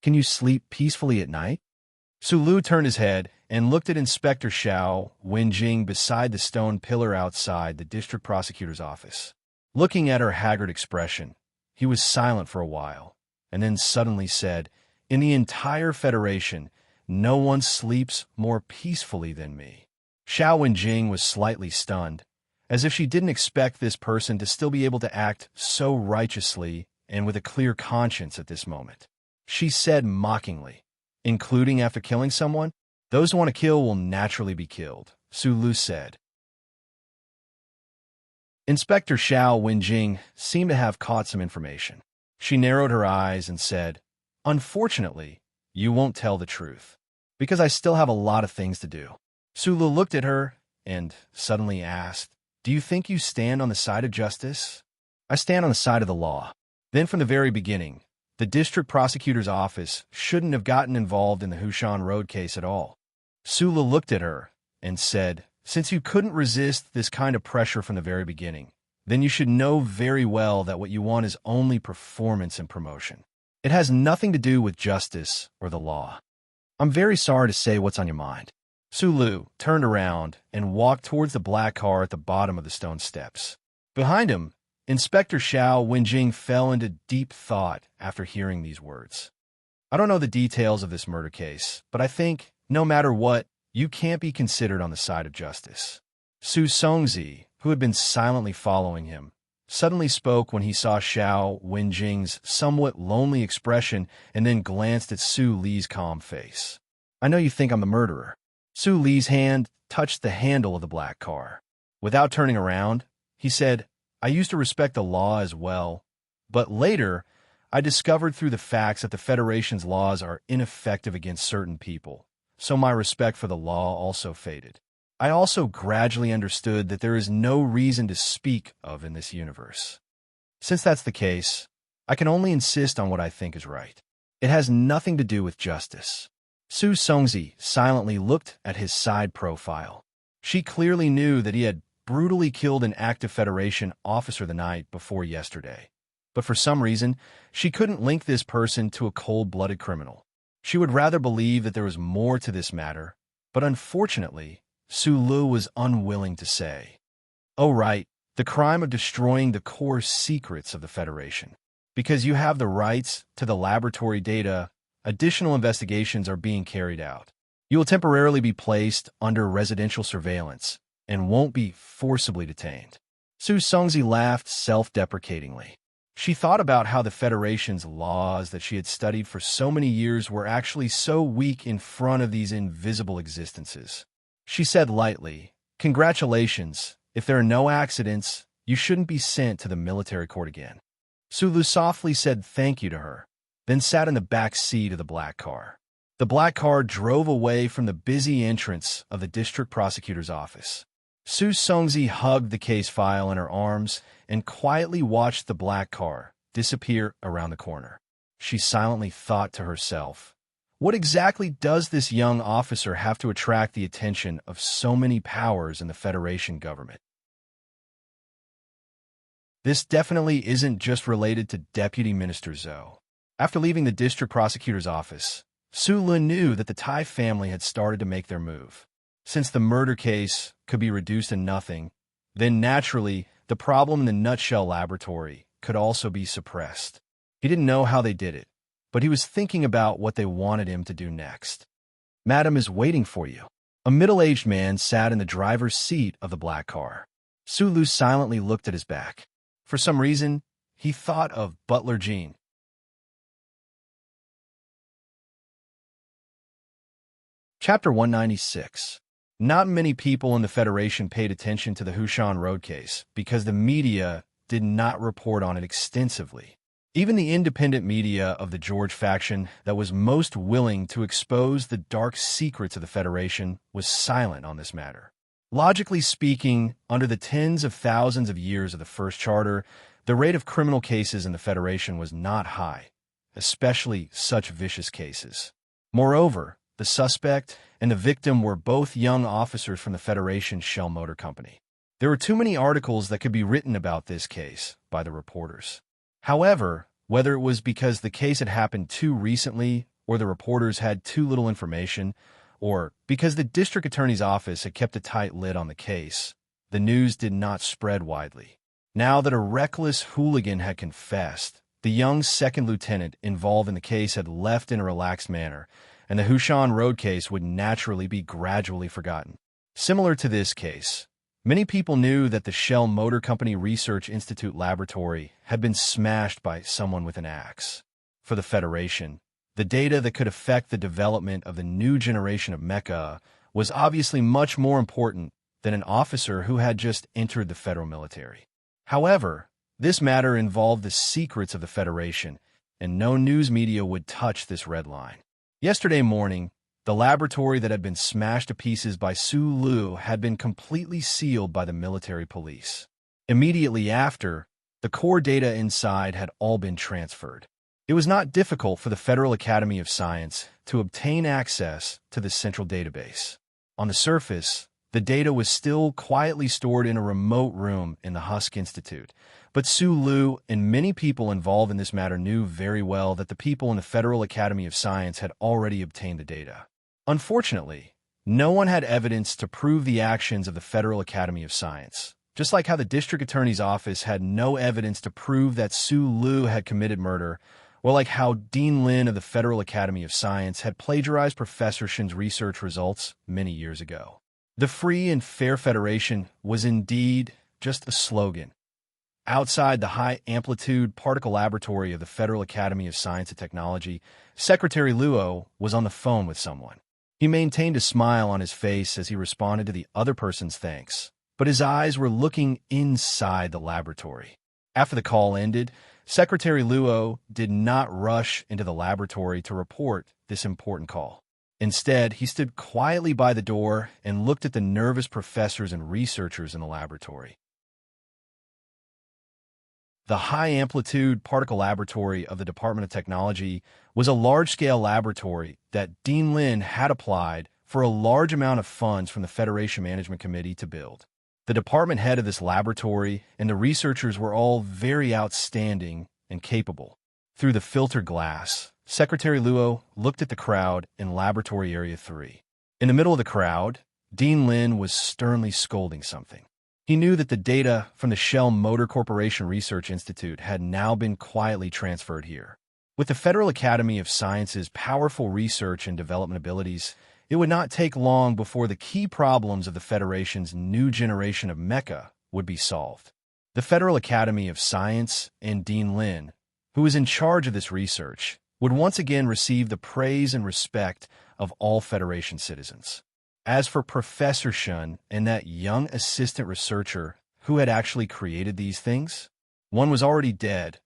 "Can you sleep peacefully at night?" Su Lu turned his head and looked at Inspector Xiao Wenjing beside the stone pillar outside the district prosecutor's office. Looking at her haggard expression, he was silent for a while, and then suddenly said, "In the entire Federation, no one sleeps more peacefully than me." Xiao Wenjing was slightly stunned, as if she didn't expect this person to still be able to act so righteously and with a clear conscience at this moment. She said mockingly, "Including after killing someone? Those who want to kill will naturally be killed," Su Lu said. Inspector Xiao Wenjing seemed to have caught some information. She narrowed her eyes and said, "Unfortunately, you won't tell the truth, because I still have a lot of things to do." Su Lu looked at her and suddenly asked, "Do you think you stand on the side of justice?" "I stand on the side of the law." Then from the very beginning, the district prosecutor's office shouldn't have gotten involved in the Hushan Road case at all. Su Lu looked at her and said, "Since you couldn't resist this kind of pressure from the very beginning, then you should know very well that what you want is only performance and promotion. It has nothing to do with justice or the law. I'm very sorry to say what's on your mind." Su Lu turned around and walked towards the black car at the bottom of the stone steps. Behind him, Inspector Xiao Wenjing fell into deep thought after hearing these words. "I don't know the details of this murder case, but I think, no matter what, you can't be considered on the side of justice." Su Songzi, who had been silently following him, suddenly spoke when he saw Xiao Wenjing's somewhat lonely expression and then glanced at Su Li's calm face. "I know you think I'm the murderer." Su Li's hand touched the handle of the black car. Without turning around, he said, "I used to respect the law as well, but later I discovered through the facts that the Federation's laws are ineffective against certain people, so my respect for the law also faded. I also gradually understood that there is no reason to speak of in this universe. Since that's the case, I can only insist on what I think is right. It has nothing to do with justice." Su Songzi silently looked at his side profile. She clearly knew that he had brutally killed an active Federation officer the night before yesterday, but for some reason, she couldn't link this person to a cold-blooded criminal. She would rather believe that there was more to this matter, but unfortunately, Su Lu was unwilling to say. "Oh, right, the crime of destroying the core secrets of the Federation. Because you have the rights to the laboratory data, additional investigations are being carried out. You will temporarily be placed under residential surveillance and won't be forcibly detained." Su Songzi laughed self-deprecatingly. She thought about how the Federation's laws that she had studied for so many years were actually so weak in front of these invisible existences. She said lightly, "Congratulations. If there are no accidents, you shouldn't be sent to the military court again." Su Lu softly said thank you to her, then sat in the back seat of the black car. The black car drove away from the busy entrance of the district prosecutor's office. Su Songzi hugged the case file in her arms and quietly watched the black car disappear around the corner. She silently thought to herself, what exactly does this young officer have to attract the attention of so many powers in the Federation government? This definitely isn't just related to Deputy Minister Zhou. After leaving the district prosecutor's office, Su Lin knew that the Tai family had started to make their move. Since the murder case could be reduced to nothing, then naturally, the problem in the nutshell laboratory could also be suppressed. He didn't know how they did it, but he was thinking about what they wanted him to do next. "Madam is waiting for you." A middle-aged man sat in the driver's seat of the black car. Su Lu silently looked at his back. For some reason, he thought of Butler Jean. Chapter 196. Not many people in the Federation paid attention to the Hushan Road case because the media did not report on it extensively. Even the independent media of the George faction that was most willing to expose the dark secrets of the Federation was silent on this matter. Logically speaking, under the tens of thousands of years of the First Charter, the rate of criminal cases in the Federation was not high, especially such vicious cases. Moreover, the suspect and the victim were both young officers from the Federation's Shell Motor Company. There were too many articles that could be written about this case by the reporters. However, whether it was because the case had happened too recently or the reporters had too little information, or because the district attorney's office had kept a tight lid on the case, the news did not spread widely. Now that a reckless hooligan had confessed, the young second lieutenant involved in the case had left in a relaxed manner, and the Hushan Road case would naturally be gradually forgotten. Similar to this case, many people knew that the Shell Motor Company Research Institute laboratory had been smashed by someone with an axe. For the Federation, the data that could affect the development of the new generation of mecha was obviously much more important than an officer who had just entered the federal military. However, this matter involved the secrets of the Federation, and no news media would touch this red line. Yesterday morning, the laboratory that had been smashed to pieces by Su Lu had been completely sealed by the military police. Immediately after, the core data inside had all been transferred. It was not difficult for the Federal Academy of Science to obtain access to the central database. On the surface, the data was still quietly stored in a remote room in the Husk Institute, but Su Lu and many people involved in this matter knew very well that the people in the Federal Academy of Science had already obtained the data. Unfortunately, no one had evidence to prove the actions of the Federal Academy of Science, just like how the district attorney's office had no evidence to prove that Su Lu had committed murder, or like how Dean Lin of the Federal Academy of Science had plagiarized Professor Shin's research results many years ago. The Free and Fair Federation was indeed just a slogan. Outside the high-amplitude particle laboratory of the Federal Academy of Science and Technology, Secretary Luo was on the phone with someone. He maintained a smile on his face as he responded to the other person's thanks, but his eyes were looking inside the laboratory. After the call ended, Secretary Luo did not rush into the laboratory to report this important call. Instead, he stood quietly by the door and looked at the nervous professors and researchers in the laboratory. The high-amplitude particle laboratory of the Department of Technology was a large-scale laboratory that Dean Lin had applied for a large amount of funds from the Federation Management Committee to build. The department head of this laboratory and the researchers were all very outstanding and capable. Through the filtered glass, Secretary Luo looked at the crowd in Laboratory Area 3. In the middle of the crowd, Dean Lin was sternly scolding something. He knew that the data from the Shell Motor Corporation Research Institute had now been quietly transferred here. With the Federal Academy of Science's powerful research and development abilities, it would not take long before the key problems of the Federation's new generation of mecha would be solved. The Federal Academy of Science and Dean Lin, who was in charge of this research, would once again receive the praise and respect of all Federation citizens. As for Professor Shun and that young assistant researcher who had actually created these things, one was already dead,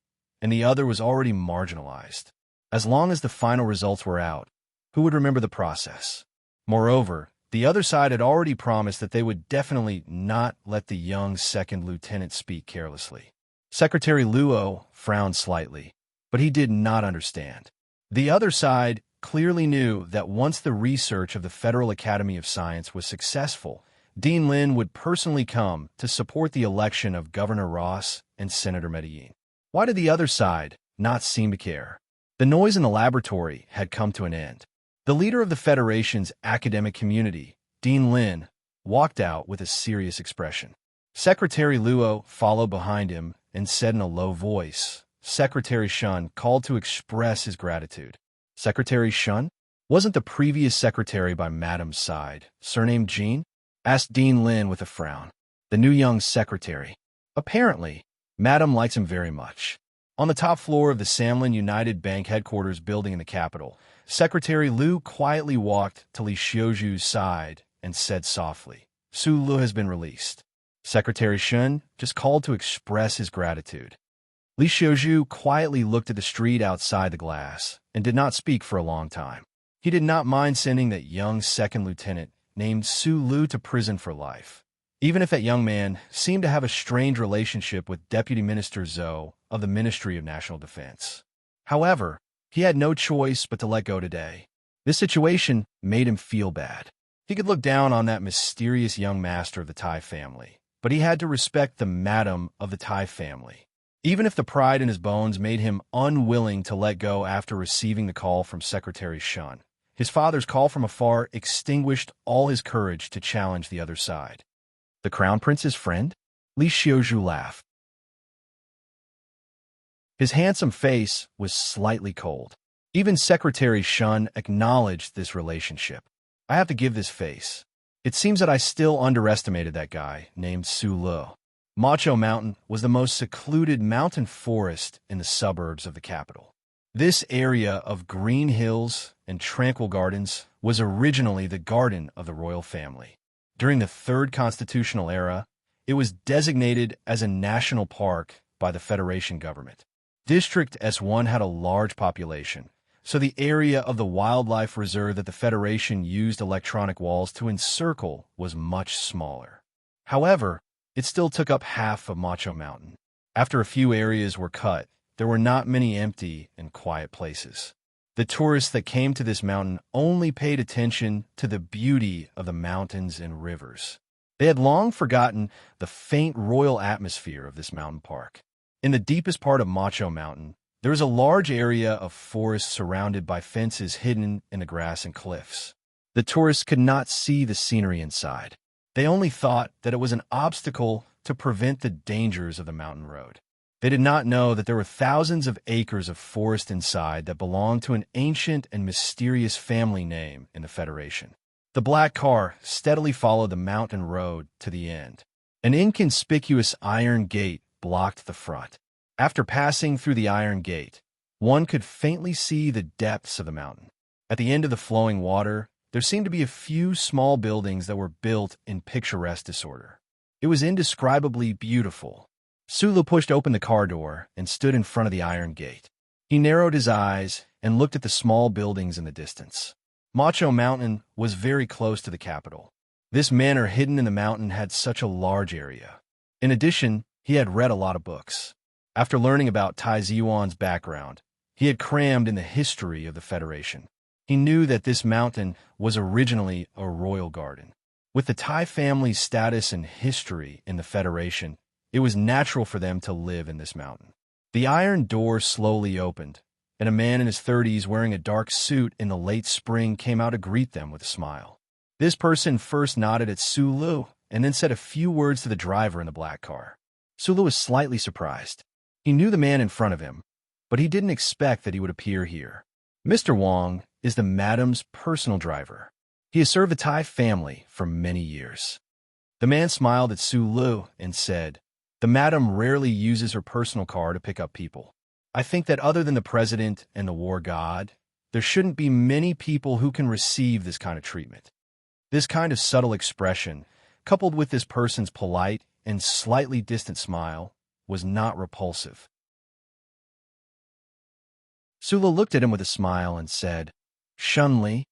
and the other was already marginalized. As long as the final results were out, who would remember the process? Moreover, the other side had already promised that they would definitely not let the young second lieutenant speak carelessly. Secretary Luo frowned slightly, but he did not understand. The other side clearly knew that once the research of the Federal Academy of Science was successful, Dean Lin would personally come to support the election of Governor Ross and Senator Medellin. Why did the other side not seem to care? The noise in the laboratory had come to an end. The leader of the Federation's academic community, Dean Lin, walked out with a serious expression. Secretary Luo followed behind him and said in a low voice, Secretary Shun called to express his gratitude. Secretary Shun? Wasn't the previous secretary by Madam's side, surnamed Jean? Asked Dean Lin with a frown. The new young secretary. Apparently, Madam likes him very much. On the top floor of the Samlin United Bank headquarters building in the capital, Secretary Liu quietly walked to Li Xiuju's side and said softly, "Su Lu has been released." Secretary Shun just called to express his gratitude. Li Xiuju quietly looked at the street outside the glass and did not speak for a long time. He did not mind sending that young second lieutenant named Su Lu to prison for life, even if that young man seemed to have a strained relationship with Deputy Minister Zhou of the Ministry of National Defense. However, he had no choice but to let go today. This situation made him feel bad. He could look down on that mysterious young master of the Tai family, but he had to respect the madam of the Tai family. Even if the pride in his bones made him unwilling to let go after receiving the call from Secretary Shun, his father's call from afar extinguished all his courage to challenge the other side. The Crown Prince's friend? Li Xiuju laughed. His handsome face was slightly cold. Even Secretary Shun acknowledged this relationship. I have to give this face. It seems that I still underestimated that guy named Su Lu. Macho Mountain was the most secluded mountain forest in the suburbs of the capital. This area of green hills and tranquil gardens was originally the garden of the royal family. During the Third Constitutional Era, it was designated as a national park by the Federation government. District S1 had a large population, so the area of the wildlife reserve that the Federation used electronic walls to encircle was much smaller. However, it still took up half of Macho Mountain. After a few areas were cut, there were not many empty and quiet places. The tourists that came to this mountain only paid attention to the beauty of the mountains and rivers. They had long forgotten the faint royal atmosphere of this mountain park. In the deepest part of Macho Mountain, there is a large area of forest surrounded by fences hidden in the grass and cliffs. The tourists could not see the scenery inside. They only thought that it was an obstacle to prevent the dangers of the mountain road. They did not know that there were thousands of acres of forest inside that belonged to an ancient and mysterious family name in the Federation. The black car steadily followed the mountain road to the end. An inconspicuous iron gate blocked the front. After passing through the iron gate, one could faintly see the depths of the mountain. At the end of the flowing water, there seemed to be a few small buildings that were built in picturesque disorder. It was indescribably beautiful. Sulu pushed open the car door and stood in front of the iron gate. He narrowed his eyes and looked at the small buildings in the distance. Macho Mountain was very close to the capital. This manor hidden in the mountain had such a large area. In addition, he had read a lot of books. After learning about Tai Ziyuan's background, he had crammed in the history of the Federation. He knew that this mountain was originally a royal garden. With the Tai family's status and history in the Federation, it was natural for them to live in this mountain. The iron door slowly opened, and a man in his 30s wearing a dark suit in the late spring came out to greet them with a smile. This person first nodded at Sulu and then said a few words to the driver in the black car. Sulu was slightly surprised. He knew the man in front of him, but he didn't expect that he would appear here. Mr. Wong is the madam's personal driver. He has served the Tai family for many years. The man smiled at Sulu and said, "The madam rarely uses her personal car to pick up people. I think that other than the president and the war god, there shouldn't be many people who can receive this kind of treatment." This kind of subtle expression, coupled with this person's polite and slightly distant smile, was not repulsive. Sula looked at him with a smile and said, "Shun Li."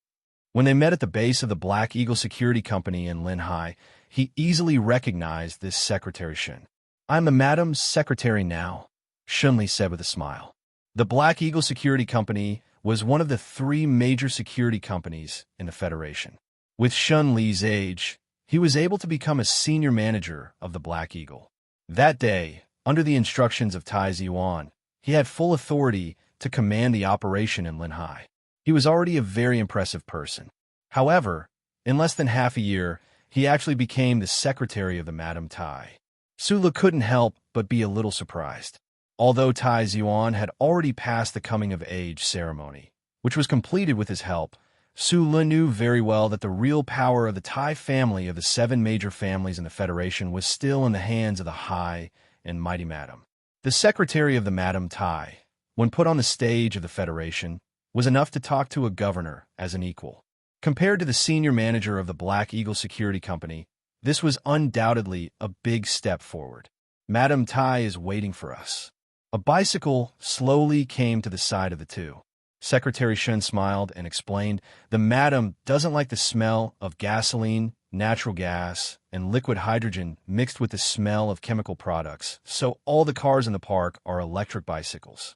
When they met at the base of the Black Eagle Security Company in Linhai, he easily recognized this Secretary Shun. "I'm the madam's secretary now," Shun Li said with a smile. The Black Eagle Security Company was one of the 3 major security companies in the Federation. With Shun Li's age, he was able to become a senior manager of the Black Eagle. That day, under the instructions of Tai Ziyuan, he had full authority to command the operation in Linhai. He was already a very impressive person. However, in less than half a year, he actually became the secretary of the Madame Tai. Sula couldn't help but be a little surprised. Although Tai Ziyuan had already passed the coming-of-age ceremony, which was completed with his help, Sula knew very well that the real power of the Tai family of the 7 major families in the Federation was still in the hands of the High and Mighty Madam. The secretary of the Madame Tai, when put on the stage of the Federation, was enough to talk to a governor as an equal. Compared to the senior manager of the Black Eagle Security Company, this was undoubtedly a big step forward. Madame Tai is waiting for us. A bicycle slowly came to the side of the two. Secretary Shen smiled and explained, the madam doesn't like the smell of gasoline, natural gas, and liquid hydrogen mixed with the smell of chemical products, so all the cars in the park are electric bicycles.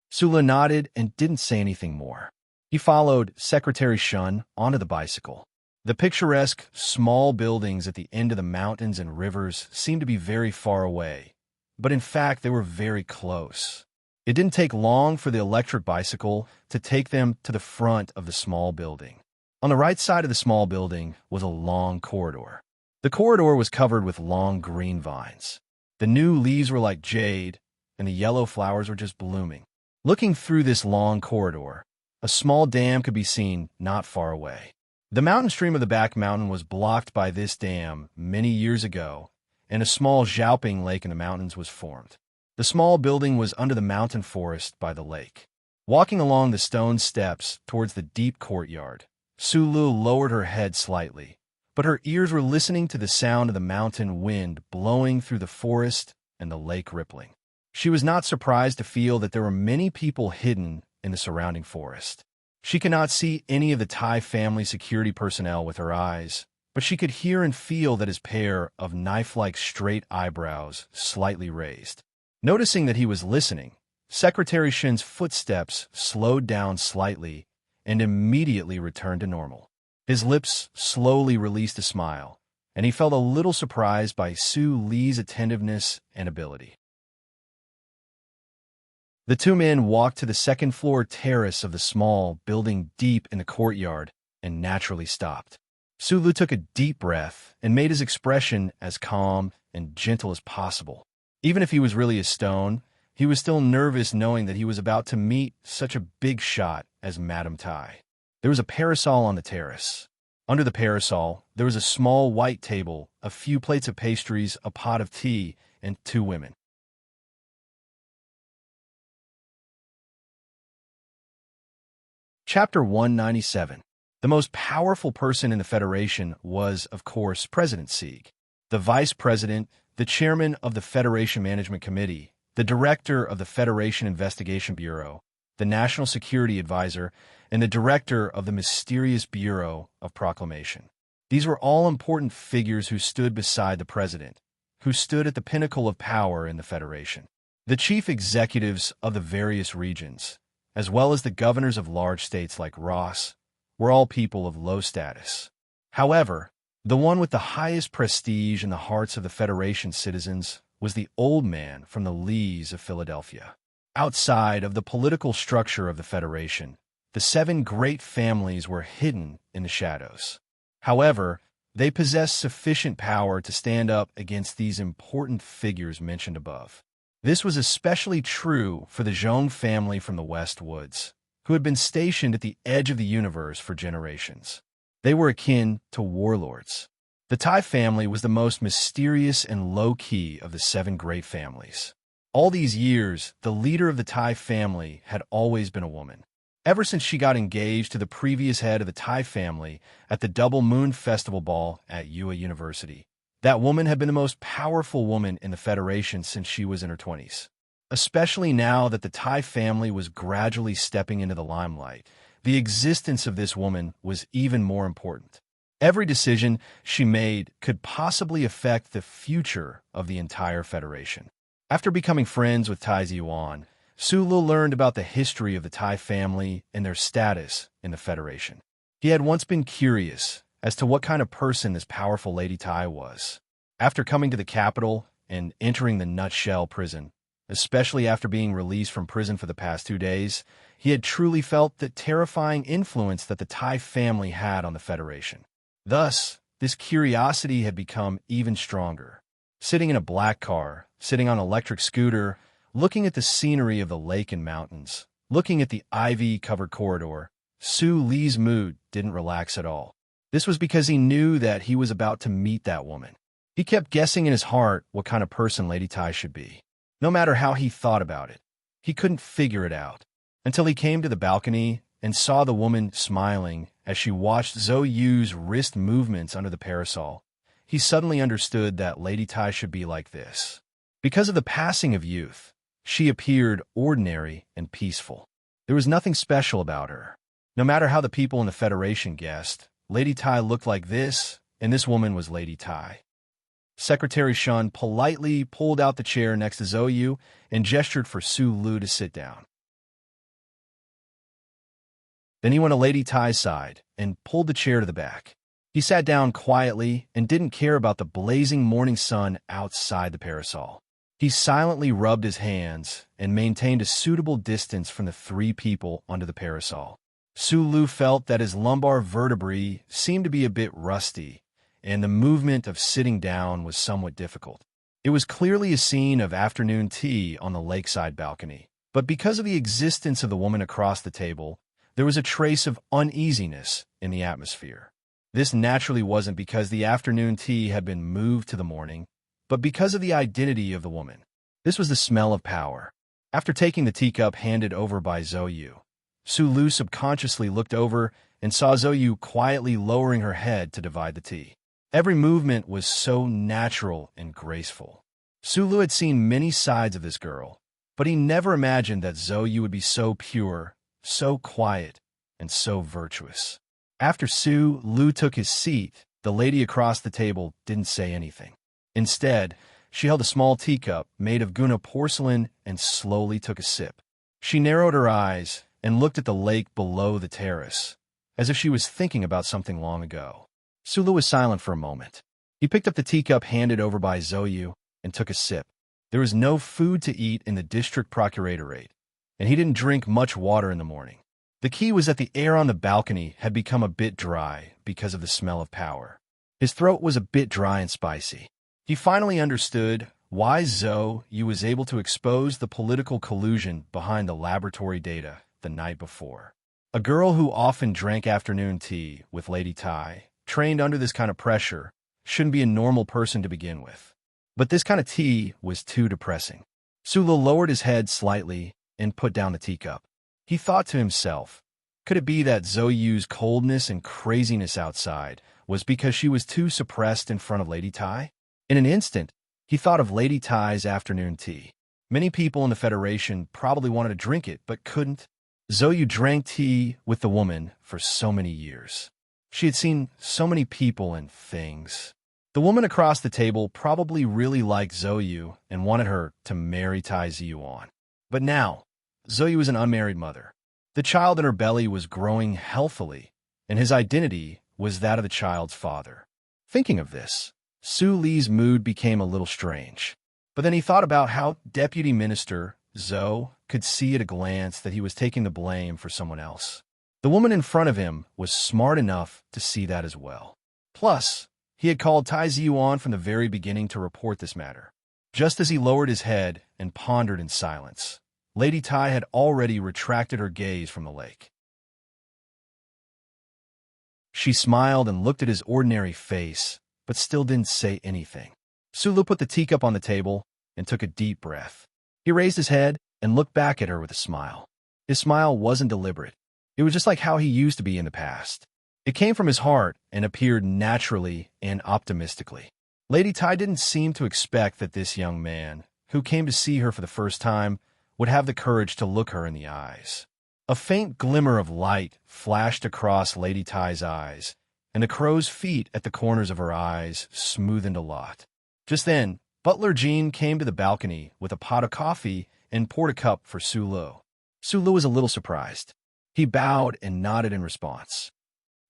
Sula nodded and didn't say anything more. He followed Secretary Shun onto the bicycle. The picturesque, small buildings at the end of the mountains and rivers seemed to be very far away, but in fact they were very close. It didn't take long for the electric bicycle to take them to the front of the small building. On the right side of the small building was a long corridor. The corridor was covered with long green vines. The new leaves were like jade, and the yellow flowers were just blooming. Looking through this long corridor, a small dam could be seen not far away. The mountain stream of the back mountain was blocked by this dam many years ago, and a small Xiaoping lake in the mountains was formed. The small building was under the mountain forest by the lake. Walking along the stone steps towards the deep courtyard, Sulu lowered her head slightly, but her ears were listening to the sound of the mountain wind blowing through the forest and the lake rippling. She was not surprised to feel that there were many people hidden in the surrounding forest. She could not see any of the Tai family security personnel with her eyes, but she could hear and feel that his pair of knife-like straight eyebrows slightly raised. Noticing that he was listening, Secretary Shin's footsteps slowed down slightly and immediately returned to normal. His lips slowly released a smile, and he felt a little surprised by Su Li's attentiveness and ability. The two men walked to the second-floor terrace of the small building deep in the courtyard and naturally stopped. Sulu took a deep breath and made his expression as calm and gentle as possible. Even if he was really a stone, he was still nervous knowing that he was about to meet such a big shot as Madame Tai. There was a parasol on the terrace. Under the parasol, there was a small white table, a few plates of pastries, a pot of tea, and two women. Chapter 197. The most powerful person in the Federation was, of course, President Sieg. The Vice President, the Chairman of the Federation Management Committee, the Director of the Federation Investigation Bureau, the National Security Advisor, and the Director of the mysterious Bureau of Proclamation. These were all important figures who stood beside the President, who stood at the pinnacle of power in the Federation. The chief executives of the various regions, as well as the governors of large states like Ross, were all people of low status. However, the one with the highest prestige in the hearts of the Federation citizens was the old man from the Lees of Philadelphia. Outside of the political structure of the Federation, the 7 great families were hidden in the shadows. However, they possessed sufficient power to stand up against these important figures mentioned above. This was especially true for the Zhong family from the West Woods, who had been stationed at the edge of the universe for generations. They were akin to warlords. The Tai family was the most mysterious and low-key of the 7 great families. All these years, the leader of the Tai family had always been a woman. Ever since she got engaged to the previous head of the Tai family at the Double Moon Festival Ball at Yue University, that woman had been the most powerful woman in the Federation since she was in her 20s. Especially now that the Tai family was gradually stepping into the limelight, the existence of this woman was even more important. Every decision she made could possibly affect the future of the entire Federation. After becoming friends with Tai Ziyuan, Sulu learned about the history of the Tai family and their status in the Federation. He had once been curious as to what kind of person this powerful Lady Tai was. After coming to the capital and entering the Nutshell prison, especially after being released from prison for the past 2 days, he had truly felt the terrifying influence that the Tai family had on the Federation. Thus, this curiosity had become even stronger. Sitting in a black car, sitting on an electric scooter, looking at the scenery of the lake and mountains, looking at the ivy-covered corridor, Su Li's mood didn't relax at all. This was because he knew that he was about to meet that woman. He kept guessing in his heart what kind of person Lady Tai should be. No matter how he thought about it, he couldn't figure it out, until he came to the balcony and saw the woman smiling as she watched Zhou Yu's wrist movements under the parasol. He suddenly understood that Lady Tai should be like this. Because of the passing of youth, she appeared ordinary and peaceful. There was nothing special about her. No matter how the people in the Federation guessed, Lady Tai looked like this, and this woman was Lady Tai. Secretary Shun politely pulled out the chair next to Zhou Yu and gestured for Su Lu to sit down. Then he went to Lady Tai's side and pulled the chair to the back. He sat down quietly and didn't care about the blazing morning sun outside the parasol. He silently rubbed his hands and maintained a suitable distance from the three people under the parasol. Su Lu felt that his lumbar vertebrae seemed to be a bit rusty, and the movement of sitting down was somewhat difficult. It was clearly a scene of afternoon tea on the lakeside balcony, but because of the existence of the woman across the table, there was a trace of uneasiness in the atmosphere. This naturally wasn't because the afternoon tea had been moved to the morning, but because of the identity of the woman. This was the smell of power. After taking the teacup handed over by Zhou Yu, Su Lu subconsciously looked over and saw Zhou Yu quietly lowering her head to divide the tea. Every movement was so natural and graceful. Su Lu had seen many sides of this girl, but he never imagined that Zhou Yu would be so pure, so quiet, and so virtuous. After Su Lu took his seat, the lady across the table didn't say anything. Instead, she held a small teacup made of Guna porcelain and slowly took a sip. She narrowed her eyes and looked at the lake below the terrace, as if she was thinking about something long ago. Su Lu was silent for a moment. He picked up the teacup handed over by Zhou Yu and took a sip. There was no food to eat in the district procuratorate, and he didn't drink much water in the morning. The key was that the air on the balcony had become a bit dry because of the smell of power. His throat was a bit dry and spicy. He finally understood why Zhou Yu was able to expose the political collusion behind the laboratory data the night before. A girl who often drank afternoon tea with Lady Tai, trained under this kind of pressure, shouldn't be a normal person to begin with. But this kind of tea was too depressing. Su Lu lowered his head slightly and put down the teacup. He thought to himself, could it be that Zhou Yu's coldness and craziness outside was because she was too suppressed in front of Lady Tai? In an instant, he thought of Lady Tai's afternoon tea. Many people in the Federation probably wanted to drink it, but couldn't. Zhou Yu drank tea with the woman for so many years. She had seen so many people and things. The woman across the table probably really liked Zhou Yu and wanted her to marry Tai Ziyuan. But now, Zhou Yu was an unmarried mother. The child in her belly was growing healthily, and his identity was that of the child's father. Thinking of this, Su Li's mood became a little strange. But then he thought about how Deputy Minister Zhou could see at a glance that he was taking the blame for someone else. The woman in front of him was smart enough to see that as well. Plus, he had called Tai Ziyuan from the very beginning to report this matter. Just as he lowered his head and pondered in silence, Lady Tai had already retracted her gaze from the lake. She smiled and looked at his ordinary face, but still didn't say anything. Su Lu put the teacup on the table and took a deep breath. He raised his head and looked back at her with a smile. His smile wasn't deliberate. It was just like how he used to be in the past. It came from his heart and appeared naturally and optimistically. Lady Tai didn't seem to expect that this young man, who came to see her for the first time, would have the courage to look her in the eyes. A faint glimmer of light flashed across Lady Tai's eyes, and the crow's feet at the corners of her eyes smoothened a lot. Just then, Butler Jean came to the balcony with a pot of coffee and poured a cup for Su Lu. Su Lu was a little surprised. He bowed and nodded in response.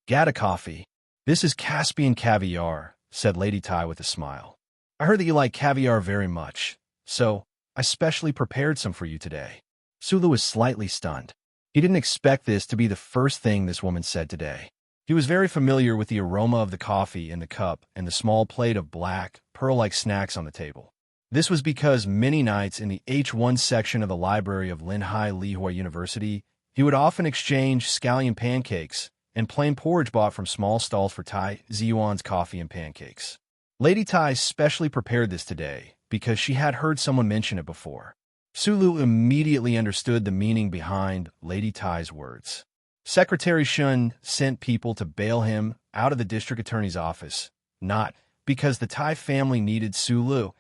"Got a coffee. This is Caspian caviar," said Lady Tai with a smile. "I heard that you like caviar very much, so I specially prepared some for you today." Su Lu was slightly stunned. He didn't expect this to be the first thing this woman said today. He was very familiar with the aroma of the coffee in the cup and the small plate of black, pearl-like snacks on the table. This was because many nights in the H1 section of the library of Linhai Lihua University, he would often exchange scallion pancakes and plain porridge bought from small stalls for Tai Ziyuan's coffee and pancakes. Lady Tai specially prepared this today because she had heard someone mention it before. Sulu immediately understood the meaning behind Lady Tai's words. Secretary Shun sent people to bail him out of the district attorney's office, not because the Tai family needed Sulu,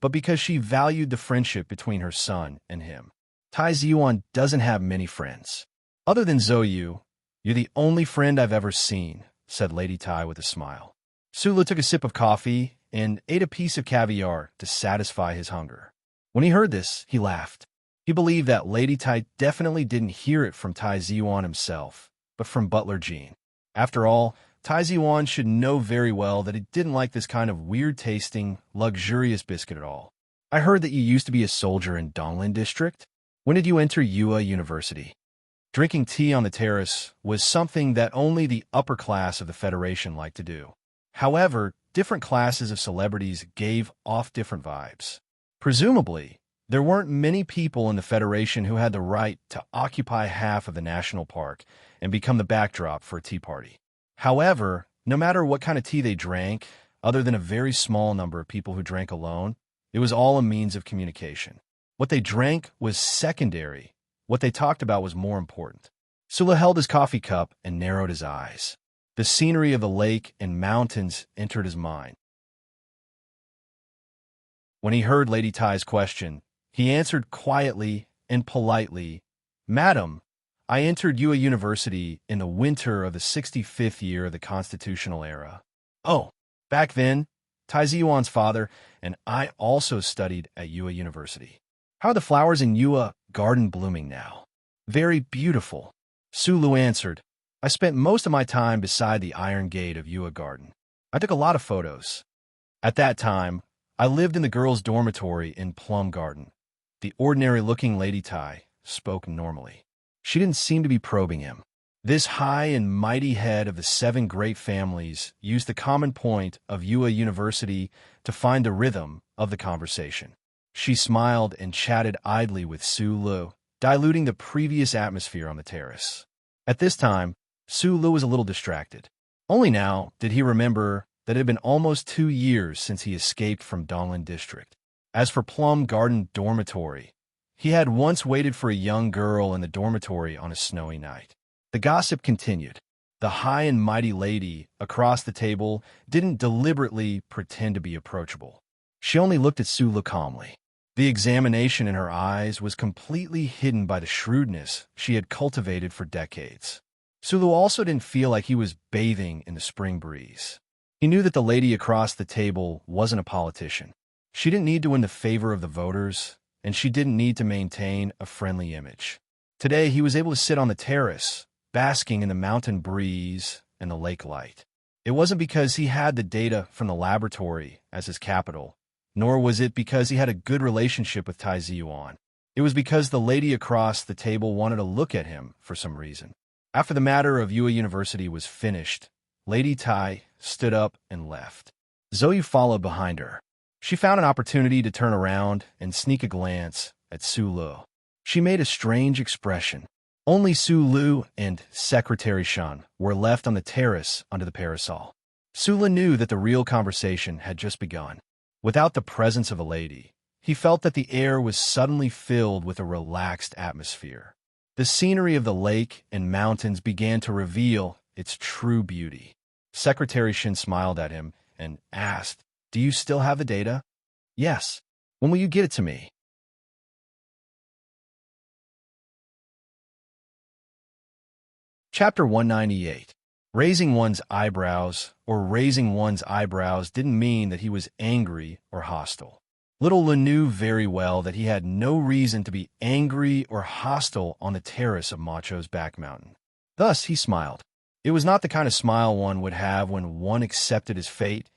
but because she valued the friendship between her son and him. Tai Ziyuan doesn't have many friends. Other than Zhou, you're the only friend I've ever seen, said Lady Tai with a smile. Sulu took a sip of coffee and ate a piece of caviar to satisfy his hunger. When he heard this, he laughed. He believed that Lady Tai definitely didn't hear it from Tai Ziyuan himself, but from Butler Jean. After all, Tai Ziyuan should know very well that he didn't like this kind of weird-tasting, luxurious biscuit at all. I heard that you used to be a soldier in Donglin District. When did you enter Yue University? Drinking tea on the terrace was something that only the upper class of the Federation liked to do. However, different classes of celebrities gave off different vibes. Presumably, there weren't many people in the Federation who had the right to occupy half of the national park and become the backdrop for a tea party. However, no matter what kind of tea they drank, other than a very small number of people who drank alone, it was all a means of communication. What they drank was secondary. What they talked about was more important. Sula held his coffee cup and narrowed his eyes. The scenery of the lake and mountains entered his mind. When he heard Lady Tai's question, he answered quietly and politely, "Madam, I entered Yue University in the winter of the 65th year of the constitutional era." "Oh, back then, Tai Ziyuan's father and I also studied at Yue University. How are the flowers in Yue Garden blooming now?" "Very beautiful," Sulu answered. "I spent most of my time beside the iron gate of Yue Garden. I took a lot of photos. At that time, I lived in the girls' dormitory in Plum Garden." The ordinary-looking Lady Tai spoke normally. She didn't seem to be probing him. This high and mighty head of the 7 great families used the common point of Yue University to find the rhythm of the conversation. She smiled and chatted idly with Sulu, diluting the previous atmosphere on the terrace. At this time, Sulu was a little distracted. Only now did he remember that it had been almost 2 years since he escaped from Donglin District. As for Plum Garden Dormitory, he had once waited for a young girl in the dormitory on a snowy night. The gossip continued. The high and mighty lady across the table didn't deliberately pretend to be approachable. She only looked at Sulu calmly. The examination in her eyes was completely hidden by the shrewdness she had cultivated for decades. Sulu also didn't feel like he was bathing in the spring breeze. He knew that the lady across the table wasn't a politician. She didn't need to win the favor of the voters, and she didn't need to maintain a friendly image. Today, he was able to sit on the terrace, basking in the mountain breeze and the lake light. It wasn't because he had the data from the laboratory as his capital, nor was it because he had a good relationship with Tai Ziyuan. It was because the lady across the table wanted to look at him for some reason. After the matter of Yue University was finished, Lady Tai stood up and left. Zoe followed behind her. She found an opportunity to turn around and sneak a glance at Sulu. She made a strange expression. Only Sulu and Secretary Shan were left on the terrace under the parasol. Sulu knew that the real conversation had just begun. Without the presence of a lady, he felt that the air was suddenly filled with a relaxed atmosphere. The scenery of the lake and mountains began to reveal its true beauty. Secretary Shin smiled at him and asked, "Do you still have the data?" "Yes. When will you get it to me?" Chapter 198. Raising one's eyebrows didn't mean that he was angry or hostile. Little Lin knew very well that he had no reason to be angry or hostile on the terrace of Macho's back mountain. Thus, he smiled. It was not the kind of smile one would have when one accepted his fate,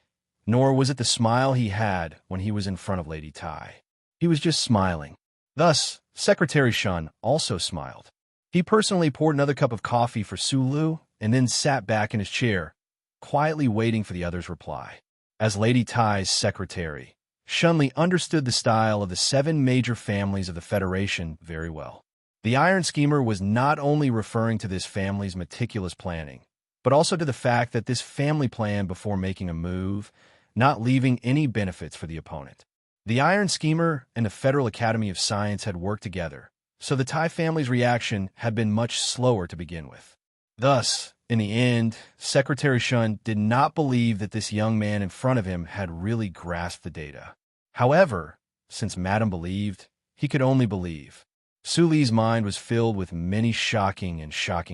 nor was it the smile he had when he was in front of Lady Tai. He was just smiling. Thus, Secretary Shun also smiled. He personally poured another cup of coffee for Sulu and then sat back in his chair, quietly waiting for the other's reply. As Lady Tai's secretary, Shunli understood the style of the 7 major families of the Federation very well. The Iron Schemer was not only referring to this family's meticulous planning, but also to the fact that this family planned before making a move, not leaving any benefits for the opponent. The Iron Schemer and the Federal Academy of Science had worked together, so the Tai family's reaction had been much slower to begin with. Thus, in the end, Secretary Shun did not believe that this young man in front of him had really grasped the data. However, since Madam believed, he could only believe. Su Li's mind was filled with many shocking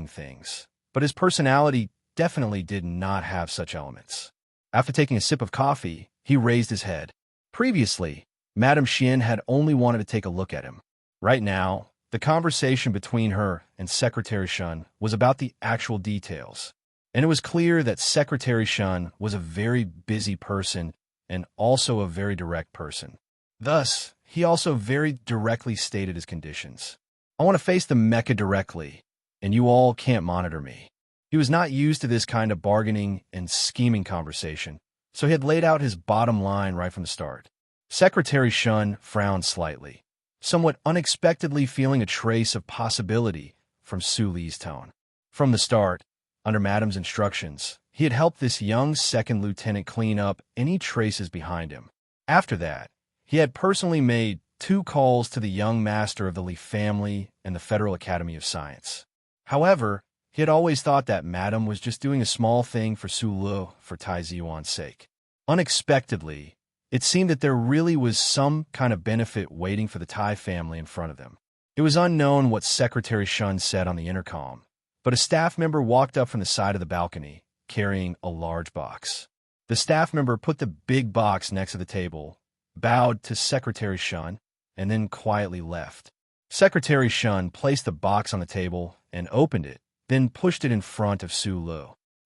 things, but his personality definitely did not have such elements. After taking a sip of coffee, he raised his head. Previously, Madam Xian had only wanted to take a look at him. Right now, the conversation between her and Secretary Shun was about the actual details, and it was clear that Secretary Shun was a very busy person and also a very direct person. Thus, he also very directly stated his conditions. I want to face the mecha directly, and you all can't monitor me. He was not used to this kind of bargaining and scheming conversation, so he had laid out his bottom line right from the start. Secretary Shun frowned slightly, somewhat unexpectedly feeling a trace of possibility from Su Li's tone. From the start, under Madam's instructions, he had helped this young second lieutenant clean up any traces behind him. After that, he had personally made 2 calls to the young master of the Li family and the Federal Academy of Science. However, he had always thought that Madam was just doing a small thing for Su Li for Tai Ziyuan's sake. Unexpectedly, it seemed that there really was some kind of benefit waiting for the Tai family in front of them. It was unknown what Secretary Shun said on the intercom, but a staff member walked up from the side of the balcony, carrying a large box. The staff member put the big box next to the table, bowed to Secretary Shun, and then quietly left. Secretary Shun placed the box on the table and opened it, then pushed it in front of Su Li.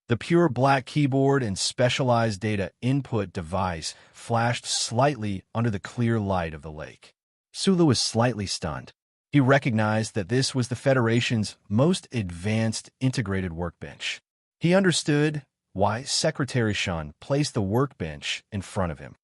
The pure black keyboard and specialized data input device flashed slightly under the clear light of the lake. Su Li was slightly stunned. He recognized that this was the Federation's most advanced integrated workbench. He understood why Secretary Shun placed the workbench in front of him.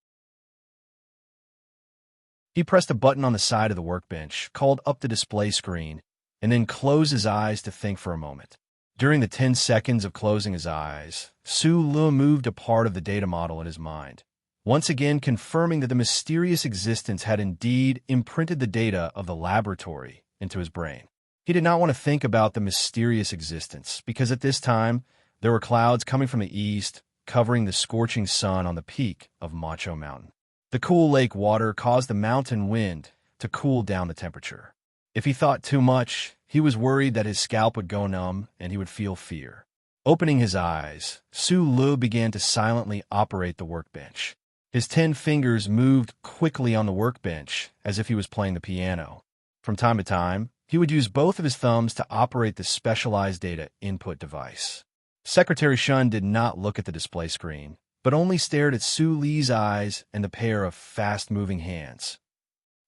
He pressed a button on the side of the workbench, called up the display screen, and then closed his eyes to think for a moment. During the 10 seconds of closing his eyes, Su Li moved a part of the data model in his mind, once again confirming that the mysterious existence had indeed imprinted the data of the laboratory into his brain. He did not want to think about the mysterious existence, because at this time, there were clouds coming from the east, covering the scorching sun on the peak of Macho Mountain. The cool lake water caused the mountain wind to cool down the temperature. If he thought too much, he was worried that his scalp would go numb and he would feel fear. Opening his eyes, Su Li began to silently operate the workbench. His 10 fingers moved quickly on the workbench as if he was playing the piano. From time to time, he would use both of his thumbs to operate the specialized data input device. Secretary Shun did not look at the display screen, but only stared at Su Li's eyes and the pair of fast-moving hands.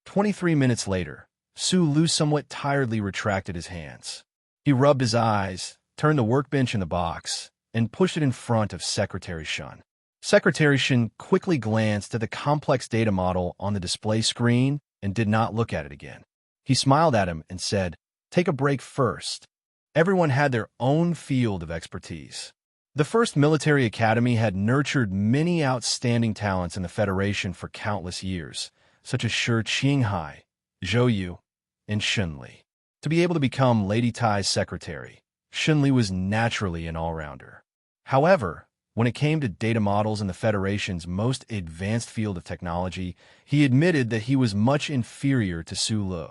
23 minutes later, Su Li somewhat tiredly retracted his hands. He rubbed his eyes, turned the workbench in the box, and pushed it in front of Secretary Shun. Secretary Shun quickly glanced at the complex data model on the display screen and did not look at it again. He smiled at him and said, "Take a break first." Everyone had their own field of expertise. The first military academy had nurtured many outstanding talents in the Federation for countless years, such as Shi Qinghai, Zhou Yu, and Shun Li. To be able to become Lady Tai's secretary, Shun Li was naturally an all-rounder. However, when it came to data models in the Federation's most advanced field of technology, he admitted that he was much inferior to Su Li.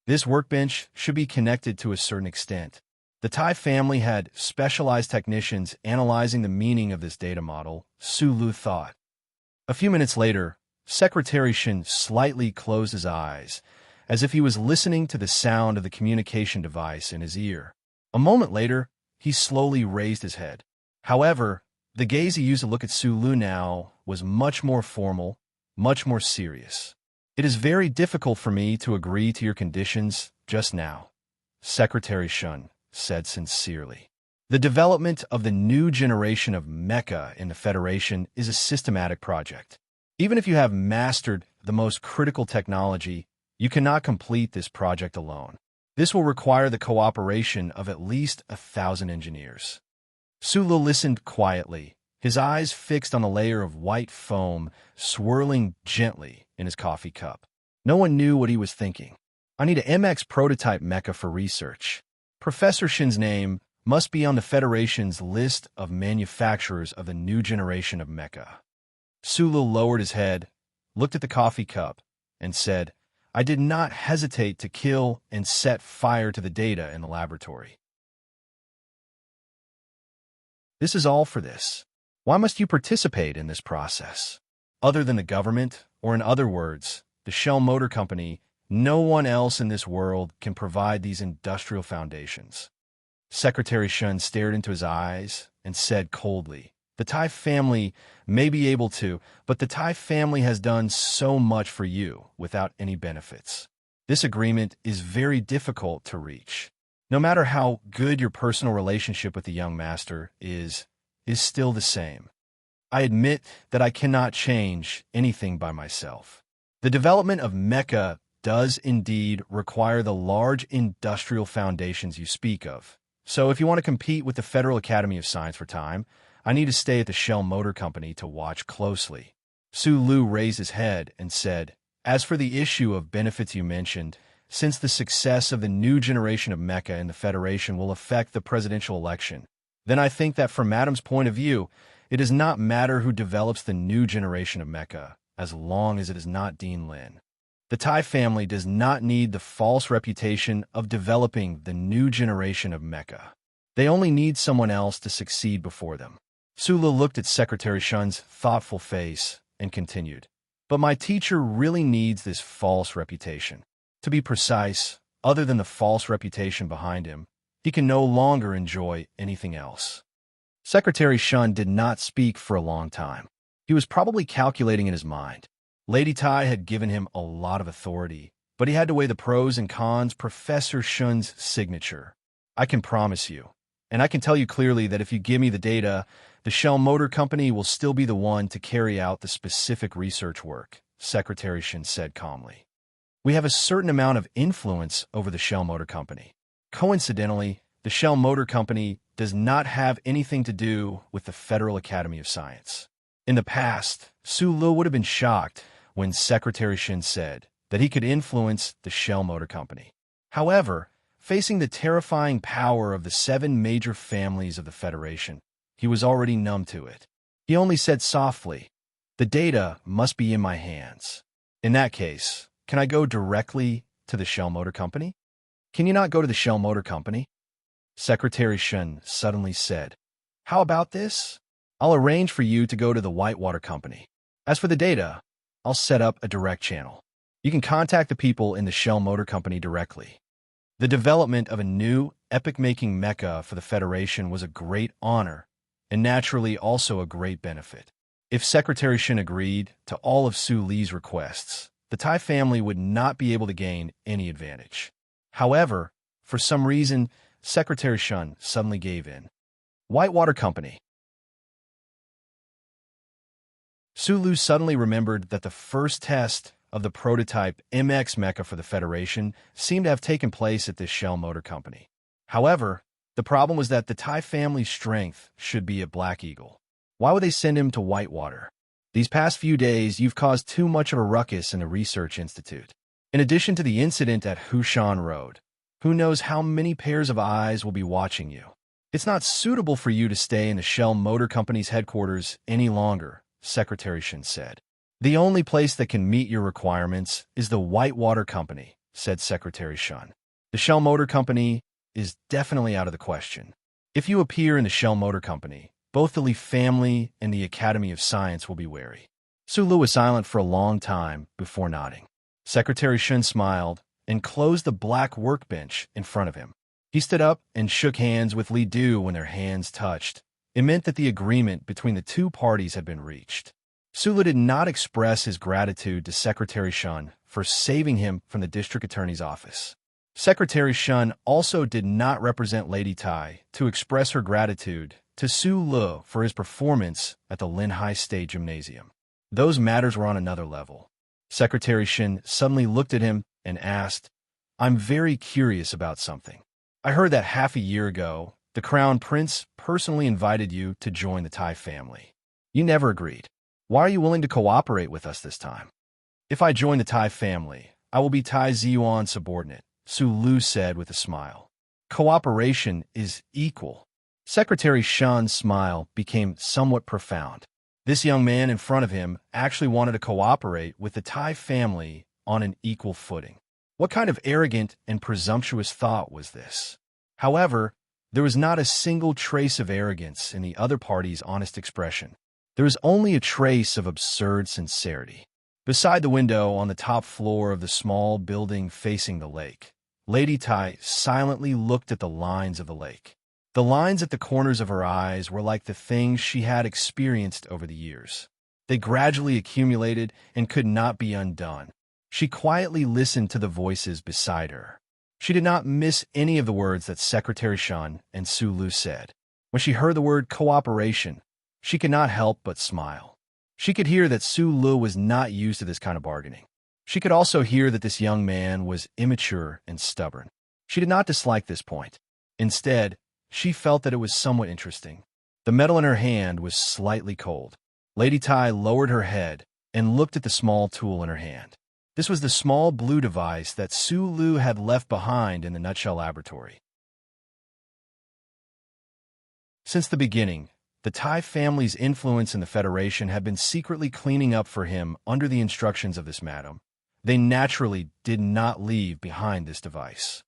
This workbench should be connected to a certain extent. The Tai family had specialized technicians analyzing the meaning of this data model, Su Li thought. A few minutes later, Secretary Shun slightly closed his eyes, as if he was listening to the sound of the communication device in his ear. A moment later, he slowly raised his head. However, the gaze he used to look at Su Li now was much more formal, much more serious. "It is very difficult for me to agree to your conditions just now," Secretary Shun said sincerely. "The development of the new generation of mecha in the Federation is a systematic project. Even if you have mastered the most critical technology, you cannot complete this project alone. This will require the cooperation of at least 1,000 engineers." Su Li listened quietly, his eyes fixed on the layer of white foam swirling gently in his coffee cup. No one knew what he was thinking. I need a MX prototype mecha for research. Professor Shin's name must be on the Federation's list of manufacturers of the new generation of mecha. Sulu lowered his head, looked at the coffee cup, and said, I did not hesitate to kill and set fire to the data in the laboratory. This is all for this. Why must you participate in this process? Other than the government, or in other words, the Shell Motor Company, no one else in this world can provide these industrial foundations. Secretary Shun stared into his eyes and said coldly, the Tai family may be able to, but the Tai family has done so much for you without any benefits. This agreement is very difficult to reach. No matter how good your personal relationship with the young master is still the same. I admit that I cannot change anything by myself. The development of mecha does indeed require the large industrial foundations you speak of. So if you want to compete with the Federal Academy of Science for time, I need to stay at the Shell Motor Company to watch closely. Su Lu raised his head and said, as for the issue of benefits you mentioned, since the success of the new generation of mecha in the Federation will affect the presidential election, then I think that from Madam's point of view, it does not matter who develops the new generation of mecha, as long as it is not Dean Lin. The Tai family does not need the false reputation of developing the new generation of mecha. They only need someone else to succeed before them. Sula looked at Secretary Shun's thoughtful face and continued, but my teacher really needs this false reputation. To be precise, other than the false reputation behind him, he can no longer enjoy anything else. Secretary Shun did not speak for a long time. He was probably calculating in his mind. Lady Tai had given him a lot of authority, but he had to weigh the pros and cons. Professor Shun's signature. I can promise you, and I can tell you clearly that if you give me the data, the Shell Motor Company will still be the one to carry out the specific research work, Secretary Shun said calmly. We have a certain amount of influence over the Shell Motor Company. Coincidentally, the Shell Motor Company does not have anything to do with the Federal Academy of Science. In the past, Su Lu would have been shocked when Secretary Shin said that he could influence the Shell Motor Company. However, facing the terrifying power of the 7 major families of the Federation, he was already numb to it. He only said softly, the data must be in my hands. In that case, can I go directly to the Shell Motor Company? Can you not go to the Shell Motor Company? Secretary Shun suddenly said, how about this? I'll arrange for you to go to the Whitewater Company. As for the data, I'll set up a direct channel. You can contact the people in the Shell Motor Company directly. The development of a new, epic-making mecha for the Federation was a great honor, and naturally also a great benefit. If Secretary Shin agreed to all of Su Li's requests, the Tai family would not be able to gain any advantage. However, for some reason, Secretary Shun suddenly gave in. Whitewater Company. Su Lu suddenly remembered that the first test of the prototype MX mecha for the Federation seemed to have taken place at this Shell Motor Company. However, the problem was that the Tai family's strength should be at Black Eagle. Why would they send him to Whitewater? These past few days, you've caused too much of a ruckus in the Research Institute. In addition to the incident at Hushan Road, who knows how many pairs of eyes will be watching you. It's not suitable for you to stay in the Shell Motor Company's headquarters any longer, Secretary Shin said. The only place that can meet your requirements is the Whitewater Company, said Secretary Shun. The Shell Motor Company is definitely out of the question. If you appear in the Shell Motor Company, both the Li family and the Academy of Science will be wary. Su Lu was silent for a long time before nodding. Secretary Shun smiled and closed the black workbench in front of him. He stood up and shook hands with Li Du when their hands touched. It meant that the agreement between the two parties had been reached. Su Lu did not express his gratitude to Secretary Shun for saving him from the district attorney's office. Secretary Shun also did not represent Lady Tai to express her gratitude to Su Lu for his performance at the Linhai State Gymnasium. Those matters were on another level. Secretary Shin suddenly looked at him and asked, I'm very curious about something. I heard that half a year ago, The Crown Prince personally invited you to join the Tai family. You never agreed. Why are you willing to cooperate with us this time? If I join the Tai family, I will be Tai Ziyuan's subordinate, Su Lu said with a smile. Cooperation is equal. Secretary Shun's smile became somewhat profound. This young man in front of him actually wanted to cooperate with the Tai family on an equal footing. What kind of arrogant and presumptuous thought was this? However, there was not a single trace of arrogance in the other party's honest expression. There was only a trace of absurd sincerity. Beside the window on the top floor of the small building facing the lake, Lady Tai silently looked at the lines of the lake. The lines at the corners of her eyes were like the things she had experienced over the years. They gradually accumulated and could not be undone. She quietly listened to the voices beside her. She did not miss any of the words that Secretary Shun and Su Lu said. When she heard the word cooperation, she could not help but smile. She could hear that Su Lu was not used to this kind of bargaining. She could also hear that this young man was immature and stubborn. She did not dislike this point. Instead, she felt that it was somewhat interesting. The metal in her hand was slightly cold. Lady Tai lowered her head and looked at the small tool in her hand. This was the small blue device that Su Lu had left behind in the Nutshell Laboratory. Since the beginning, the Tai family's influence in the Federation had been secretly cleaning up for him under the instructions of this madam. They naturally did not leave behind this device.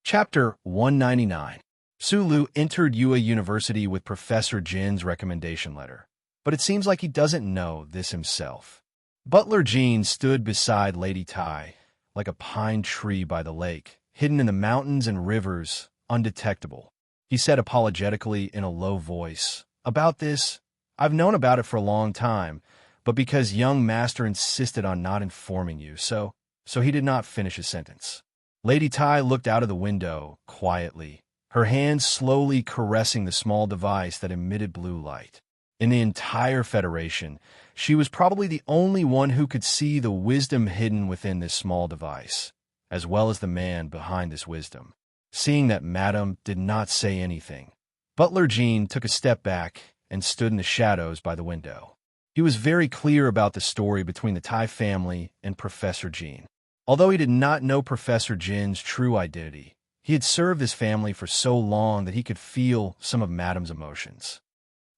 Chapter 199. Su Lu entered Yue University with Professor Jin's recommendation letter, but it seems like he doesn't know this himself. Butler Jin stood beside Lady Tai, like a pine tree by the lake, hidden in the mountains and rivers, undetectable. He said apologetically in a low voice, "About this, I've known about it for a long time, but because young master insisted on not informing you, so he did not finish his sentence." Lady Tai looked out of the window, quietly, her hand slowly caressing the small device that emitted blue light. In the entire Federation, she was probably the only one who could see the wisdom hidden within this small device, as well as the man behind this wisdom. Seeing that Madame did not say anything, Butler Jin took a step back and stood in the shadows by the window. He was very clear about the story between the Tai family and Professor Jin. Although he did not know Professor Jin's true identity, he had served his family for so long that he could feel some of Madame's emotions.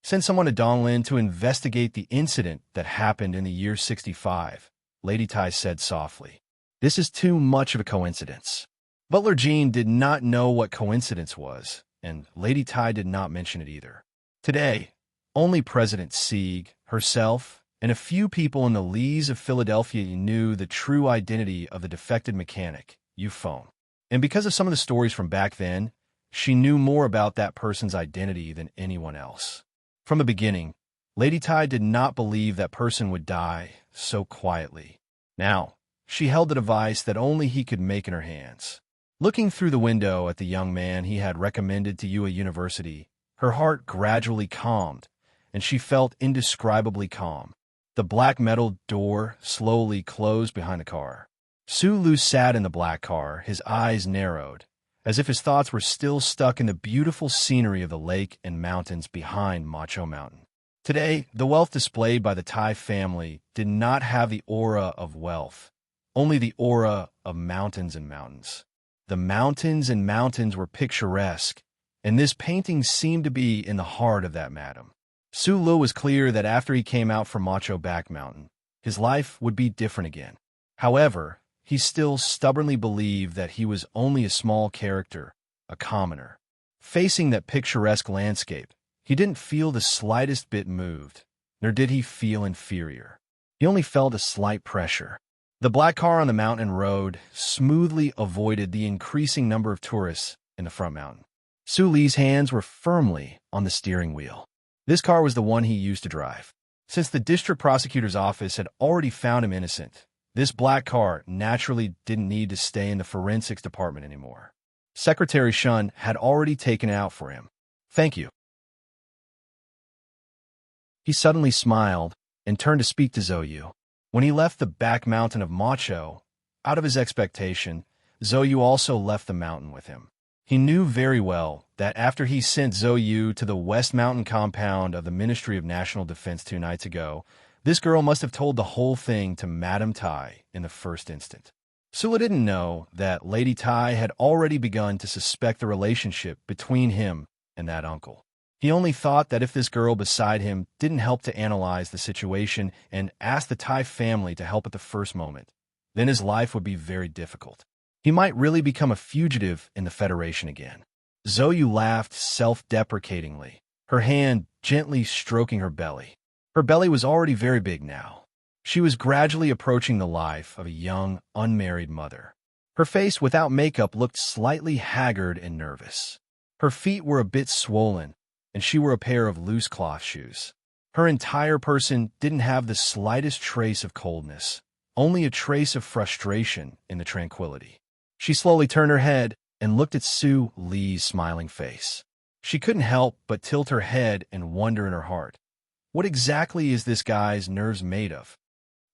Send someone to Donglin to investigate the incident that happened in the year 65, Lady Tai said softly. This is too much of a coincidence. Butler Jin did not know what coincidence was, and Lady Tai did not mention it either. Today, only President Sieg, herself, and a few people in the lees of Philadelphia knew the true identity of the defected mechanic, Euphone. And because of some of the stories from back then, she knew more about that person's identity than anyone else. From the beginning, Lady Tai did not believe that person would die so quietly. Now, she held the device that only he could make in her hands. Looking through the window at the young man he had recommended to Yue University, her heart gradually calmed, and she felt indescribably calm. The black metal door slowly closed behind the car. Su Lu sat in the black car, his eyes narrowed, as if his thoughts were still stuck in the beautiful scenery of the lake and mountains behind Macho Mountain. Today, the wealth displayed by the Tai family did not have the aura of wealth, only the aura of mountains and mountains. The mountains and mountains were picturesque, and this painting seemed to be in the heart of that madam. Su Lu was clear that after he came out from Macho Back Mountain, his life would be different again. However, he still stubbornly believed that he was only a small character, a commoner. Facing that picturesque landscape, he didn't feel the slightest bit moved, nor did he feel inferior. He only felt a slight pressure. The black car on the mountain road smoothly avoided the increasing number of tourists in the front mountain. Su Li's hands were firmly on the steering wheel. This car was the one he used to drive. Since the district prosecutor's office had already found him innocent, this black car naturally didn't need to stay in the forensics department anymore. Secretary Shun had already taken it out for him. Thank you. He suddenly smiled and turned to speak to Zhou Yu. When he left the back mountain of Macho, Out of his expectation, Zhou Yu also left the mountain with him. He knew very well that after he sent Zhou Yu to the West Mountain compound of the Ministry of National Defense 2 nights ago, this girl must have told the whole thing to Madame Tai in the first instant. Sula didn't know that Lady Tai had already begun to suspect the relationship between him and that uncle. He only thought that if this girl beside him didn't help to analyze the situation and ask the Tai family to help at the first moment, then his life would be very difficult. He might really become a fugitive in the Federation again. Zhou Yu laughed self-deprecatingly, her hand gently stroking her belly. Her belly was already very big now. She was gradually approaching the life of a young, unmarried mother. Her face without makeup looked slightly haggard and nervous. Her feet were a bit swollen, and she wore a pair of loose cloth shoes. Her entire person didn't have the slightest trace of coldness, only a trace of frustration in the tranquility. She slowly turned her head and looked at Su Li's smiling face. She couldn't help but tilt her head and wonder in her heart, what exactly is this guy's nerves made of?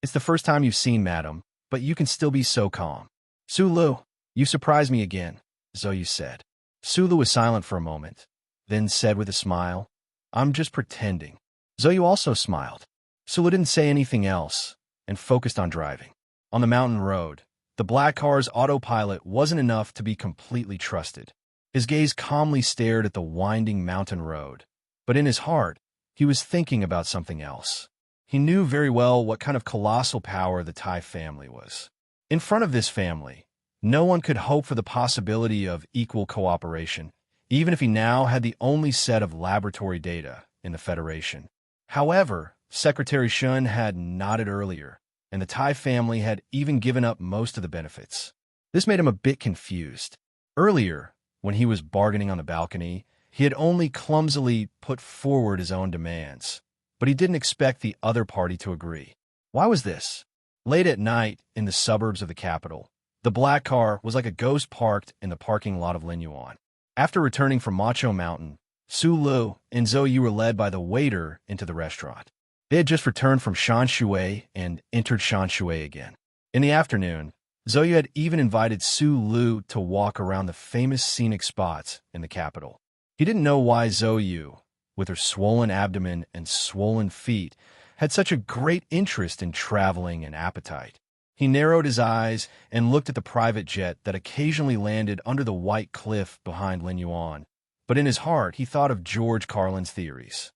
It's the first time you've seen Madam, but you can still be so calm. Su Lu, you surprised me again, Zhou Yu said. Su Lu was silent for a moment, then said with a smile, I'm just pretending. Zhou Yu also smiled. Su Lu didn't say anything else and focused on driving. On the mountain road, the black car's autopilot wasn't enough to be completely trusted. His gaze calmly stared at the winding mountain road, but in his heart, he was thinking about something else. He knew very well what kind of colossal power the Tai family was. In front of this family, no one could hope for the possibility of equal cooperation, even if he now had the only set of laboratory data in the Federation. However, Secretary Shun had nodded earlier, and the Tai family had even given up most of the benefits. This made him a bit confused. Earlier, when he was bargaining on the balcony, he had only clumsily put forward his own demands, but he didn't expect the other party to agree. Why was this? Late at night, in the suburbs of the capital, the black car was like a ghost parked in the parking lot of Lin Yuan. After returning from Macho Mountain, Su Lu and Zhou Yu were led by the waiter into the restaurant. They had just returned from Shanshui and entered Shanshui again. In the afternoon, Zhou Yu had even invited Su Lu to walk around the famous scenic spots in the capital. He didn't know why Zhou Yu, with her swollen abdomen and swollen feet, had such a great interest in traveling and appetite. He narrowed his eyes and looked at the private jet that occasionally landed under the white cliff behind Lin Yuan, but in his heart he thought of George Carlin's theories.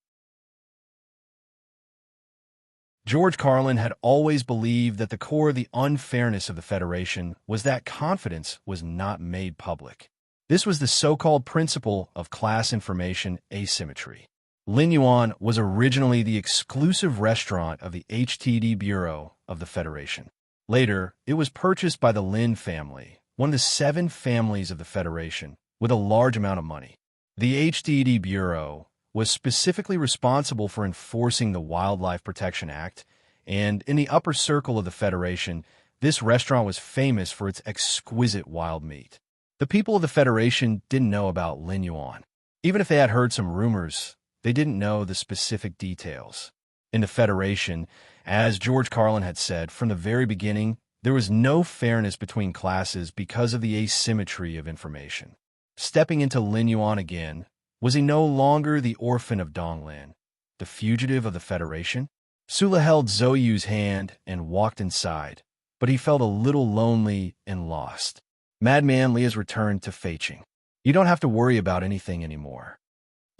George Carlin had always believed that the core of the unfairness of the Federation was that confidence was not made public. This was the so-called principle of class information asymmetry. Lin Yuan was originally the exclusive restaurant of the HTD Bureau of the Federation. Later, it was purchased by the Lin family, one of the 7 families of the Federation, with a large amount of money. The HTD Bureau was specifically responsible for enforcing the Wildlife Protection Act, and in the upper circle of the Federation, this restaurant was famous for its exquisite wild meat. The people of the Federation didn't know about Lin Yuan. Even if they had heard some rumors, they didn't know the specific details. In the Federation, as George Carlin had said from the very beginning, there was no fairness between classes because of the asymmetry of information. Stepping into Lin Yuan again, was he no longer the orphan of Donglin, the fugitive of the Federation? Sula held Zhou Yu's hand and walked inside, but he felt a little lonely and lost. Madman Li has returned to Feiqing. You don't have to worry about anything anymore.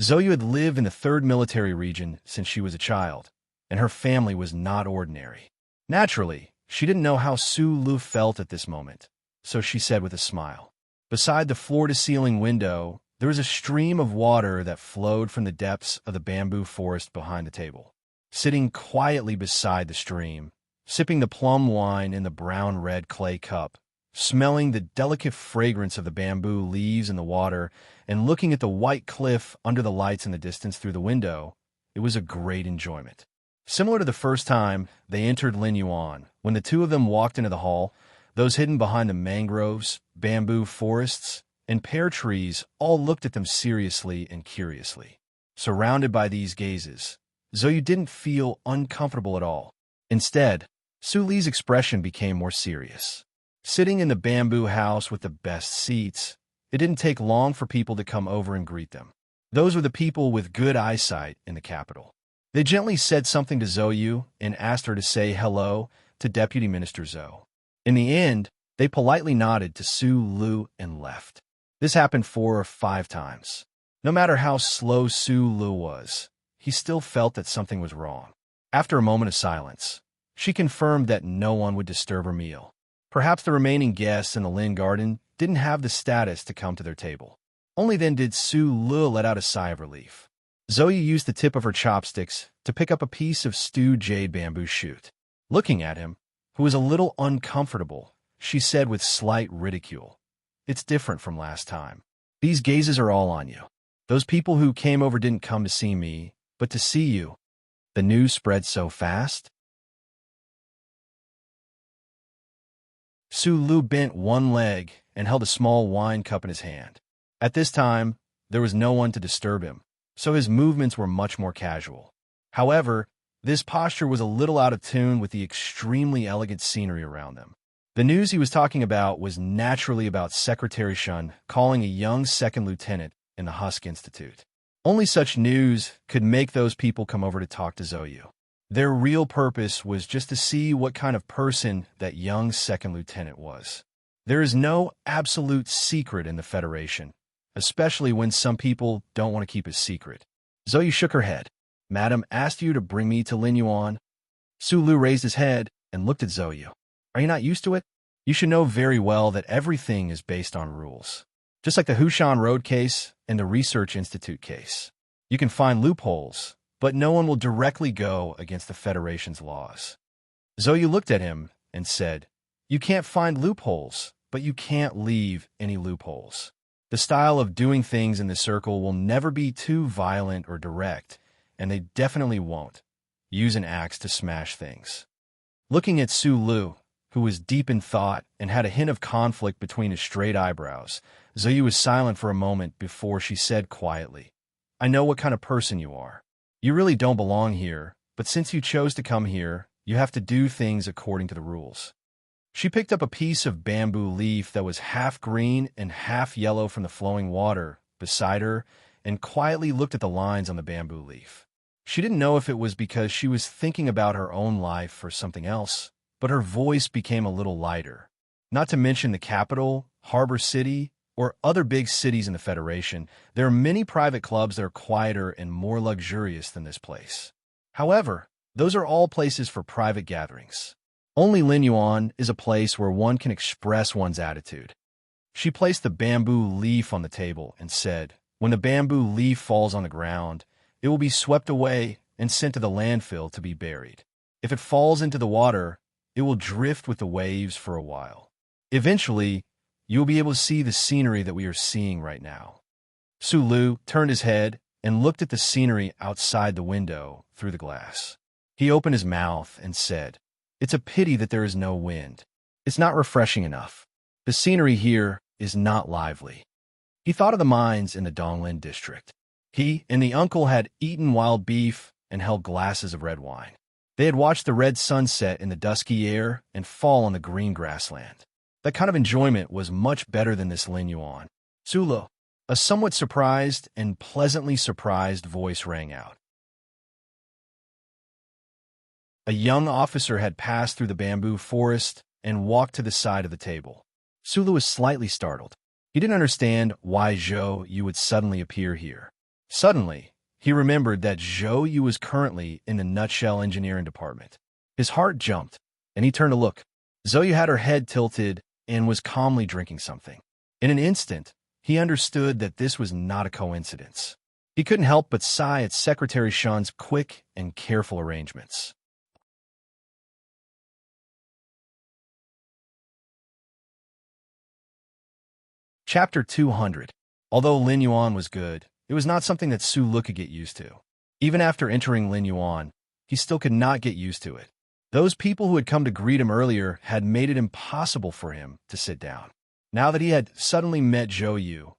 Zhou Yu had lived in the 3rd military region since she was a child, and her family was not ordinary. Naturally, she didn't know how Su Lu felt at this moment, so she said with a smile. Beside the floor-to-ceiling window, there was a stream of water that flowed from the depths of the bamboo forest behind the table. Sitting quietly beside the stream, sipping the plum wine in the brown-red clay cup, smelling the delicate fragrance of the bamboo leaves in the water, and looking at the white cliff under the lights in the distance through the window, it was a great enjoyment. Similar to the first time they entered Lin Yuan, when the two of them walked into the hall, those hidden behind the mangroves, bamboo forests, and pear trees all looked at them seriously and curiously. Surrounded by these gazes, Zhou Yu didn't feel uncomfortable at all. Instead, Su Li's expression became more serious. Sitting in the bamboo house with the best seats, it didn't take long for people to come over and greet them. Those were the people with good eyesight in the capital. They gently said something to Zhou and asked her to say hello to Deputy Minister Zhou. In the end, they politely nodded to Su Lu and left. This happened 4 or 5 times. No matter how slow Su Lu was, he still felt that something was wrong. After a moment of silence, she confirmed that no one would disturb her meal. Perhaps the remaining guests in the Lin Garden didn't have the status to come to their table. Only then did Su Lu let out a sigh of relief. Zoe used the tip of her chopsticks to pick up a piece of stewed jade bamboo shoot. Looking at him, who was a little uncomfortable, she said with slight ridicule, "It's different from last time. These gazes are all on you. Those people who came over didn't come to see me, but to see you. The news spread so fast." Su Lu bent one leg and held a small wine cup in his hand. At this time, there was no one to disturb him, so his movements were much more casual. However, this posture was a little out of tune with the extremely elegant scenery around them. The news he was talking about was naturally about Secretary Shun calling a young second lieutenant in the Husk Institute. Only such news could make those people come over to talk to Zhou. Their real purpose was just to see what kind of person that young second lieutenant was. There is no absolute secret in the Federation, especially when some people don't want to keep a secret. Zhou shook her head. "Madam asked you to bring me to Lin Yuan." Su Lu raised his head and looked at Zhou. "Are you not used to it? You should know very well that everything is based on rules. Just like the Hushan Road case and the Research Institute case. You can find loopholes, but no one will directly go against the Federation's laws." Zhou looked at him and said, "You can't find loopholes, but you can't leave any loopholes. The style of doing things in the circle will never be too violent or direct, and they definitely won't use an axe to smash things." Looking at Su Lu, who was deep in thought and had a hint of conflict between his straight eyebrows, Zhou was silent for a moment before she said quietly, "I know what kind of person you are. You really don't belong here, but since you chose to come here, you have to do things according to the rules." She picked up a piece of bamboo leaf that was half green and half yellow from the flowing water beside her and quietly looked at the lines on the bamboo leaf. She didn't know if it was because she was thinking about her own life or something else, but her voice became a little lighter. Not to mention the capital, Harbor City, or other big cities in the Federation, there are many private clubs that are quieter and more luxurious than this place. However, those are all places for private gatherings. Only Lin Yuan is a place where one can express one's attitude. She placed the bamboo leaf on the table and said, "When the bamboo leaf falls on the ground, it will be swept away and sent to the landfill to be buried. If it falls into the water, it will drift with the waves for a while. Eventually, you will be able to see the scenery that we are seeing right now." Su Lu turned his head and looked at the scenery outside the window through the glass. He opened his mouth and said, "It's a pity that there is no wind. It's not refreshing enough. The scenery here is not lively." He thought of the mines in the Donglin district. He and the uncle had eaten wild beef and held glasses of red wine. They had watched the red sunset in the dusky air and fall on the green grassland. That kind of enjoyment was much better than this Lin Yuan. "Su Lu," a somewhat surprised and pleasantly surprised voice rang out. A young officer had passed through the bamboo forest and walked to the side of the table. Su Lu was slightly startled. He didn't understand why Zhou would suddenly appear here. Suddenly, he remembered that Zhou was currently in the Nutshell Engineering Department. His heart jumped, and he turned to look. Zhou had her head tilted and was calmly drinking something. In an instant, he understood that this was not a coincidence. He couldn't help but sigh at Secretary Shun's quick and careful arrangements. Chapter 200. Although Lin Yuan was good, it was not something that Su Lu could get used to. Even after entering Lin Yuan, he still could not get used to it. Those people who had come to greet him earlier had made it impossible for him to sit down. Now that he had suddenly met Zhou,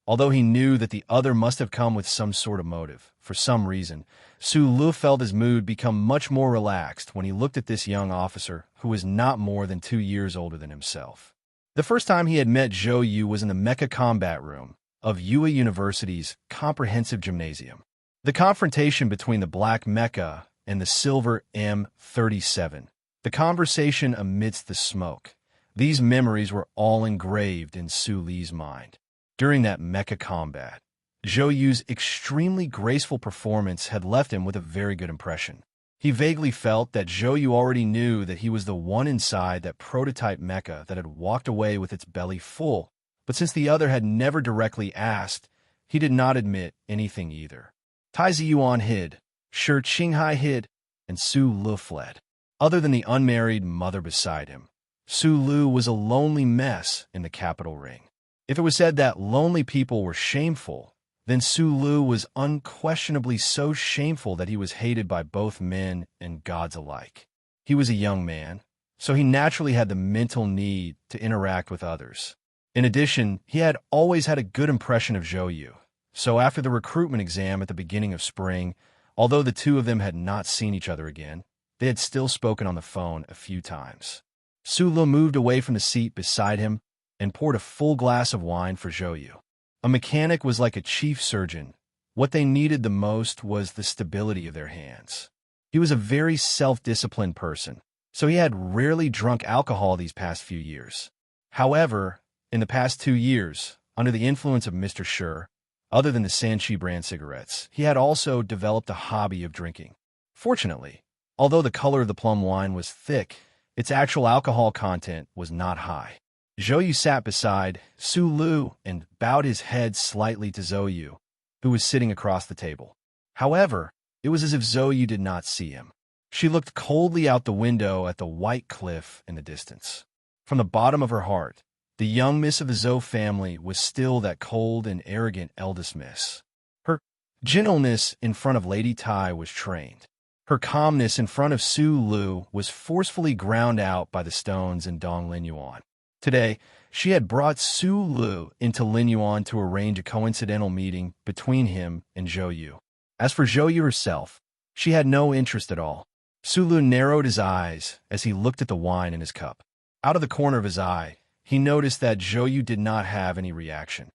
although he knew that the other must have come with some sort of motive, for some reason, Su Lu felt his mood become much more relaxed when he looked at this young officer who was not more than 2 years older than himself. The first time he had met Zhou Yu was in the mecha combat room of Yue University's comprehensive gymnasium. The confrontation between the black mecha and the silver M37. The conversation amidst the smoke. These memories were all engraved in Su Li's mind. During that mecha combat, Zhou Yu's extremely graceful performance had left him with a very good impression. He vaguely felt that Zhou Yu already knew that he was the one inside that prototype mecha that had walked away with its belly full, but since the other had never directly asked, he did not admit anything either. Tai Ziyuan hid, Shi Qinghai hid, and Su Lu fled. Other than the unmarried mother beside him, Su Lu was a lonely mess in the capital ring. If it was said that lonely people were shameful, then Su Lu was unquestionably so shameful that he was hated by both men and gods alike. He was a young man, so he naturally had the mental need to interact with others. In addition, he had always had a good impression of Zhou Yu, so after the recruitment exam at the beginning of spring, although the two of them had not seen each other again, they had still spoken on the phone a few times. Su Lu moved away from the seat beside him and poured a full glass of wine for Zhou Yu. A mechanic was like a chief surgeon. What they needed the most was the stability of their hands. He was a very self-disciplined person, so he had rarely drunk alcohol these past few years. However, in the past 2 years, under the influence of Mr. Shi, other than the Sanchi brand cigarettes, he had also developed a hobby of drinking. Fortunately, although the color of the plum wine was thick, its actual alcohol content was not high. Zhou Yu sat beside Su Lu and bowed his head slightly to Zhou Yu, who was sitting across the table. However, it was as if Zhou Yu did not see him. She looked coldly out the window at the white cliff in the distance. From the bottom of her heart, the young miss of the Zhou family was still that cold and arrogant eldest miss. Her gentleness in front of Lady Tai was trained. Her calmness in front of Su Lu was forcefully ground out by the stones in Dong Linyuan. Today, she had brought Su Lu into Linyuan to arrange a coincidental meeting between him and Zhou Yu. As for Zhou Yu herself, she had no interest at all. Su Lu narrowed his eyes as he looked at the wine in his cup. Out of the corner of his eye, he noticed that Zhou Yu did not have any reaction.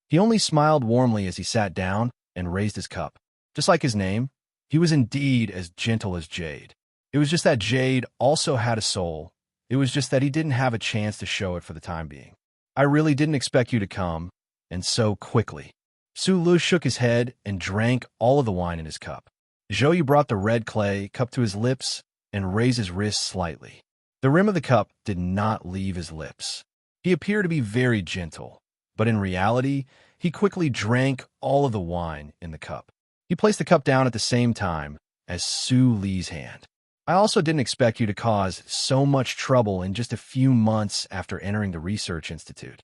He only smiled warmly as he sat down and raised his cup. Just like his name, he was indeed as gentle as jade. It was just that jade also had a soul. It was just that he didn't have a chance to show it for the time being. I really didn't expect you to come, and so quickly. Su Lu shook his head and drank all of the wine in his cup. Zhou Yu brought the red clay cup to his lips and raised his wrist slightly. The rim of the cup did not leave his lips. He appeared to be very gentle, but in reality, he quickly drank all of the wine in the cup. He placed the cup down at the same time as Su Li's hand. I also didn't expect you to cause so much trouble in just a few months after entering the research institute.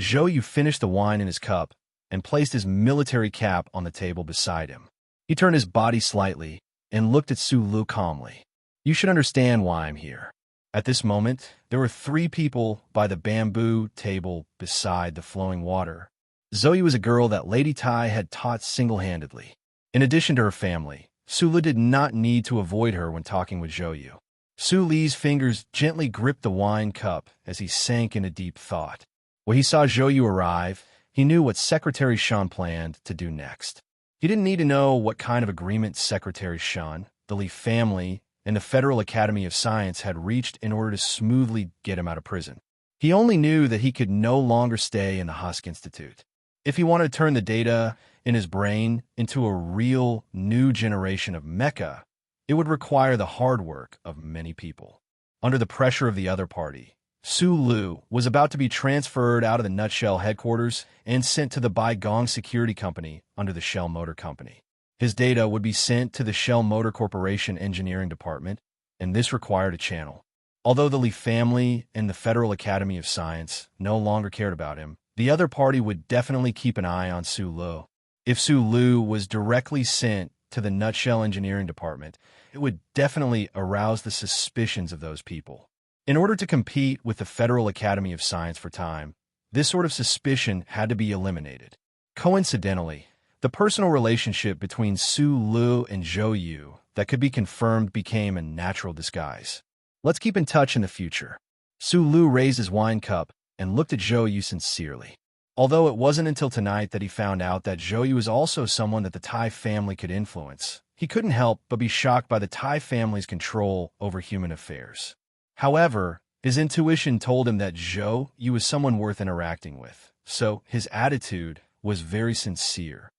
Zhou Yu finished the wine in his cup and placed his military cap on the table beside him. He turned his body slightly and looked at Su Lu calmly. You should understand why I'm here. At this moment, there were 3 people by the bamboo table beside the flowing water. Zhou Yu was a girl that Lady Tai had taught single-handedly. In addition to her family, Su Lu did not need to avoid her when talking with Zhou Yu. Su Li's fingers gently gripped the wine cup as he sank into deep thought. When he saw Zhou Yu arrive, he knew what Secretary Shan planned to do next. He didn't need to know what kind of agreement Secretary Shan, the Li family, and the Federal Academy of Science had reached in order to smoothly get him out of prison. He only knew that he could no longer stay in the Husk Institute. If he wanted to turn the data in his brain into a real new generation of mecha, it would require the hard work of many people. Under the pressure of the other party, Su Lu was about to be transferred out of the Nutshell headquarters and sent to the Baigong Security Company under the Shell Motor Company. His data would be sent to the Shell Motor Corporation Engineering Department, and this required a channel. Although the Li family and the Federal Academy of Science no longer cared about him, the other party would definitely keep an eye on Su Lu. If Su Lu was directly sent to the Nutshell Engineering Department, it would definitely arouse the suspicions of those people. In order to compete with the Federal Academy of Science for time, this sort of suspicion had to be eliminated. Coincidentally, the personal relationship between Su Lu and Zhou Yu that could be confirmed became a natural disguise. Let's keep in touch in the future. Su Lu raised his wine cup and looked at Zhou Yu sincerely. Although it wasn't until tonight that he found out that Zhou Yu was also someone that the Tai family could influence, he couldn't help but be shocked by the Tai family's control over human affairs. However, his intuition told him that Zhou Yu was someone worth interacting with, so his attitude was very sincere.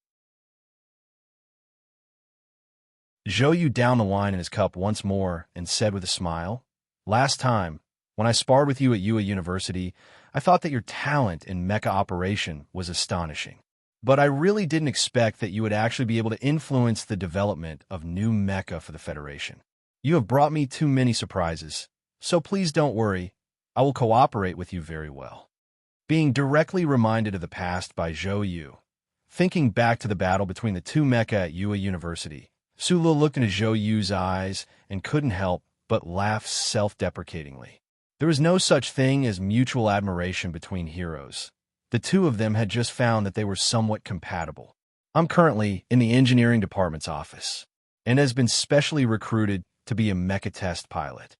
Zhou Yu downed the wine in his cup once more and said with a smile, "Last time, when I sparred with you at Yue University, I thought that your talent in mecha operation was astonishing. But I really didn't expect that you would actually be able to influence the development of new mecha for the Federation. You have brought me too many surprises, so please don't worry, I will cooperate with you very well." Being directly reminded of the past by Zhou Yu, thinking back to the battle between the two mecha at Yue University, Su Lu looked into Zhou Yu's eyes and couldn't help but laugh self-deprecatingly. There was no such thing as mutual admiration between heroes. The two of them had just found that they were somewhat compatible. I'm currently in the engineering department's office, and has been specially recruited to be a mecha test pilot.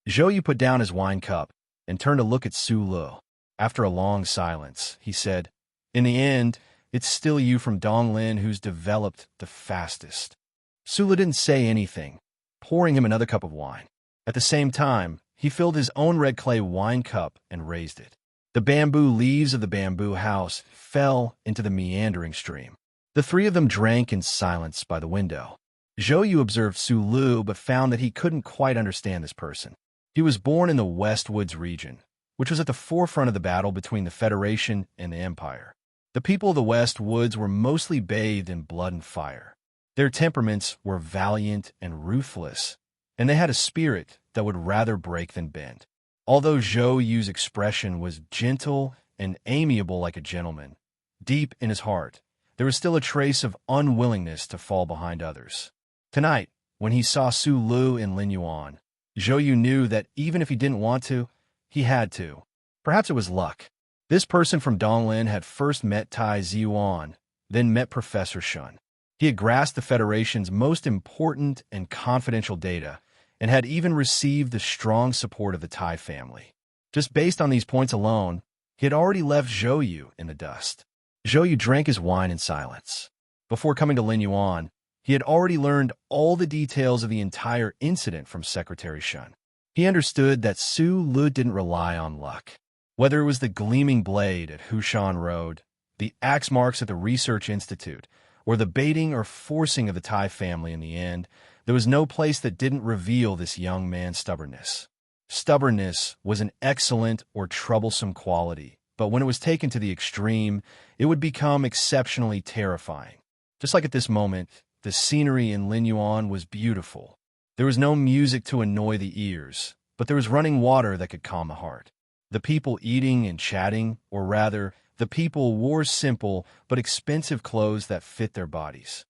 Zhou Yu put down his wine cup and turned to look at Su Lu. After a long silence, he said, "In the end, it's still you from Donglin who's developed the fastest." Su Lu didn't say anything, pouring him another cup of wine. At the same time, he filled his own red clay wine cup and raised it. The bamboo leaves of the bamboo house fell into the meandering stream. The three of them drank in silence by the window. Zhou Yu observed Su Lu but found that he couldn't quite understand this person. He was born in the West Woods region, which was at the forefront of the battle between the Federation and the Empire. The people of the West Woods were mostly bathed in blood and fire. Their temperaments were valiant and ruthless, and they had a spirit that would rather break than bend. Although Zhou Yu's expression was gentle and amiable like a gentleman, deep in his heart, there was still a trace of unwillingness to fall behind others. Tonight, when he saw Su Lu and Lin Yuan, Zhou Yu knew that even if he didn't want to, he had to. Perhaps it was luck. This person from Donglin had first met Tai Ziyuan, then met Professor Shun. He had grasped the Federation's most important and confidential data, and had even received the strong support of the Tai family. Just based on these points alone, he had already left Zhou Yu in the dust. Zhou Yu drank his wine in silence. Before coming to Lin Yuan, he had already learned all the details of the entire incident from Secretary Shun. He understood that Su Lu didn't rely on luck. Whether it was the gleaming blade at Hushan Road, the axe marks at the Research Institute, or the baiting or forcing of the Tai family in the end, there was no place that didn't reveal this young man's stubbornness. Stubbornness was an excellent or troublesome quality, but when it was taken to the extreme, it would become exceptionally terrifying. Just like at this moment, the scenery in Lin Yuan was beautiful. There was no music to annoy the ears, but there was running water that could calm the heart. The people eating and chatting, or rather, the people wore simple but expensive clothes that fit their bodies.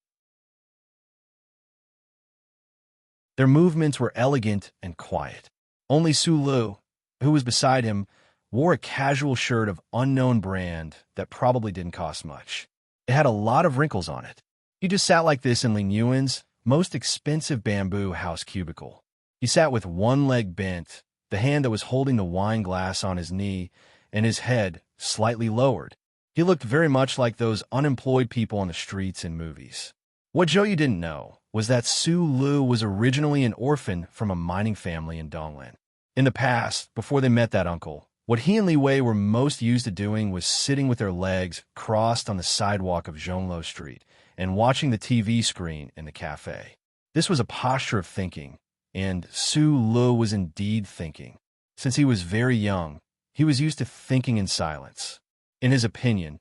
Their movements were elegant and quiet. Only Su Lu, who was beside him, wore a casual shirt of unknown brand that probably didn't cost much. It had a lot of wrinkles on it. He just sat like this in Lin Yuan's most expensive bamboo house cubicle. He sat with one leg bent, the hand that was holding the wine glass on his knee, and his head slightly lowered. He looked very much like those unemployed people on the streets in movies. What Zhou Yu didn't know was that Su Lu was originally an orphan from a mining family in Donglin. In the past, before they met that uncle, what he and Li Wei were most used to doing was sitting with their legs crossed on the sidewalk of Zhonglo Street and watching the TV screen in the cafe. This was a posture of thinking, and Su Lu was indeed thinking. Since he was very young, he was used to thinking in silence. In his opinion,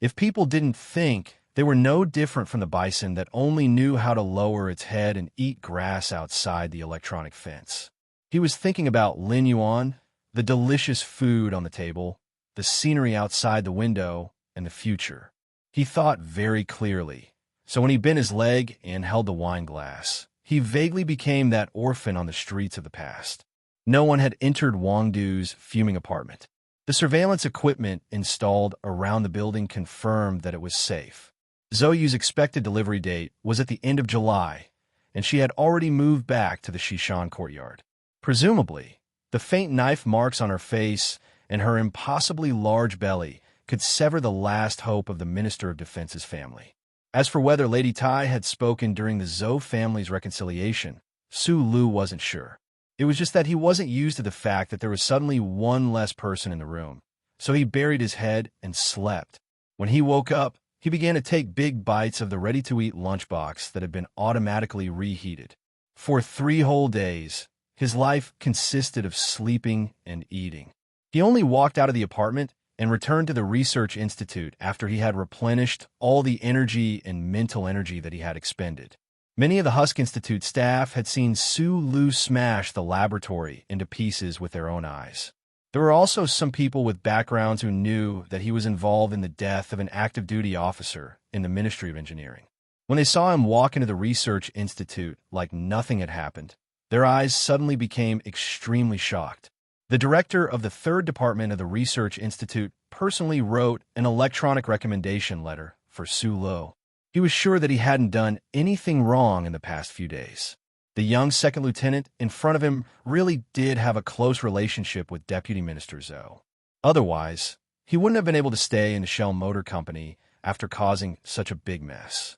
if people didn't think, they were no different from the bison that only knew how to lower its head and eat grass outside the electronic fence. He was thinking about Lin Yuan, the delicious food on the table, the scenery outside the window, and the future. He thought very clearly, so when he bent his leg and held the wine glass, he vaguely became that orphan on the streets of the past. No one had entered Wang Du's fuming apartment. The surveillance equipment installed around the building confirmed that it was safe. Zhou Yu's expected delivery date was at the end of July, and she had already moved back to the Shishan courtyard. Presumably, the faint knife marks on her face and her impossibly large belly could sever the last hope of the Minister of Defense's family. As for whether Lady Tai had spoken during the Zhou family's reconciliation, Su Lu wasn't sure. It was just that he wasn't used to the fact that there was suddenly one less person in the room, so he buried his head and slept. When he woke up, he began to take big bites of the ready-to-eat lunchbox that had been automatically reheated. For 3 whole days, his life consisted of sleeping and eating. He only walked out of the apartment and returned to the research institute after he had replenished all the energy and mental energy that he had expended. Many of the Husk Institute staff had seen Su Lu smash the laboratory into pieces with their own eyes. There were also some people with backgrounds who knew that he was involved in the death of an active duty officer in the Ministry of Engineering. When they saw him walk into the research institute like nothing had happened, their eyes suddenly became extremely shocked. The director of the 3rd Department of the Research Institute personally wrote an electronic recommendation letter for Su Lu. He was sure that he hadn't done anything wrong in the past few days. The young second lieutenant in front of him really did have a close relationship with Deputy Minister Zhou. Otherwise, he wouldn't have been able to stay in the Shell Motor Company after causing such a big mess.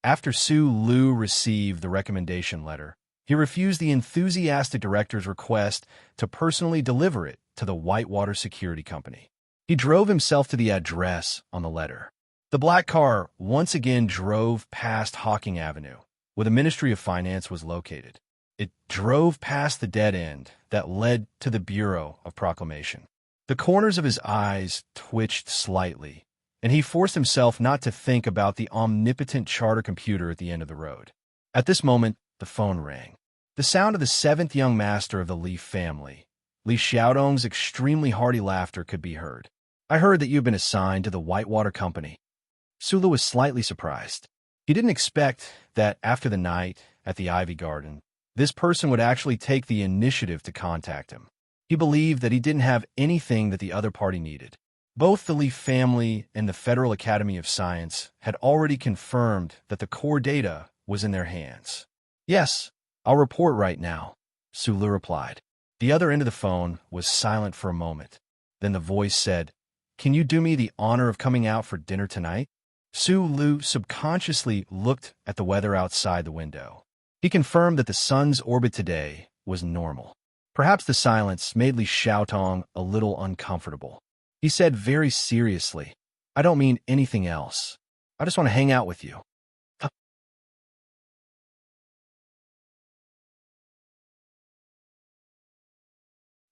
After Su Lu received the recommendation letter, he refused the enthusiastic director's request to personally deliver it to the Whitewater Security Company. He drove himself to the address on the letter. The black car once again drove past Hawking Avenue, where the Ministry of Finance was located. It drove past the dead end that led to the Bureau of Proclamation. The corners of his eyes twitched slightly, and he forced himself not to think about the omnipotent charter computer at the end of the road. At this moment, the phone rang. The sound of the 7th young master of the Li family, Li Xiaodong's extremely hearty laughter, could be heard. "I heard that you've been assigned to the Whitewater Company." Su Lu was slightly surprised. He didn't expect that after the night at the Ivy Garden, this person would actually take the initiative to contact him. He believed that he didn't have anything that the other party needed. Both the Li family and the Federal Academy of Science had already confirmed that the core data was in their hands. "Yes, I'll report right now," Su Lu replied. The other end of the phone was silent for a moment. Then the voice said, "Can you do me the honor of coming out for dinner tonight?" Su Lu subconsciously looked at the weather outside the window. He confirmed that the sun's orbit today was normal. Perhaps the silence made Li Xiaotong a little uncomfortable. He said very seriously, "I don't mean anything else. I just want to hang out with you."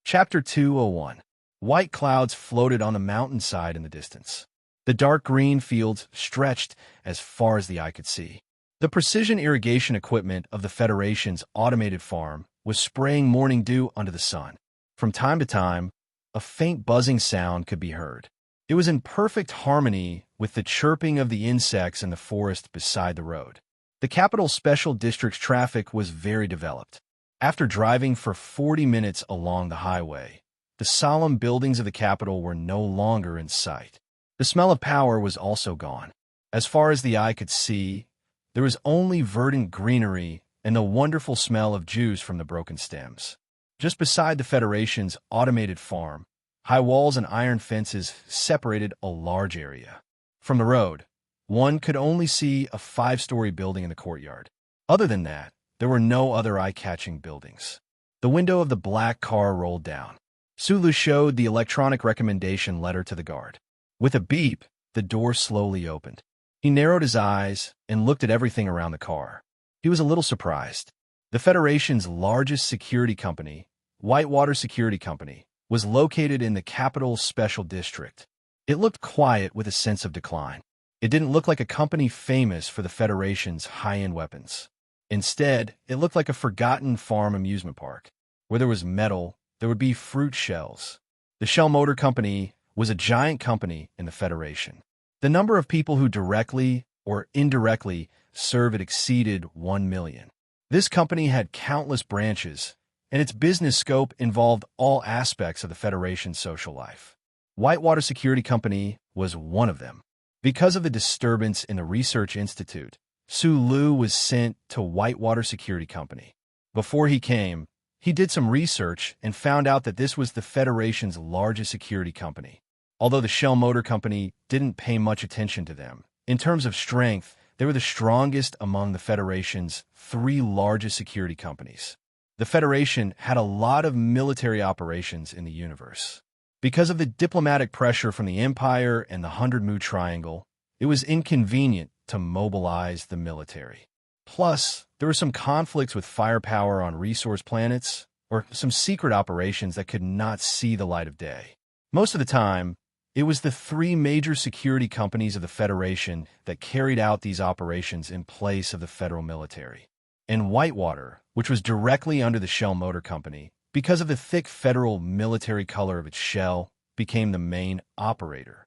Chapter 201. White clouds floated on the mountainside in the distance. The dark green fields stretched as far as the eye could see. The precision irrigation equipment of the Federation's automated farm was spraying morning dew under the sun. From time to time, a faint buzzing sound could be heard. It was in perfect harmony with the chirping of the insects in the forest beside the road. The Capital Special District's traffic was very developed. After driving for 40 minutes along the highway, the solemn buildings of the capital were no longer in sight. The smell of power was also gone. As far as the eye could see, there was only verdant greenery and the wonderful smell of juice from the broken stems. Just beside the Federation's automated farm, high walls and iron fences separated a large area. From the road, one could only see a 5-story building in the courtyard. Other than that, there were no other eye-catching buildings. The window of the black car rolled down. Su Lu showed the electronic recommendation letter to the guard. With a beep, the door slowly opened. He narrowed his eyes and looked at everything around the car. He was a little surprised. The Federation's largest security company, Whitewater Security Company, was located in the capital's special district. It looked quiet with a sense of decline. It didn't look like a company famous for the Federation's high-end weapons. Instead, it looked like a forgotten farm amusement park. Where there was metal, there would be fruit shells. The Shell Motor Company was a giant company in the Federation. The number of people who directly or indirectly serve it exceeded 1 million. This company had countless branches, and its business scope involved all aspects of the Federation's social life. Whitewater Security Company was one of them. Because of the disturbance in the Research Institute, Su Lu was sent to Whitewater Security Company. Before he came, he did some research and found out that this was the Federation's largest security company. Although the Shell Motor Company didn't pay much attention to them, in terms of strength, they were the strongest among the Federation's 3 largest security companies. The Federation had a lot of military operations in the universe. Because of the diplomatic pressure from the Empire and the 100 Mu Triangle, it was inconvenient to mobilize the military. Plus, there were some conflicts with firepower on resource planets, or some secret operations that could not see the light of day. Most of the time, it was the 3 major security companies of the Federation that carried out these operations in place of the federal military. And Whitewater, which was directly under the Shell Motor Company, because of the thick federal military color of its shell, became the main operator.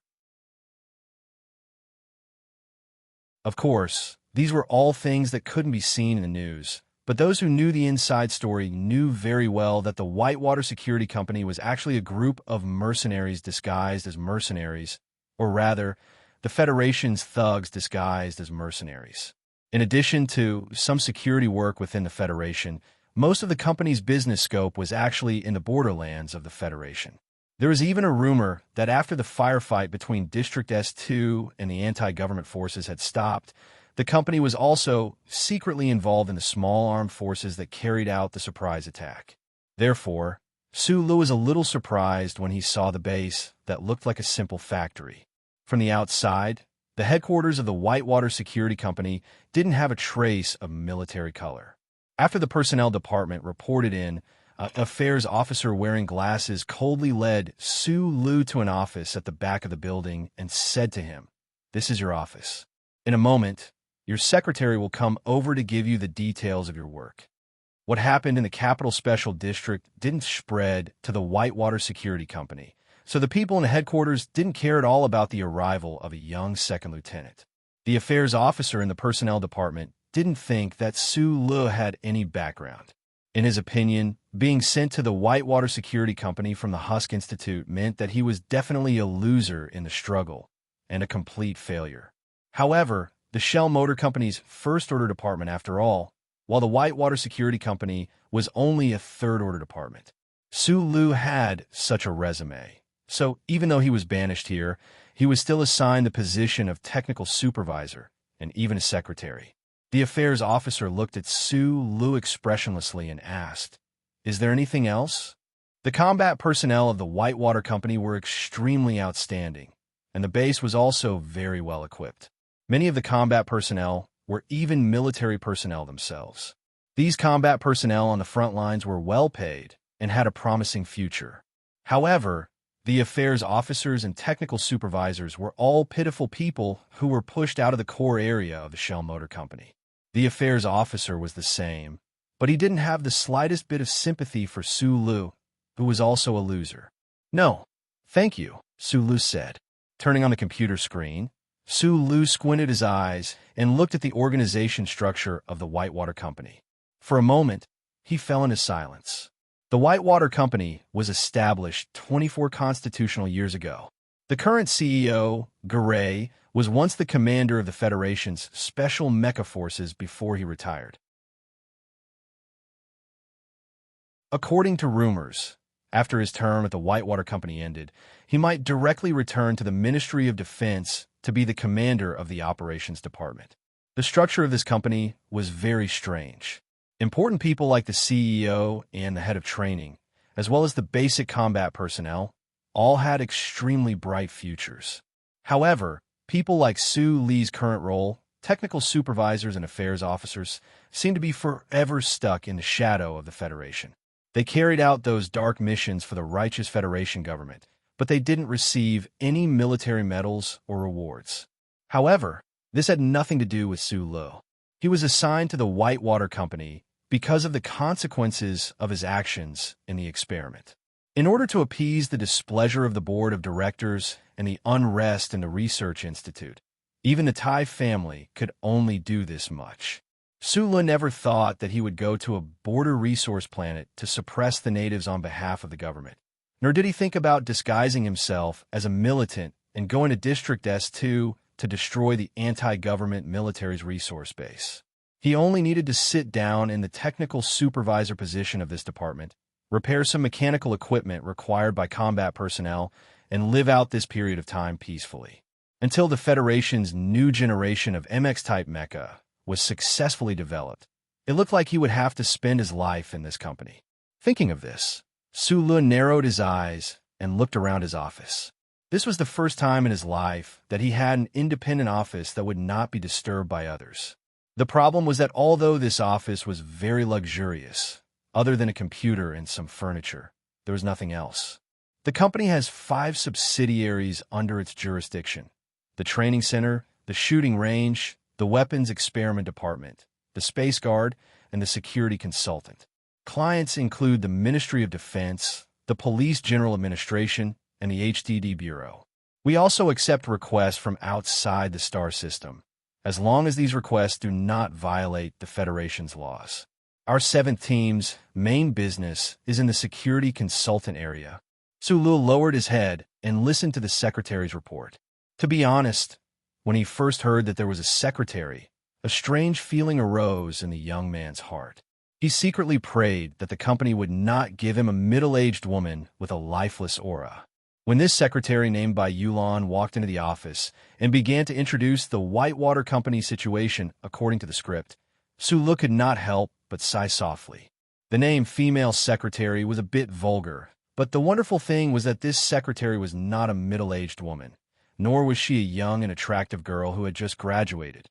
Of course, these were all things that couldn't be seen in the news, but those who knew the inside story knew very well that the Whitewater Security Company was actually a group of mercenaries disguised as mercenaries, or rather, the Federation's thugs disguised as mercenaries. In addition to some security work within the Federation, most of the company's business scope was actually in the borderlands of the Federation. There was even a rumor that after the firefight between District S2 and the anti-government forces had stopped, the company was also secretly involved in the small armed forces that carried out the surprise attack. Therefore, Su Lu was a little surprised when he saw the base that looked like a simple factory. From the outside, the headquarters of the Whitewater Security Company didn't have a trace of military color. After the personnel department reported in, an affairs officer wearing glasses coldly led Su Lu to an office at the back of the building and said to him, "This is your office. In a moment, your secretary will come over to give you the details of your work." What happened in the Capital Special District didn't spread to the Whitewater Security Company, so the people in the headquarters didn't care at all about the arrival of a young second lieutenant. The affairs officer in the personnel department didn't think that Su Lu had any background. In his opinion, being sent to the Whitewater Security Company from the Husk Institute meant that he was definitely a loser in the struggle and a complete failure. However, the Shell Motor Company's first-order department, after all, while the Whitewater Security Company was only a third-order department. Su Lu had such a resume. So even though he was banished here, he was still assigned the position of technical supervisor and even a secretary. The affairs officer looked at Su Lu expressionlessly and asked, "Is there anything else?" The combat personnel of the Whitewater Company were extremely outstanding, and the base was also very well equipped. Many of the combat personnel were even military personnel themselves. These combat personnel on the front lines were well paid and had a promising future. However, the affairs officers and technical supervisors were all pitiful people who were pushed out of the core area of the Shell Motor Company. The affairs officer was the same, but he didn't have the slightest bit of sympathy for Su Lu, who was also a loser. "No, thank you," Su Lu said. Turning on the computer screen, Su Lu squinted his eyes and looked at the organization structure of the Whitewater Company. For a moment, he fell into silence. The Whitewater Company was established 24 constitutional years ago. The current CEO, Garay, was once the commander of the Federation's Special Mecha Forces before he retired. According to rumors, after his term at the Whitewater Company ended, he might directly return to the Ministry of Defense to be the commander of the Operations Department. The structure of this company was very strange. Important people like the CEO and the head of training, as well as the basic combat personnel, all had extremely bright futures. However, people like Su Li's current role, technical supervisors and affairs officers, seemed to be forever stuck in the shadow of the Federation. They carried out those dark missions for the righteous Federation government, but they didn't receive any military medals or rewards. However, this had nothing to do with Su Lu. He was assigned to the Whitewater Company because of the consequences of his actions in the experiment. In order to appease the displeasure of the board of directors and the unrest in the research institute, even the Tai family could only do this much. Su Lu never thought that he would go to a border resource planet to suppress the natives on behalf of the government. Nor did he think about disguising himself as a militant and going to District S2 to destroy the anti-government military's resource base. He only needed to sit down in the technical supervisor position of this department, repair some mechanical equipment required by combat personnel, and live out this period of time peacefully. Until the Federation's new generation of MX-type mecha was successfully developed, it looked like he would have to spend his life in this company. Thinking of this, Sulu narrowed his eyes and looked around his office. This was the first time in his life that he had an independent office that would not be disturbed by others. The problem was that although this office was very luxurious, other than a computer and some furniture, there was nothing else. The company has 5 subsidiaries under its jurisdiction: the training center, the shooting range, the weapons experiment department, the space guard, and the security consultant. Clients include the Ministry of Defense, the Police General Administration, and the HDD Bureau. We also accept requests from outside the star system, as long as these requests do not violate the Federation's laws. Our 7th team's main business is in the security consultant area. Sulu lowered his head and listened to the secretary's report. To be honest, when he first heard that there was a secretary, a strange feeling arose in the young man's heart. He secretly prayed that the company would not give him a middle-aged woman with a lifeless aura. When this secretary named by Yulan walked into the office and began to introduce the Whitewater Company's situation according to the script, Sulu could not help but sigh softly. The name female secretary was a bit vulgar, but the wonderful thing was that this secretary was not a middle-aged woman, nor was she a young and attractive girl who had just graduated.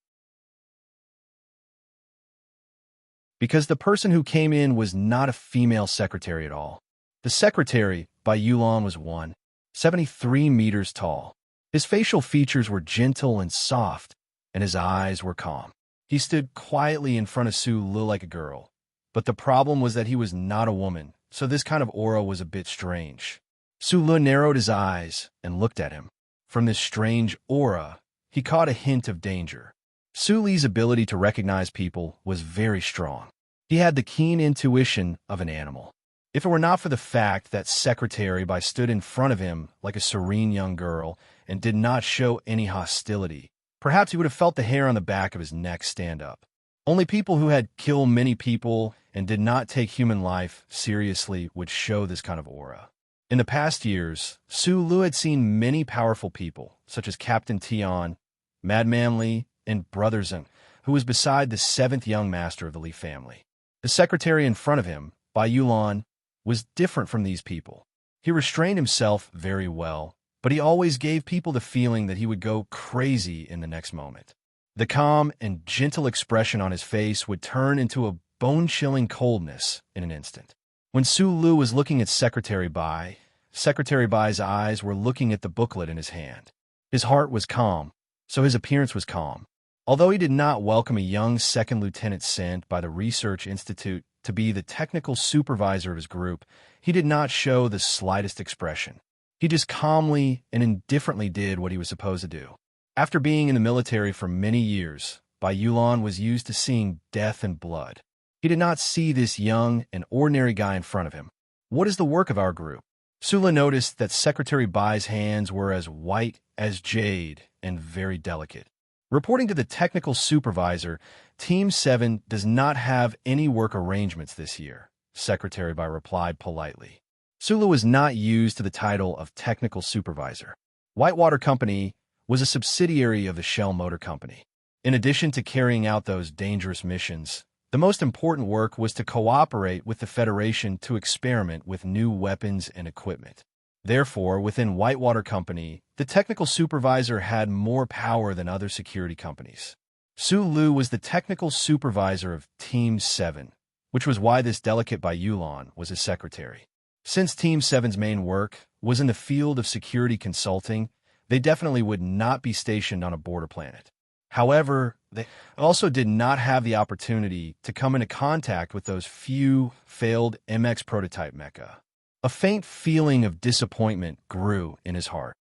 Because the person who came in was not a female secretary at all. The secretary, by Yulan, was 173 meters tall. His facial features were gentle and soft, and his eyes were calm. He stood quietly in front of Sulu like a girl, but the problem was that he was not a woman, so this kind of aura was a bit strange. Sulu narrowed his eyes and looked at him. From this strange aura, he caught a hint of danger. Sulu's ability to recognize people was very strong. He had the keen intuition of an animal. If it were not for the fact that Secretary Bai stood in front of him like a serene young girl and did not show any hostility, perhaps he would have felt the hair on the back of his neck stand up. Only people who had killed many people and did not take human life seriously would show this kind of aura. In the past years, Sulu had seen many powerful people, such as Captain Tian, Madman Li, and Brother Zeng, who was beside the 7th young master of the Li family. The secretary in front of him, Bai Yulan, was different from these people. He restrained himself very well, but he always gave people the feeling that he would go crazy in the next moment. The calm and gentle expression on his face would turn into a bone-chilling coldness in an instant. When Sulu was looking at Secretary Bai's eyes were looking at the booklet in his hand. His heart was calm, so his appearance was calm. Although he did not welcome a young second lieutenant sent by the Research Institute to be the technical supervisor of his group, he did not show the slightest expression. He just calmly and indifferently did what he was supposed to do. After being in the military for many years, Bai Yulan was used to seeing death and blood. He did not see this young and ordinary guy in front of him. What is the work of our group? Sulu noticed that Secretary Bai's hands were as white as jade and very delicate. Reporting to the technical supervisor, Team 7 does not have any work arrangements this year, Secretary Bai replied politely. Sulu was not used to the title of technical supervisor. Whitewater Company was a subsidiary of the Shell Motor Company. In addition to carrying out those dangerous missions, the most important work was to cooperate with the Federation to experiment with new weapons and equipment. Therefore, within Whitewater Company, the technical supervisor had more power than other security companies. Sulu was the technical supervisor of Team 7, which was why this delegate Bai Yulan was his secretary. Since Team 7's main work was in the field of security consulting, they definitely would not be stationed on a border planet. However, they also did not have the opportunity to come into contact with those few failed MX prototype mecha. A faint feeling of disappointment grew in his heart.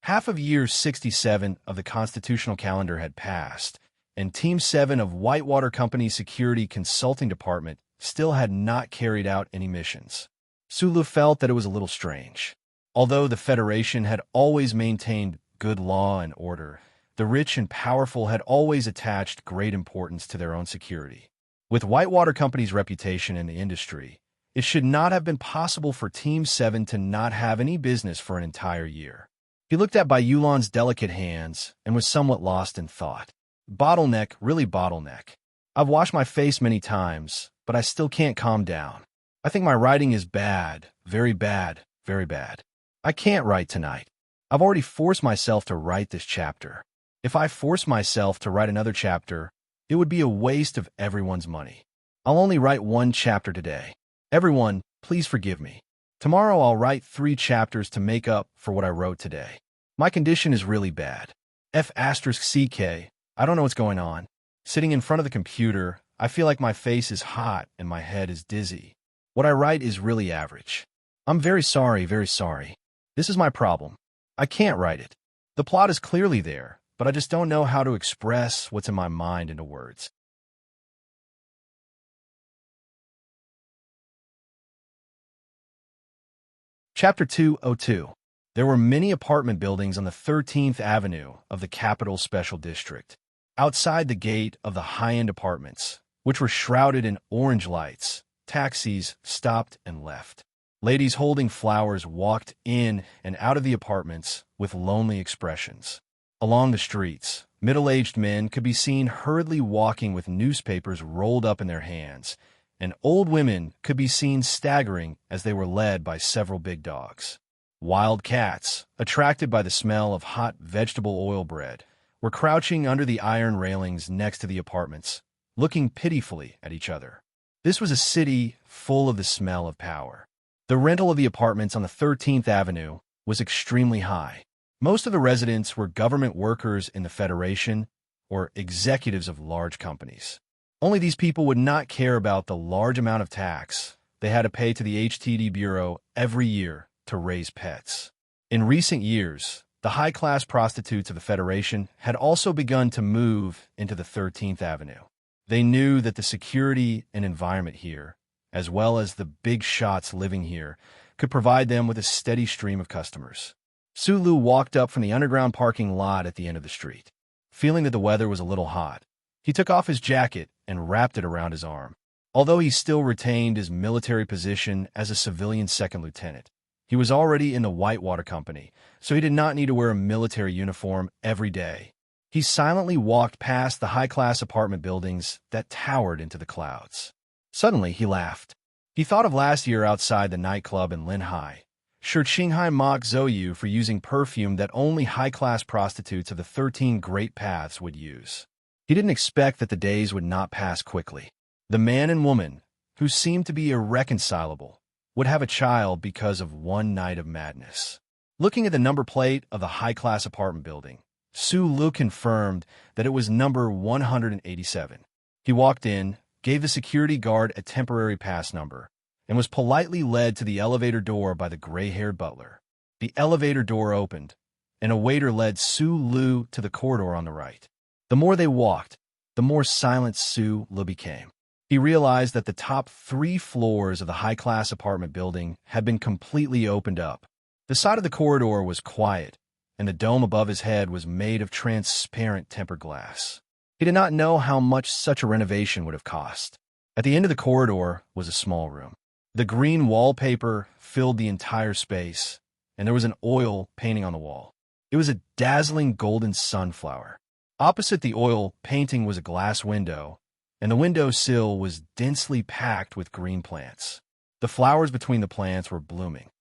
Half of year 67 of the constitutional calendar had passed, and Team 7 of Whitewater Company's Security Consulting Department still had not carried out any missions. Sulu felt that it was a little strange. Although the Federation had always maintained good law and order, the rich and powerful had always attached great importance to their own security. With Whitewater Company's reputation in the industry, it should not have been possible for Team 7 to not have any business for an entire year. He looked at Bayulan's delicate hands and was somewhat lost in thought. Bottleneck, really bottleneck. I've washed my face many times, but I still can't calm down. I think my writing is bad, very bad, very bad. I can't write tonight. I've already forced myself to write this chapter. If I force myself to write another chapter, it would be a waste of everyone's money. I'll only write one chapter today. Everyone, please forgive me. Tomorrow I'll write 3 chapters to make up for what I wrote today. My condition is really bad. F***CK, I don't know what's going on. Sitting in front of the computer, I feel like my face is hot and my head is dizzy. What I write is really average. I'm very sorry, very sorry. This is my problem. I can't write it. The plot is clearly there, but I just don't know how to express what's in my mind into words. Chapter 202. There were many apartment buildings on the 13th Avenue of the Capital Special District. Outside the gate of the high-end apartments, which were shrouded in orange lights, taxis stopped and left. Ladies holding flowers walked in and out of the apartments with lonely expressions. Along the streets, middle-aged men could be seen hurriedly walking with newspapers rolled up in their hands, and old women could be seen staggering as they were led by several big dogs. Wild cats, attracted by the smell of hot vegetable oil bread, were crouching under the iron railings next to the apartments, looking pitifully at each other. This was a city full of the smell of power. The rental of the apartments on the 13th Avenue was extremely high. Most of the residents were government workers in the Federation or executives of large companies. Only these people would not care about the large amount of tax they had to pay to the HTD Bureau every year to raise pets. In recent years, the high-class prostitutes of the Federation had also begun to move into the 13th Avenue. They knew that the security and environment here, as well as the big shots living here, could provide them with a steady stream of customers. Sulu walked up from the underground parking lot at the end of the street. Feeling that the weather was a little hot, he took off his jacket and wrapped it around his arm. Although he still retained his military position as a civilian second lieutenant, he was already in the Whitewater Company, so he did not need to wear a military uniform every day. He silently walked past the high-class apartment buildings that towered into the clouds. Suddenly, he laughed. He thought of last year outside the nightclub in Linhai. Sure, Qinghai mocked Zhou for using perfume that only high-class prostitutes of the 13 Great Paths would use. He didn't expect that the days would not pass quickly. The man and woman, who seemed to be irreconcilable, would have a child because of one night of madness. Looking at the number plate of the high-class apartment building, Su Lu confirmed that it was number 187. He walked in, gave the security guard a temporary pass number, and was politely led to the elevator door by the gray-haired butler. The elevator door opened, and a waiter led Su Lu to the corridor on the right. The more they walked, the more silent Su Lu became. He realized that the top 3 floors of the high-class apartment building had been completely opened up. The side of the corridor was quiet, and the dome above his head was made of transparent tempered glass. He did not know how much such a renovation would have cost. At the end of the corridor was a small room. The green wallpaper filled the entire space, and there was an oil painting on the wall. It was a dazzling golden sunflower. Opposite the oil painting was a glass window, and the window sill was densely packed with green plants. The flowers between the plants were blooming.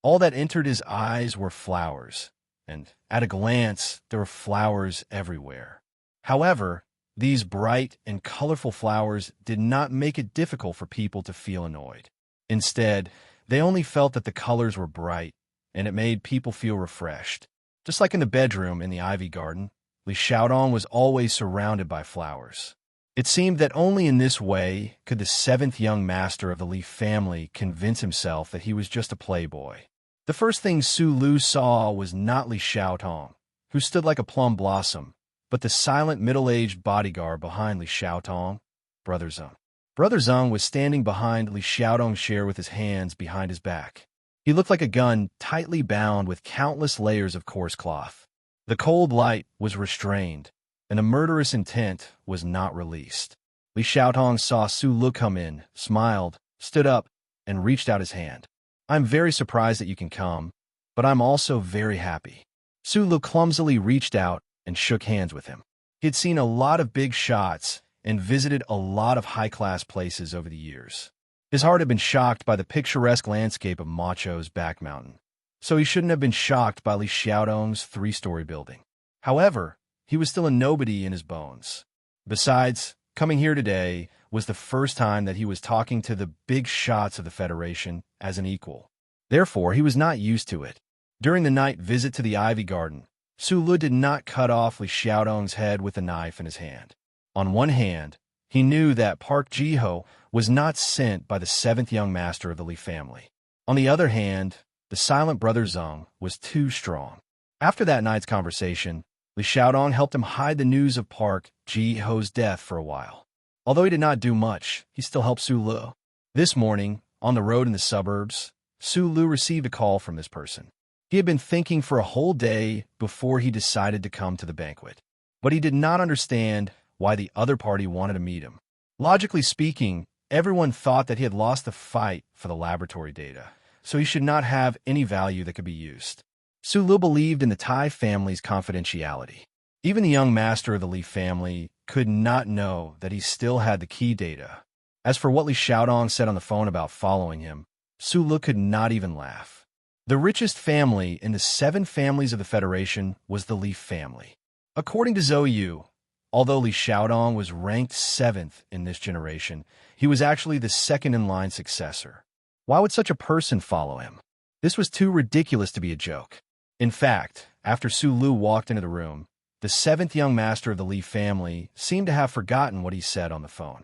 All that entered his eyes were flowers, and at a glance there were flowers everywhere. However, these bright and colorful flowers did not make it difficult for people to feel annoyed. Instead, they only felt that the colors were bright, and it made people feel refreshed. Just like in the bedroom in the ivy garden, Li Xiaodong was always surrounded by flowers. It seemed that only in this way could the 7th young master of the Li family convince himself that he was just a playboy. The first thing Su Lu saw was not Li Xiaodong, who stood like a plum blossom, but the silent middle-aged bodyguard behind Li Xiaodong, Brother Zeng. Brother Zhang was standing behind Li Xiaodong's chair with his hands behind his back. He looked like a gun tightly bound with countless layers of coarse cloth. The cold light was restrained, and the murderous intent was not released. Li Xiaodong saw Su Lu come in, smiled, stood up, and reached out his hand. "I'm very surprised that you can come, but I'm also very happy." Su Lu clumsily reached out and shook hands with him. He had seen a lot of big shots and visited a lot of high-class places over the years. His heart had been shocked by the picturesque landscape of Macho's back mountain, so he shouldn't have been shocked by Li Xiaodong's three-story building. However, he was still a nobody in his bones. Besides, coming here today was the first time that he was talking to the big shots of the Federation as an equal. Therefore, he was not used to it. During the night visit to the Ivy Garden, Su Lu did not cut off Li Xiaodong's head with a knife in his hand. On one hand, he knew that Park Jiho was not sent by the seventh young master of the Li family. On the other hand, the silent brother Zhang was too strong. After that night's conversation, Li Xiaodong helped him hide the news of Park Jiho's death for a while. Although he did not do much, he still helped Su Lu. This morning, on the road in the suburbs, Su Lu received a call from this person. He had been thinking for a whole day before he decided to come to the banquet, but he did not understand why the other party wanted to meet him. Logically speaking, everyone thought that he had lost the fight for the laboratory data, so he should not have any value that could be used. Su Lu believed in the Tai family's confidentiality. Even the young master of the Li family could not know that he still had the key data. As for what Li Xiaodong said on the phone about following him, Su Lu could not even laugh. The richest family in the 7 families of the Federation was the Li family. According to Zhou Yu, although Li Xiaodong was ranked 7th in this generation, he was actually the second-in-line successor. Why would such a person follow him? This was too ridiculous to be a joke. In fact, after Su Lu walked into the room, the 7th young master of the Li family seemed to have forgotten what he said on the phone.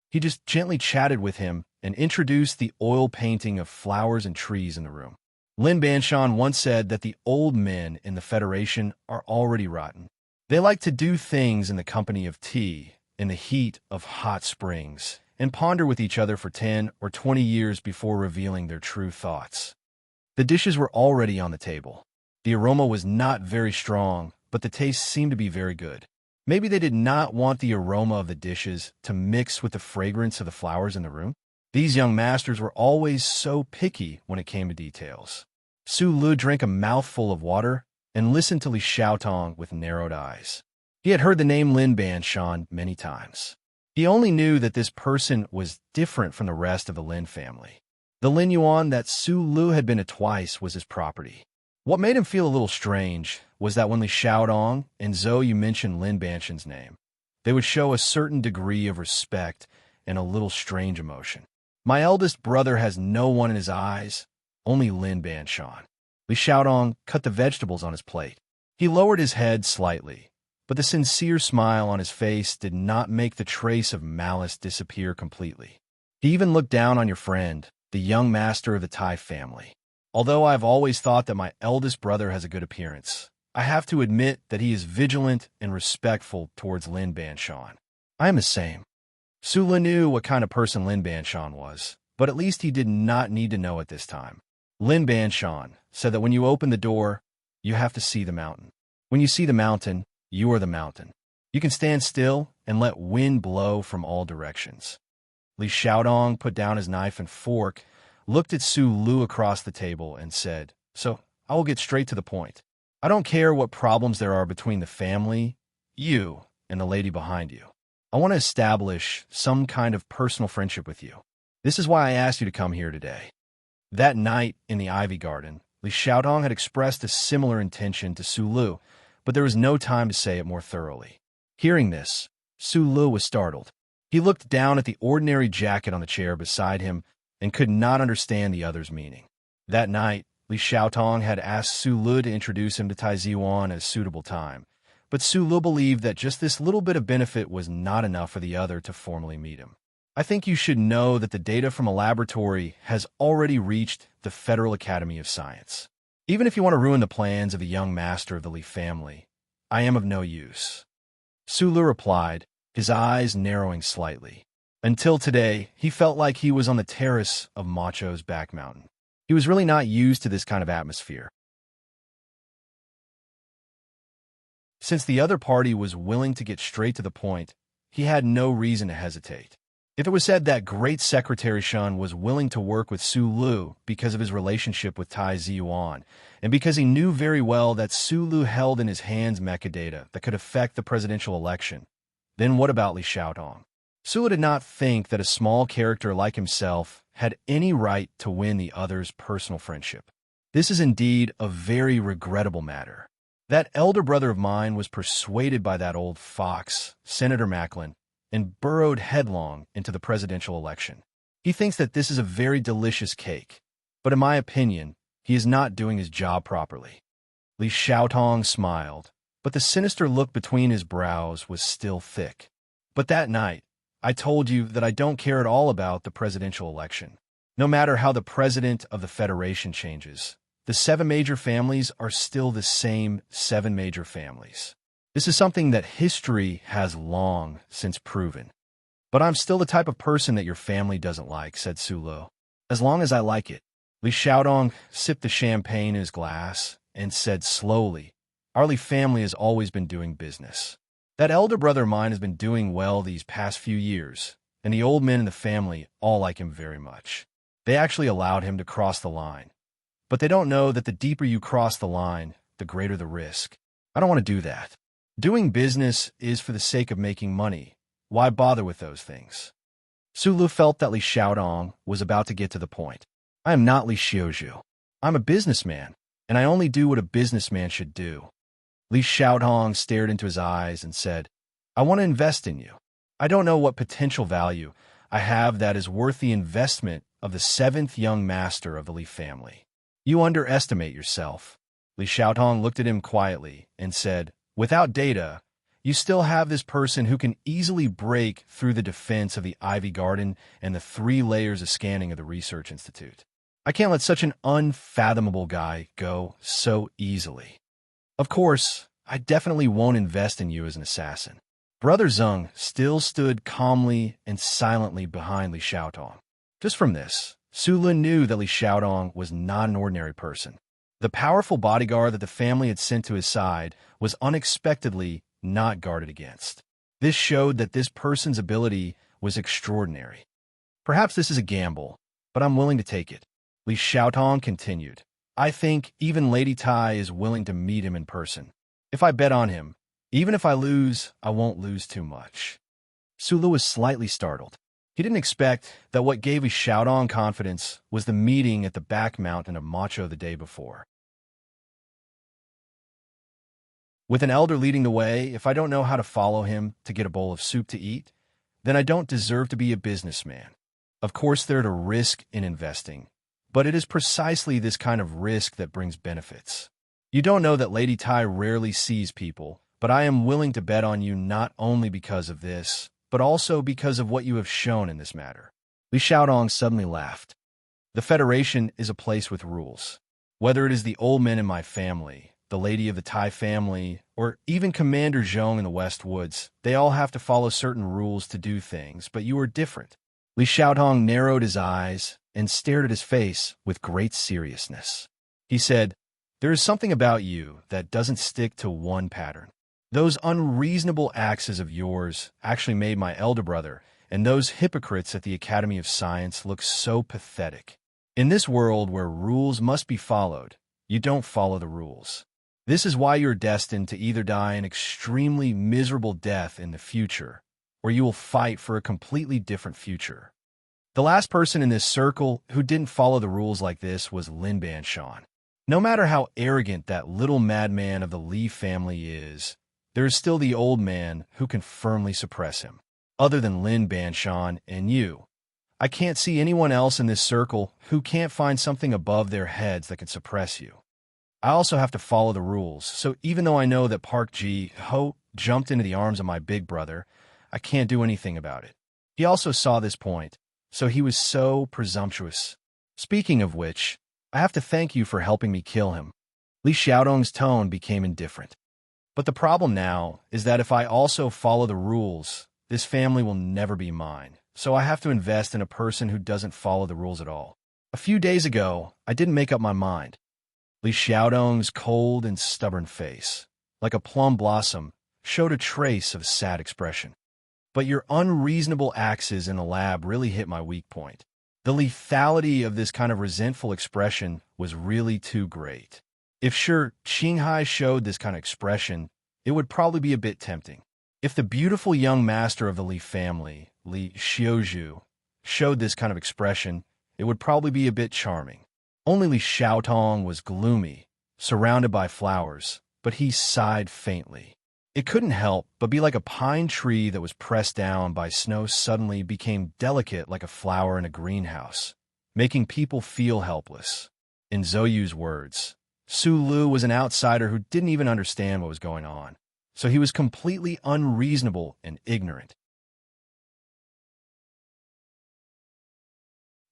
He just gently chatted with him and introduced the oil painting of flowers and trees in the room. Lin Banshan once said that the old men in the Federation are already rotten. They like to do things in the company of tea, in the heat of hot springs, and ponder with each other for 10 or 20 years before revealing their true thoughts. The dishes were already on the table. The aroma was not very strong, but the taste seemed to be very good. Maybe they did not want the aroma of the dishes to mix with the fragrance of the flowers in the room. These young masters were always so picky when it came to details. Su Lu drank a mouthful of water and listened to Li Xiaodong with narrowed eyes. He had heard the name Lin Banshan many times. He only knew that this person was different from the rest of the Lin family. The Lin Yuan that Su Lu had been to twice was his property. What made him feel a little strange was that when Li Xiaodong and Zhou Yu mentioned Lin Banshan's name, they would show a certain degree of respect and a little strange emotion. My eldest brother has no one in his eyes, only Lin Banshan. Li Xiaodong cut the vegetables on his plate. He lowered his head slightly, but the sincere smile on his face did not make the trace of malice disappear completely. He even looked down on your friend, the young master of the Tai family. Although I have always thought that my eldest brother has a good appearance, I have to admit that he is vigilant and respectful towards Lin Banshan. I am the same. Su Lu knew what kind of person Lin Banshan was, but at least he did not need to know at this time. Lin Banshan said that when you open the door, you have to see the mountain. When you see the mountain, you are the mountain. You can stand still and let wind blow from all directions. Li Xiaodong put down his knife and fork, looked at Su Lu across the table, and said, "So, I will get straight to the point. I don't care what problems there are between the family, you, and the lady behind you. I want to establish some kind of personal friendship with you. This is why I asked you to come here today." That night in the Ivy Garden, Li Xiaodong had expressed a similar intention to Su Lu, but there was no time to say it more thoroughly. Hearing this, Su Lu was startled. He looked down at the ordinary jacket on the chair beside him and could not understand the other's meaning. That night, Li Xiaodong had asked Su Lu to introduce him to Tai Ziwan at a suitable time, but Su Lu believed that just this little bit of benefit was not enough for the other to formally meet him. I think you should know that the data from a laboratory has already reached the Federal Academy of Science. Even if you want to ruin the plans of the young master of the Li family, I am of no use. Sulu replied, his eyes narrowing slightly. Until today, he felt like he was on the terrace of Macho's back mountain. He was really not used to this kind of atmosphere. Since the other party was willing to get straight to the point, he had no reason to hesitate. If it was said that Great Secretary Shun was willing to work with Sulu because of his relationship with Tai Ziyuan, and because he knew very well that Sulu held in his hands metadata that could affect the presidential election, then what about Li Xiaotong? Sulu did not think that a small character like himself had any right to win the other's personal friendship. This is indeed a very regrettable matter. That elder brother of mine was persuaded by that old fox, Senator Macklin, and burrowed headlong into the presidential election. He thinks that this is a very delicious cake, but in my opinion, he is not doing his job properly. Li Xiaotong smiled, but the sinister look between his brows was still thick. But that night, I told you that I don't care at all about the presidential election. No matter how the president of the Federation changes, the 7 major families are still the same 7 major families. This is something that history has long since proven. But I'm still the type of person that your family doesn't like, said Sulu. As long as I like it. Li Xiaodong sipped the champagne in his glass and said slowly, our Li family has always been doing business. That elder brother of mine has been doing well these past few years, and the old men in the family all like him very much. They actually allowed him to cross the line. But they don't know that the deeper you cross the line, the greater the risk. I don't want to do that. Doing business is for the sake of making money. Why bother with those things? Sulu felt that Li Xiaodong was about to get to the point. I am not Li Xiaozhu. I'm a businessman, and I only do what a businessman should do. Li Xiaodong stared into his eyes and said, I want to invest in you. I don't know what potential value I have that is worth the investment of the 7th young master of the Li family. You underestimate yourself. Li Xiaotong looked at him quietly and said, without data, you still have this person who can easily break through the defense of the Ivy Garden and the 3 layers of scanning of the Research Institute. I can't let such an unfathomable guy go so easily. Of course, I definitely won't invest in you as an assassin. Brother Zeng still stood calmly and silently behind Li Xiaotong. Just from this, Sulu knew that Li Xiaodong was not an ordinary person. The powerful bodyguard that the family had sent to his side was unexpectedly not guarded against. This showed that this person's ability was extraordinary. Perhaps this is a gamble, but I'm willing to take it. Li Xiaotong continued. I think even Lady Tai is willing to meet him in person. If I bet on him, even if I lose, I won't lose too much. Sulu was slightly startled. He didn't expect that what gave Li Xiaodong confidence was the meeting at the back mountain of Macho the day before. With an elder leading the way, if I don't know how to follow him to get a bowl of soup to eat, then I don't deserve to be a businessman. Of course, there's a risk in investing, but it is precisely this kind of risk that brings benefits. You don't know that Lady Tai rarely sees people, but I am willing to bet on you not only because of this, but also because of what you have shown in this matter. Li Xiaodong suddenly laughed. The Federation is a place with rules. Whether it is the old men in my family, the lady of the Tai family, or even Commander Zhong in the West Woods, they all have to follow certain rules to do things, but you are different. Li Xiaodong narrowed his eyes and stared at his face with great seriousness. He said, there is something about you that doesn't stick to one pattern. Those unreasonable axes of yours actually made my elder brother and those hypocrites at the Academy of Science look so pathetic. In this world where rules must be followed, you don't follow the rules. This is why you're destined to either die an extremely miserable death in the future, or you will fight for a completely different future. The last person in this circle who didn't follow the rules like this was Lin Banshan. No matter how arrogant that little madman of the Li family is, there is still the old man who can firmly suppress him. Other than Lin Banshan and you, I can't see anyone else in this circle who can't find something above their heads that can suppress you. I also have to follow the rules, so even though I know that Park Ji-ho jumped into the arms of my big brother, I can't do anything about it. He also saw this point, so he was so presumptuous. Speaking of which, I have to thank you for helping me kill him. Li Xiaodong's tone became indifferent. But the problem now is that if I also follow the rules, this family will never be mine. So I have to invest in a person who doesn't follow the rules at all. A few days ago, I didn't make up my mind. Li Xiaodong's cold and stubborn face, like a plum blossom, showed a trace of sad expression. But your unreasonable axes in the lab really hit my weak point. The lethality of this kind of resentful expression was really too great. If sure Qinghai showed this kind of expression, it would probably be a bit tempting. If the beautiful young master of the Li family, Li Xiaozhu, showed this kind of expression, it would probably be a bit charming. Only Li Xiaotong was gloomy, surrounded by flowers, but he sighed faintly. It couldn't help but be like a pine tree that was pressed down by snow suddenly became delicate like a flower in a greenhouse, making people feel helpless. In Zhou words, Su Lu was an outsider who didn't even understand what was going on, so he was completely unreasonable and ignorant.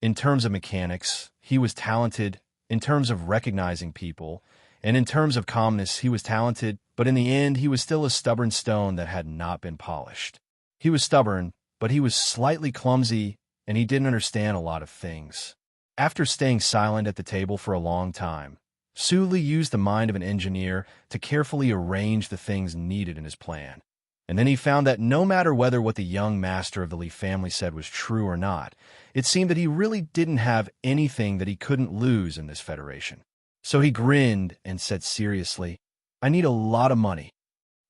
In terms of mechanics, he was talented. In terms of recognizing people, and in terms of calmness, he was talented, but in the end, he was still a stubborn stone that had not been polished. He was stubborn, but he was slightly clumsy, and he didn't understand a lot of things. After staying silent at the table for a long time, Su Li used the mind of an engineer to carefully arrange the things needed in his plan. And then he found that no matter whether what the young master of the Li family said was true or not, it seemed that he really didn't have anything that he couldn't lose in this federation. So he grinned and said seriously, "I need a lot of money."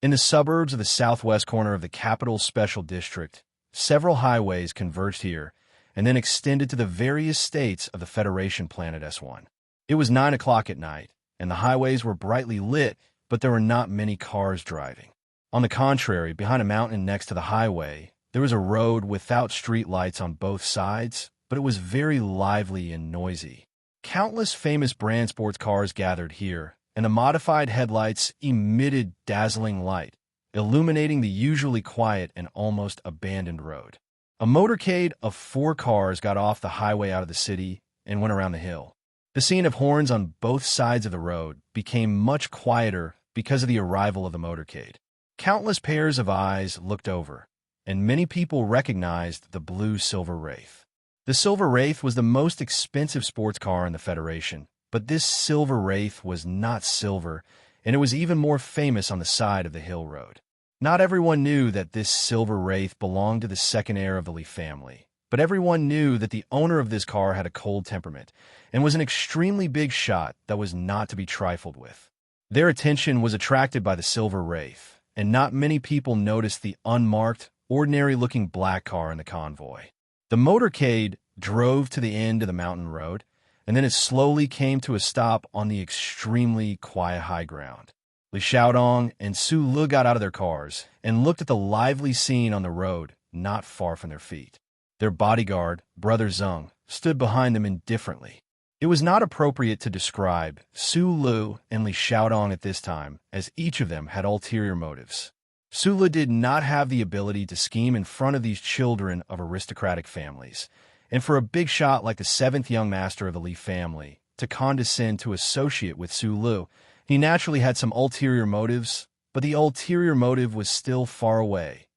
In the suburbs of the southwest corner of the capital special district, several highways converged here and then extended to the various states of the Federation planet S1. It was 9 o'clock at night, and the highways were brightly lit, but there were not many cars driving. On the contrary, behind a mountain next to the highway, there was a road without street lights on both sides, but it was very lively and noisy. Countless famous brand sports cars gathered here, and the modified headlights emitted dazzling light, illuminating the usually quiet and almost abandoned road. A motorcade of 4 cars got off the highway out of the city and went around the hill. The scene of horns on both sides of the road became much quieter because of the arrival of the motorcade. Countless pairs of eyes looked over, and many people recognized the blue Silver Wraith. The Silver Wraith was the most expensive sports car in the Federation, but this Silver Wraith was not silver, and it was even more famous on the side of the hill road. Not everyone knew that this Silver Wraith belonged to the second heir of the Li family, but everyone knew that the owner of this car had a cold temperament and was an extremely big shot that was not to be trifled with. Their attention was attracted by the Silver Wraith, and not many people noticed the unmarked, ordinary-looking black car in the convoy. The motorcade drove to the end of the mountain road, and then it slowly came to a stop on the extremely quiet high ground. Li Xiaodong and Su Lu got out of their cars and looked at the lively scene on the road not far from their feet. Their bodyguard, Brother Zeng, stood behind them indifferently. It was not appropriate to describe Su Lu and Li Xiaodong at this time, as each of them had ulterior motives. Su Lu did not have the ability to scheme in front of these children of aristocratic families, and for a big shot like the 7th young master of the Li family to condescend to associate with Su Lu, he naturally had some ulterior motives, but the ulterior motive was still far away,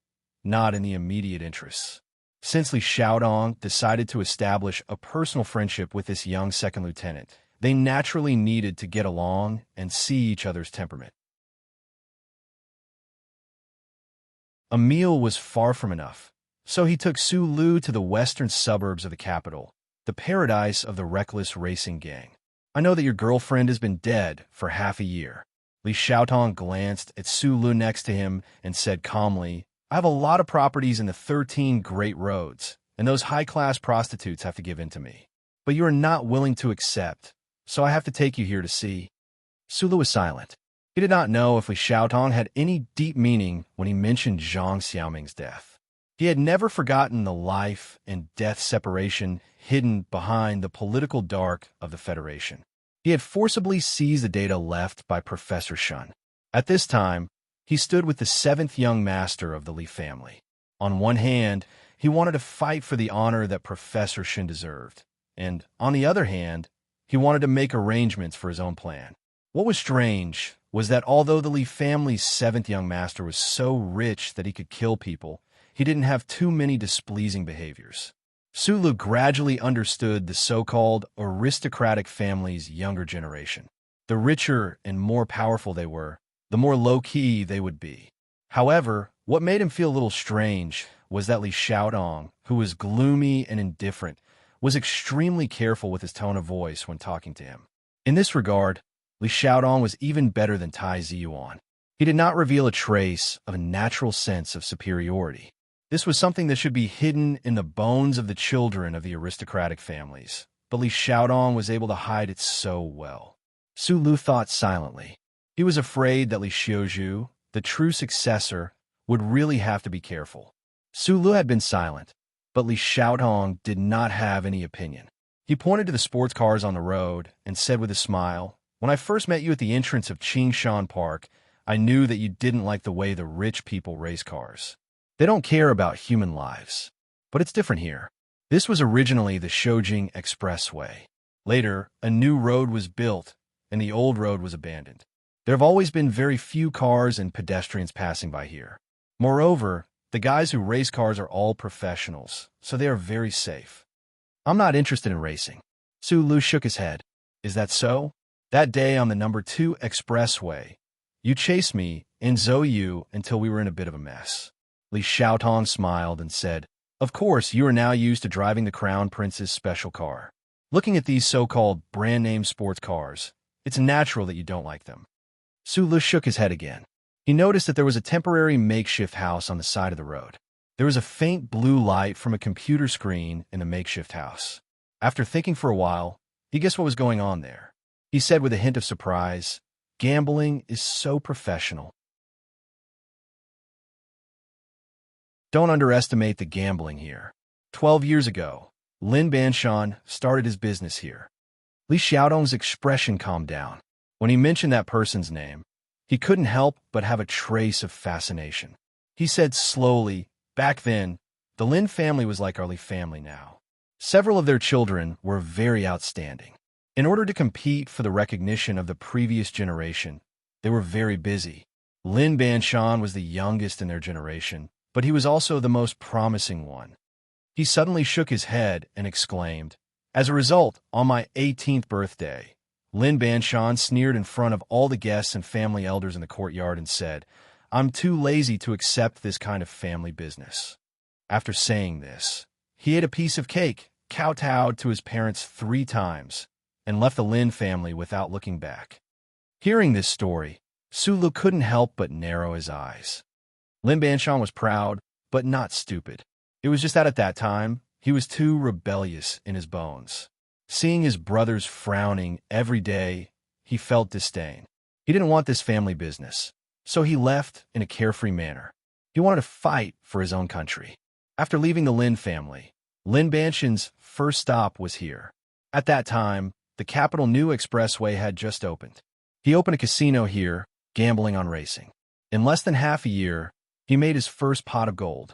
not in the immediate interests. Since Li Xiaodong decided to establish a personal friendship with this young second lieutenant, they naturally needed to get along and see each other's temperament. A meal was far from enough, so he took Su Lu to the western suburbs of the capital, the paradise of the reckless racing gang. "I know that your girlfriend has been dead for half a year." Li Xiaotong glanced at Su Lu next to him and said calmly, "I have a lot of properties in the 13 great roads, and those high-class prostitutes have to give in to me. But you are not willing to accept, so I have to take you here to see." Su Lu was silent. He did not know if Li Xiaotong had any deep meaning when he mentioned Zhang Xiaoming's death. He had never forgotten the life and death separation hidden behind the political dark of the Federation. He had forcibly seized the data left by Professor Shun. At this time, he stood with the 7th young master of the Li family. On one hand, he wanted to fight for the honor that Professor Shun deserved, and on the other hand, he wanted to make arrangements for his own plan. What was strange was that although the Li family's seventh young master was so rich that he could kill people, he didn't have too many displeasing behaviors. Sulu gradually understood the so-called aristocratic family's younger generation. The richer and more powerful they were, the more low-key they would be. However, what made him feel a little strange was that Li Xiaodong, who was gloomy and indifferent, was extremely careful with his tone of voice when talking to him. In this regard, Li Xiaodong was even better than Tai Ziyuan. He did not reveal a trace of a natural sense of superiority. This was something that should be hidden in the bones of the children of the aristocratic families, but Li Xiaodong was able to hide it so well. Su Lu thought silently. He was afraid that Li Xiuzhu, the true successor, would really have to be careful. Su Lu had been silent, but Li Xiaodong did not have any opinion. He pointed to the sports cars on the road and said with a smile, "When I first met you at the entrance of Qingshan Park, I knew that you didn't like the way the rich people race cars. They don't care about human lives. But it's different here. This was originally the Shoujing Expressway. Later, a new road was built, and the old road was abandoned. There have always been very few cars and pedestrians passing by here. Moreover, the guys who race cars are all professionals, so they are very safe. I'm not interested in racing." Su Lu shook his head. "Is that so? That day on the number 2 expressway, you chased me and Zhou until we were in a bit of a mess." Li Xiaotong smiled and said, "Of course, you are now used to driving the Crown Prince's special car. Looking at these so-called brand-name sports cars, it's natural that you don't like them." Su Lu shook his head again. He noticed that there was a temporary makeshift house on the side of the road. There was a faint blue light from a computer screen in the makeshift house. After thinking for a while, he guessed what was going on there. He said with a hint of surprise, "Gambling is so professional." Don't underestimate the gambling here. 12 years ago, Lin Banshan started his business here. Li Xiaodong's expression calmed down. When he mentioned that person's name, he couldn't help but have a trace of fascination. He said slowly, "Back then, the Lin family was like our Li family now. Several of their children were very outstanding. In order to compete for the recognition of the previous generation, they were very busy. Lin Banshan was the youngest in their generation, but he was also the most promising one." He suddenly shook his head and exclaimed, "As a result, on my 18th birthday, Lin Banshan sneered in front of all the guests and family elders in the courtyard and said, 'I'm too lazy to accept this kind of family business.' After saying this, he ate a piece of cake, kowtowed to his parents 3 times, and left the Lin family without looking back." Hearing this story, Su Lu couldn't help but narrow his eyes. Lin Banshan was proud, but not stupid. It was just that at that time, he was too rebellious in his bones. Seeing his brothers frowning every day, he felt disdain. He didn't want this family business, so he left in a carefree manner. He wanted to fight for his own country. After leaving the Lin family, Lin Banshan's first stop was here. At that time, the capital new expressway had just opened. He opened a casino here, gambling on racing. In less than half a year, he made his first pot of gold.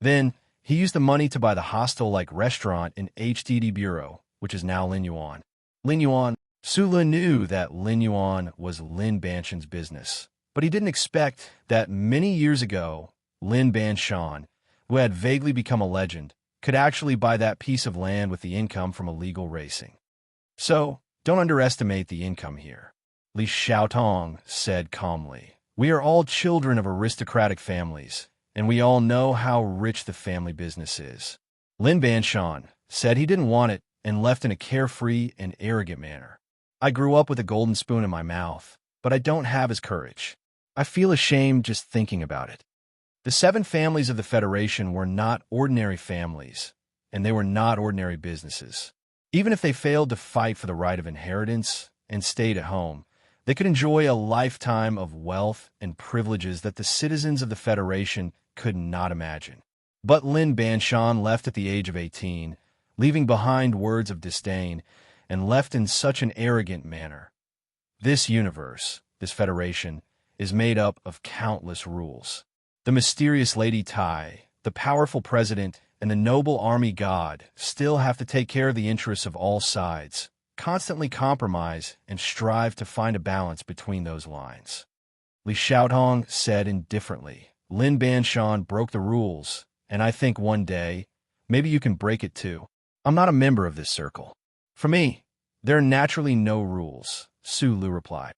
Then, he used the money to buy the hostel-like restaurant in HDD Bureau, which is now Lin Yuan. Lin Yuan. Su Lu knew that Lin Yuan was Lin Banshan's business, but he didn't expect that many years ago, Lin Banshan, who had vaguely become a legend, could actually buy that piece of land with the income from illegal racing. So, don't underestimate the income here. Li Xiaotong said calmly, "We are all children of aristocratic families, and we all know how rich the family business is." Lin Banshan said he didn't want it and left in a carefree and arrogant manner. "I grew up with a golden spoon in my mouth, but I don't have his courage. I feel ashamed just thinking about it." The 7 families of the Federation were not ordinary families, and they were not ordinary businesses. Even if they failed to fight for the right of inheritance and stayed at home, they could enjoy a lifetime of wealth and privileges that the citizens of the Federation could not imagine. But Lin Banshan left at the age of 18, leaving behind words of disdain, and left in such an arrogant manner. This universe, this Federation, is made up of countless rules. The mysterious Lady Tai, the powerful president, and the noble army god still have to take care of the interests of all sides, constantly compromise and strive to find a balance between those lines. Li Xiaotong said indifferently, Lin Banshan broke the rules, and I think one day, maybe you can break it too. I'm not a member of this circle. For me, there are naturally no rules, Su Lu replied.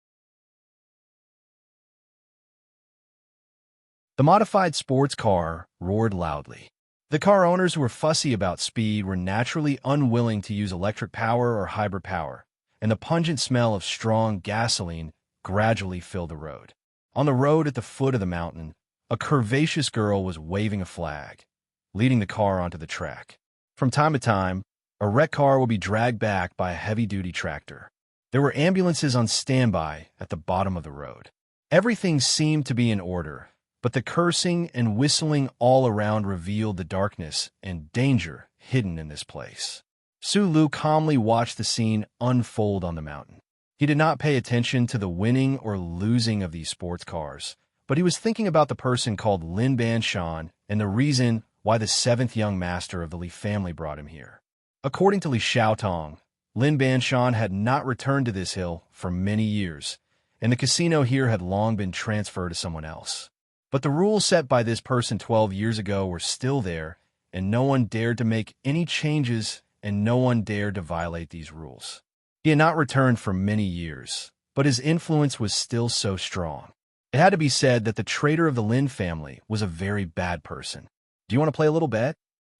The modified sports car roared loudly. The car owners who were fussy about speed were naturally unwilling to use electric power or hybrid power, and the pungent smell of strong gasoline gradually filled the road. On the road at the foot of the mountain, a curvaceous girl was waving a flag, leading the car onto the track. From time to time, a wrecked car will be dragged back by a heavy-duty tractor. There were ambulances on standby at the bottom of the road. Everything seemed to be in order, but the cursing and whistling all around revealed the darkness and danger hidden in this place. Su Lu calmly watched the scene unfold on the mountain. He did not pay attention to the winning or losing of these sports cars, but he was thinking about the person called Lin Banshan and the reason why the seventh young master of the Li family brought him here. According to Li Xiaotong, Lin Banshan had not returned to this hill for many years, and the casino here had long been transferred to someone else. But the rules set by this person 12 years ago were still there, and no one dared to make any changes, and no one dared to violate these rules. He had not returned for many years, but his influence was still so strong. It had to be said that the traitor of the Lin family was a very bad person. Do you want to play a little bet?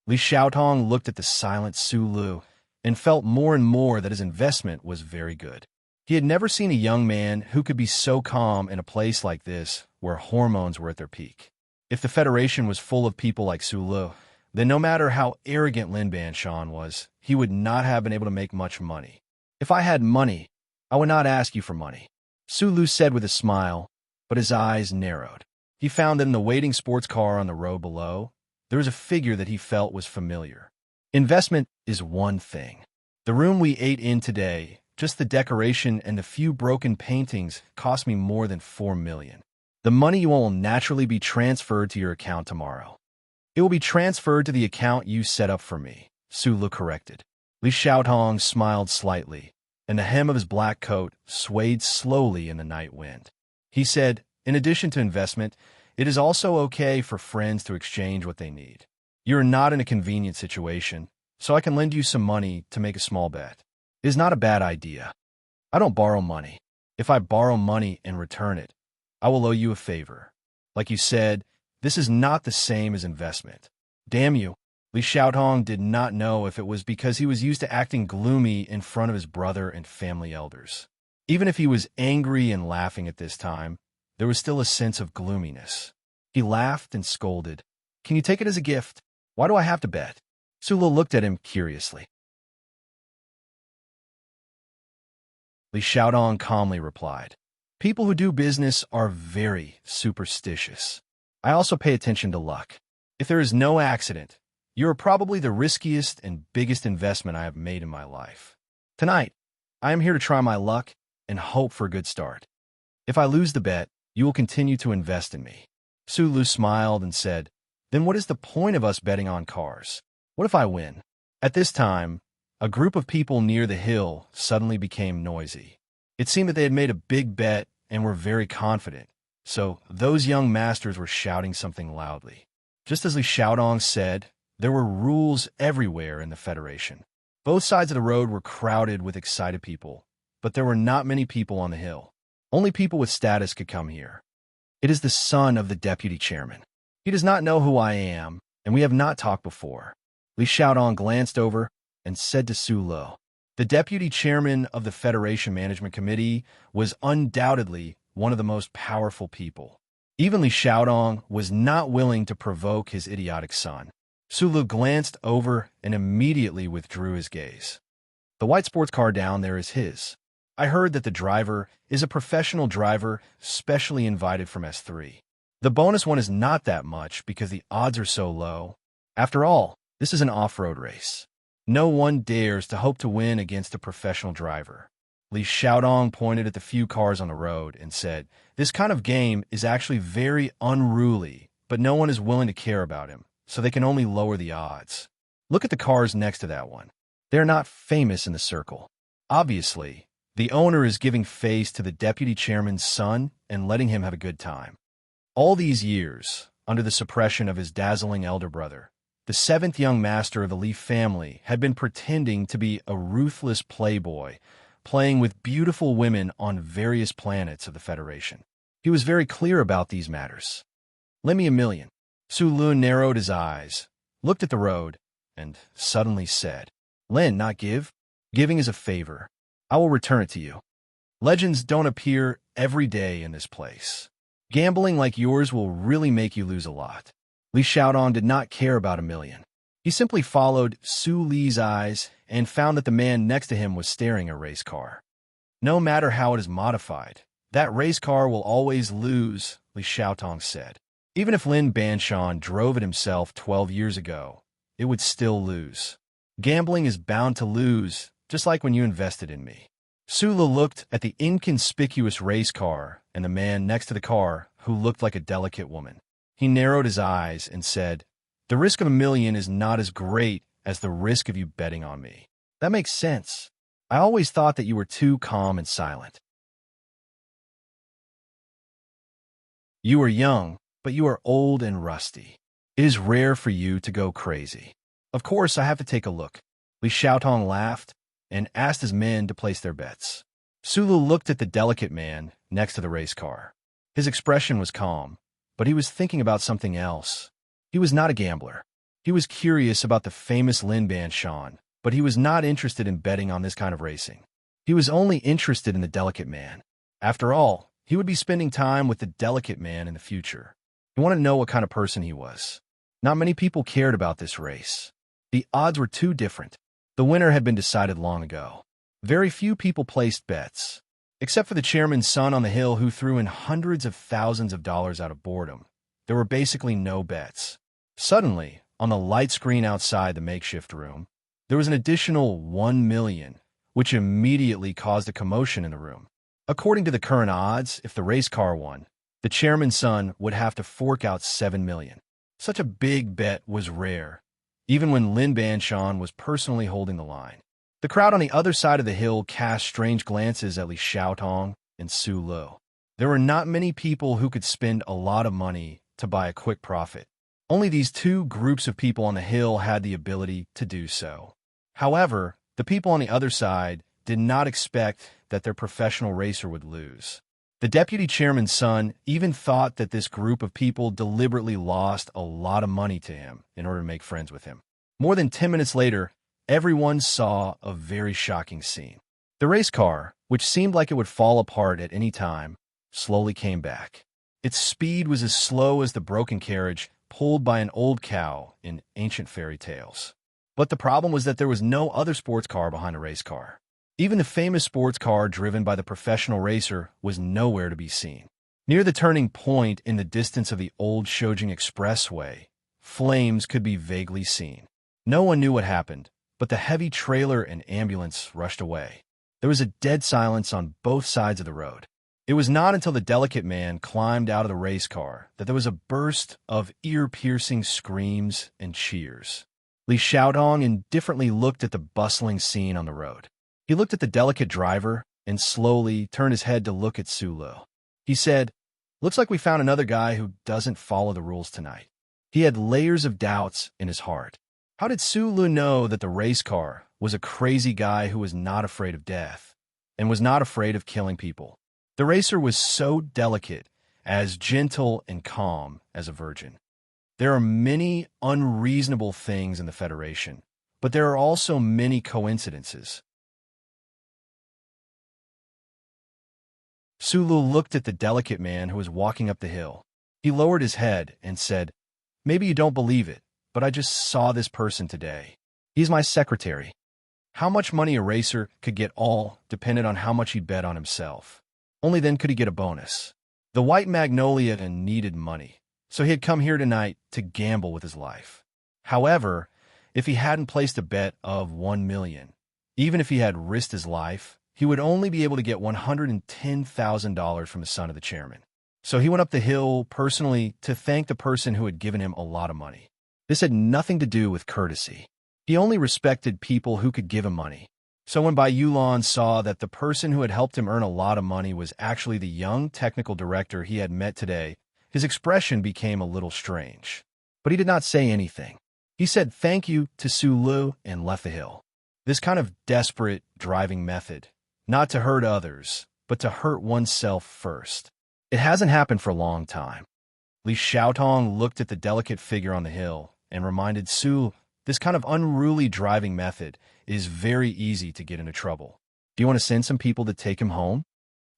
Li Xiaotong looked at the silent Su Lu and felt more and more that his investment was very good. He had never seen a young man who could be so calm in a place like this where hormones were at their peak. If the Federation was full of people like Su Lu, then no matter how arrogant Lin Banshan was, he would not have been able to make much money. If I had money, I would not ask you for money, Su Lu said with a smile, but his eyes narrowed. He found that in the waiting sports car on the road below, there was a figure that he felt was familiar. Investment is one thing. The room we ate in today, just the decoration and the few broken paintings, cost me more than 4 million. The money you will naturally be transferred to your account tomorrow. It will be transferred to the account you set up for me, Su Lu corrected. Li Xiaotong smiled slightly, and the hem of his black coat swayed slowly in the night wind. He said, in addition to investment, it is also okay for friends to exchange what they need. You are not in a convenient situation, so I can lend you some money to make a small bet. It is not a bad idea. I don't borrow money. If I borrow money and return it, I will owe you a favor. Like you said, this is not the same as investment. Damn you. Li Xiaotong did not know if it was because he was used to acting gloomy in front of his brother and family elders. Even if he was angry and laughing at this time, there was still a sense of gloominess. He laughed and scolded. Can you take it as a gift? Why do I have to bet? Su Lu looked at him curiously. Li Xiaotong calmly replied, people who do business are very superstitious. I also pay attention to luck. If there is no accident, you are probably the riskiest and biggest investment I have made in my life. Tonight, I am here to try my luck and hope for a good start. If I lose the bet, you will continue to invest in me. Su Lu smiled and said, then what is the point of us betting on cars? What if I win? At this time, a group of people near the hill suddenly became noisy. It seemed that they had made a big bet and were very confident, so those young masters were shouting something loudly. Just as Li Xiaotong said, there were rules everywhere in the Federation. Both sides of the road were crowded with excited people, but there were not many people on the hill. Only people with status could come here. It is the son of the deputy chairman. He does not know who I am, and we have not talked before. Li Xiaotong glanced over and said to Su Lu, the deputy chairman of the Federation Management Committee was undoubtedly one of the most powerful people. Even Li Xiaotong was not willing to provoke his idiotic son. Su Lu glanced over and immediately withdrew his gaze. The white sports car down there is his. I heard that the driver is a professional driver specially invited from S3. The bonus one is not that much because the odds are so low. After all, this is an off-road race. No one dares to hope to win against a professional driver. Li Xiaotong pointed at the few cars on the road and said, this kind of game is actually very unruly, but no one is willing to care about him, so they can only lower the odds. Look at the cars next to that one. They are not famous in the circle. Obviously, the owner is giving face to the deputy chairman's son and letting him have a good time. All these years, under the suppression of his dazzling elder brother, the seventh young master of the Leaf family had been pretending to be a ruthless playboy, playing with beautiful women on various planets of the Federation. He was very clear about these matters. "Lend me $1,000,000. Su Lun narrowed his eyes, looked at the road, and suddenly said, "Lend, not give. Giving is a favor. I will return it to you. Legends don't appear every day in this place. Gambling like yours will really make you lose a lot." Li Xiaodong did not care about $1,000,000. He simply followed Su Li's eyes and found that the man next to him was staring at a race car. "No matter how it is modified, that race car will always lose," Li Xiaodong said. "Even if Lin Banshan drove it himself 12 years ago, it would still lose. Gambling is bound to lose, just like when you invested in me." Sula looked at the inconspicuous race car and the man next to the car who looked like a delicate woman. He narrowed his eyes and said, "The risk of $1,000,000 is not as great as the risk of you betting on me." "That makes sense. I always thought that you were too calm and silent." "You are young, but you are old and rusty. It is rare for you to go crazy." "Of course, I have to take a look." Li Xiaotong laughed and asked his men to place their bets. Sulu looked at the delicate man next to the race car. His expression was calm, but he was thinking about something else. He was not a gambler. He was curious about the famous Lin Banshan, but he was not interested in betting on this kind of racing. He was only interested in the delicate man. After all, he would be spending time with the delicate man in the future. He wanted to know what kind of person he was. Not many people cared about this race. The odds were too different. The winner had been decided long ago. Very few people placed bets. Except for the chairman's son on the hill who threw in hundreds of thousands of dollars out of boredom, there were basically no bets. Suddenly, on the light screen outside the makeshift room, there was an additional $1,000,000, which immediately caused a commotion in the room. According to the current odds, if the race car won, the chairman's son would have to fork out $7,000,000. Such a big bet was rare, even when Lin Banshan was personally holding the line. The crowd on the other side of the hill cast strange glances at Li Xiaotong and Su Lu. There were not many people who could spend a lot of money to buy a quick profit. Only these two groups of people on the hill had the ability to do so. However, the people on the other side did not expect that their professional racer would lose. The deputy chairman's son even thought that this group of people deliberately lost a lot of money to him in order to make friends with him. More than 10 minutes later, everyone saw a very shocking scene. The race car, which seemed like it would fall apart at any time, slowly came back. Its speed was as slow as the broken carriage pulled by an old cow in ancient fairy tales. But the problem was that there was no other sports car behind the race car. Even the famous sports car driven by the professional racer was nowhere to be seen. Near the turning point in the distance of the old Shoujing Expressway, flames could be vaguely seen. No one knew what happened, but the heavy trailer and ambulance rushed away. There was a dead silence on both sides of the road. It was not until the delicate man climbed out of the race car that there was a burst of ear-piercing screams and cheers. Li Xiaodong indifferently looked at the bustling scene on the road. He looked at the delicate driver and slowly turned his head to look at Su Lu. He said, "Looks like we found another guy who doesn't follow the rules tonight." He had layers of doubts in his heart. How did Su Lu know that the race car was a crazy guy who was not afraid of death and was not afraid of killing people? The racer was so delicate, as gentle and calm as a virgin. There are many unreasonable things in the Federation, but there are also many coincidences. Sulu looked at the delicate man who was walking up the hill. He lowered his head and said, "Maybe you don't believe it, but I just saw this person today. He's my secretary." How much money a racer could get all depended on how much he bet on himself. Only then could he get a bonus. The White Magnolia needed money, so he had come here tonight to gamble with his life. However, if he hadn't placed a bet of $1,000,000, even if he had risked his life, he would only be able to get $110,000 from the son of the chairman. So he went up the hill personally to thank the person who had given him a lot of money. This had nothing to do with courtesy. He only respected people who could give him money. So when Bai Yulan saw that the person who had helped him earn a lot of money was actually the young technical director he had met today, his expression became a little strange. But he did not say anything. He said thank you to Su Lu and left the hill. This kind of desperate driving method, not to hurt others, but to hurt oneself first. It hasn't happened for a long time. Li Xiaotong looked at the delicate figure on the hill and reminded Su, this kind of unruly driving method is very easy to get into trouble. Do you want to send some people to take him home?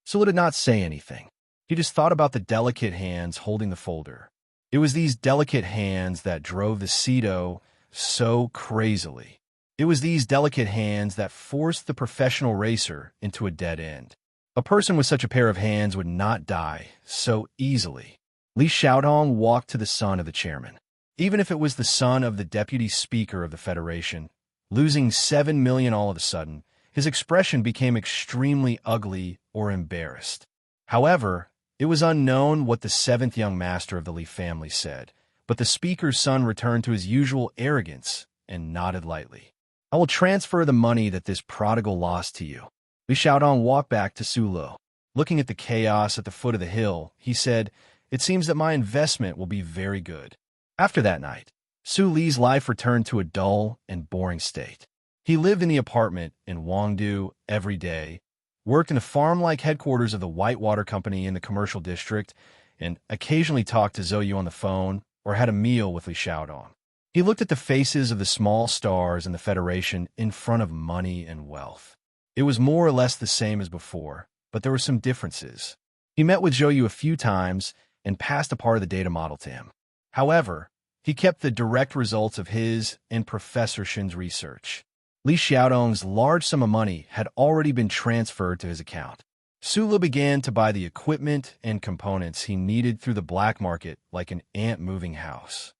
Su did not say anything. He just thought about the delicate hands holding the folder. It was these delicate hands that drove the Cedo so crazily. It was these delicate hands that forced the professional racer into a dead end. A person with such a pair of hands would not die so easily. Li Xiaotong walked to the son of the chairman. Even if it was the son of the deputy speaker of the Federation, losing 7 million all of a sudden, his expression became extremely ugly or embarrassed. However, it was unknown what the seventh young master of the Li family said, but the speaker's son returned to his usual arrogance and nodded lightly. I will transfer the money that this prodigal lost to you. Li Xiaotong walked back to Su Lu. Looking at the chaos at the foot of the hill, he said, it seems that my investment will be very good. After that night, Su Li's life returned to a dull and boring state. He lived in the apartment in Wangdu every day, worked in the farm-like headquarters of the Whitewater Company in the commercial district, and occasionally talked to Zhou Yu on the phone or had a meal with Li Xiaodong. He looked at the faces of the small stars in the Federation in front of money and wealth. It was more or less the same as before, but there were some differences. He met with Zhou Yu a few times and passed a part of the data model to him. However, he kept the direct results of his and Professor Shin's research. Li Xiaodong's large sum of money had already been transferred to his account. Su Lu began to buy the equipment and components he needed through the black market like an ant moving house.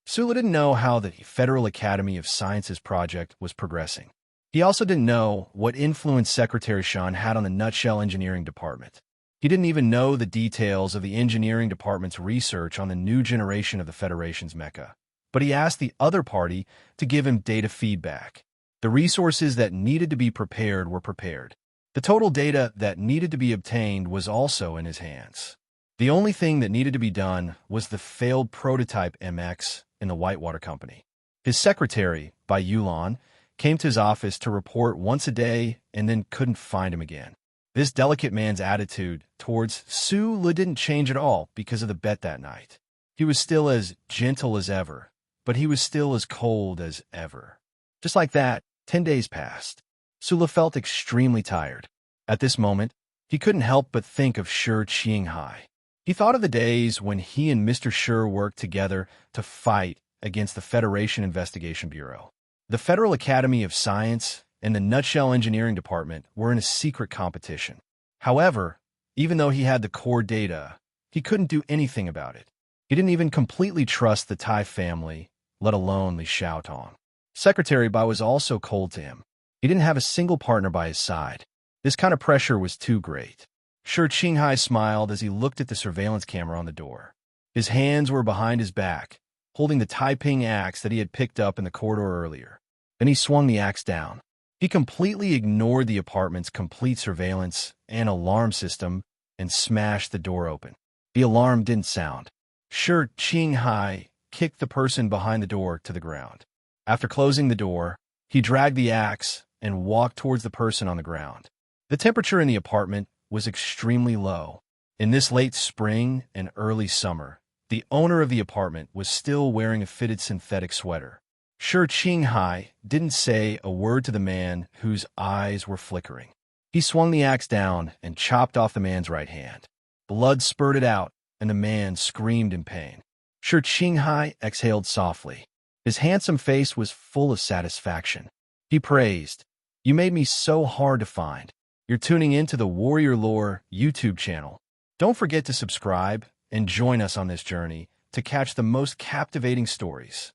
Su Lu didn't know how the Federal Academy of Sciences project was progressing. He also didn't know what influence Secretary Shan had on the Nutshell Engineering Department. He didn't even know the details of the engineering department's research on the new generation of the Federation's mecha. But he asked the other party to give him data feedback. The resources that needed to be prepared were prepared. The total data that needed to be obtained was also in his hands. The only thing that needed to be done was the failed prototype MX in the Whitewater Company. His secretary, Bai Yulan, came to his office to report once a day and then couldn't find him again. This delicate man's attitude towards Su Lu didn't change at all because of the bet that night. He was still as gentle as ever, but he was still as cold as ever. Just like that, 10 days passed. Su Lu felt extremely tired. At this moment, he couldn't help but think of Shi Qinghai. He thought of the days when he and Mr. Shi worked together to fight against the Federation Investigation Bureau. The Federal Academy of Science and the Nutshell Engineering Department were in a secret competition. However, even though he had the core data, he couldn't do anything about it. He didn't even completely trust the Tai family, let alone Li Xiaotong. Secretary Bai was also cold to him. He didn't have a single partner by his side. This kind of pressure was too great. Shi Qinghai smiled as he looked at the surveillance camera on the door. His hands were behind his back, holding the Taiping axe that he had picked up in the corridor earlier. Then he swung the axe down. He completely ignored the apartment's complete surveillance and alarm system and smashed the door open. The alarm didn't sound. Shi Qinghai kicked the person behind the door to the ground. After closing the door, he dragged the axe and walked towards the person on the ground. The temperature in the apartment was extremely low. In this late spring and early summer, the owner of the apartment was still wearing a fitted synthetic sweater. Shi Qinghai didn't say a word to the man whose eyes were flickering. He swung the axe down and chopped off the man's right hand. Blood spurted out, and the man screamed in pain. Shi Qinghai exhaled softly. His handsome face was full of satisfaction. He praised, "You made me so hard to find." You're tuning into the Warrior Lore YouTube channel. Don't forget to subscribe and join us on this journey to catch the most captivating stories.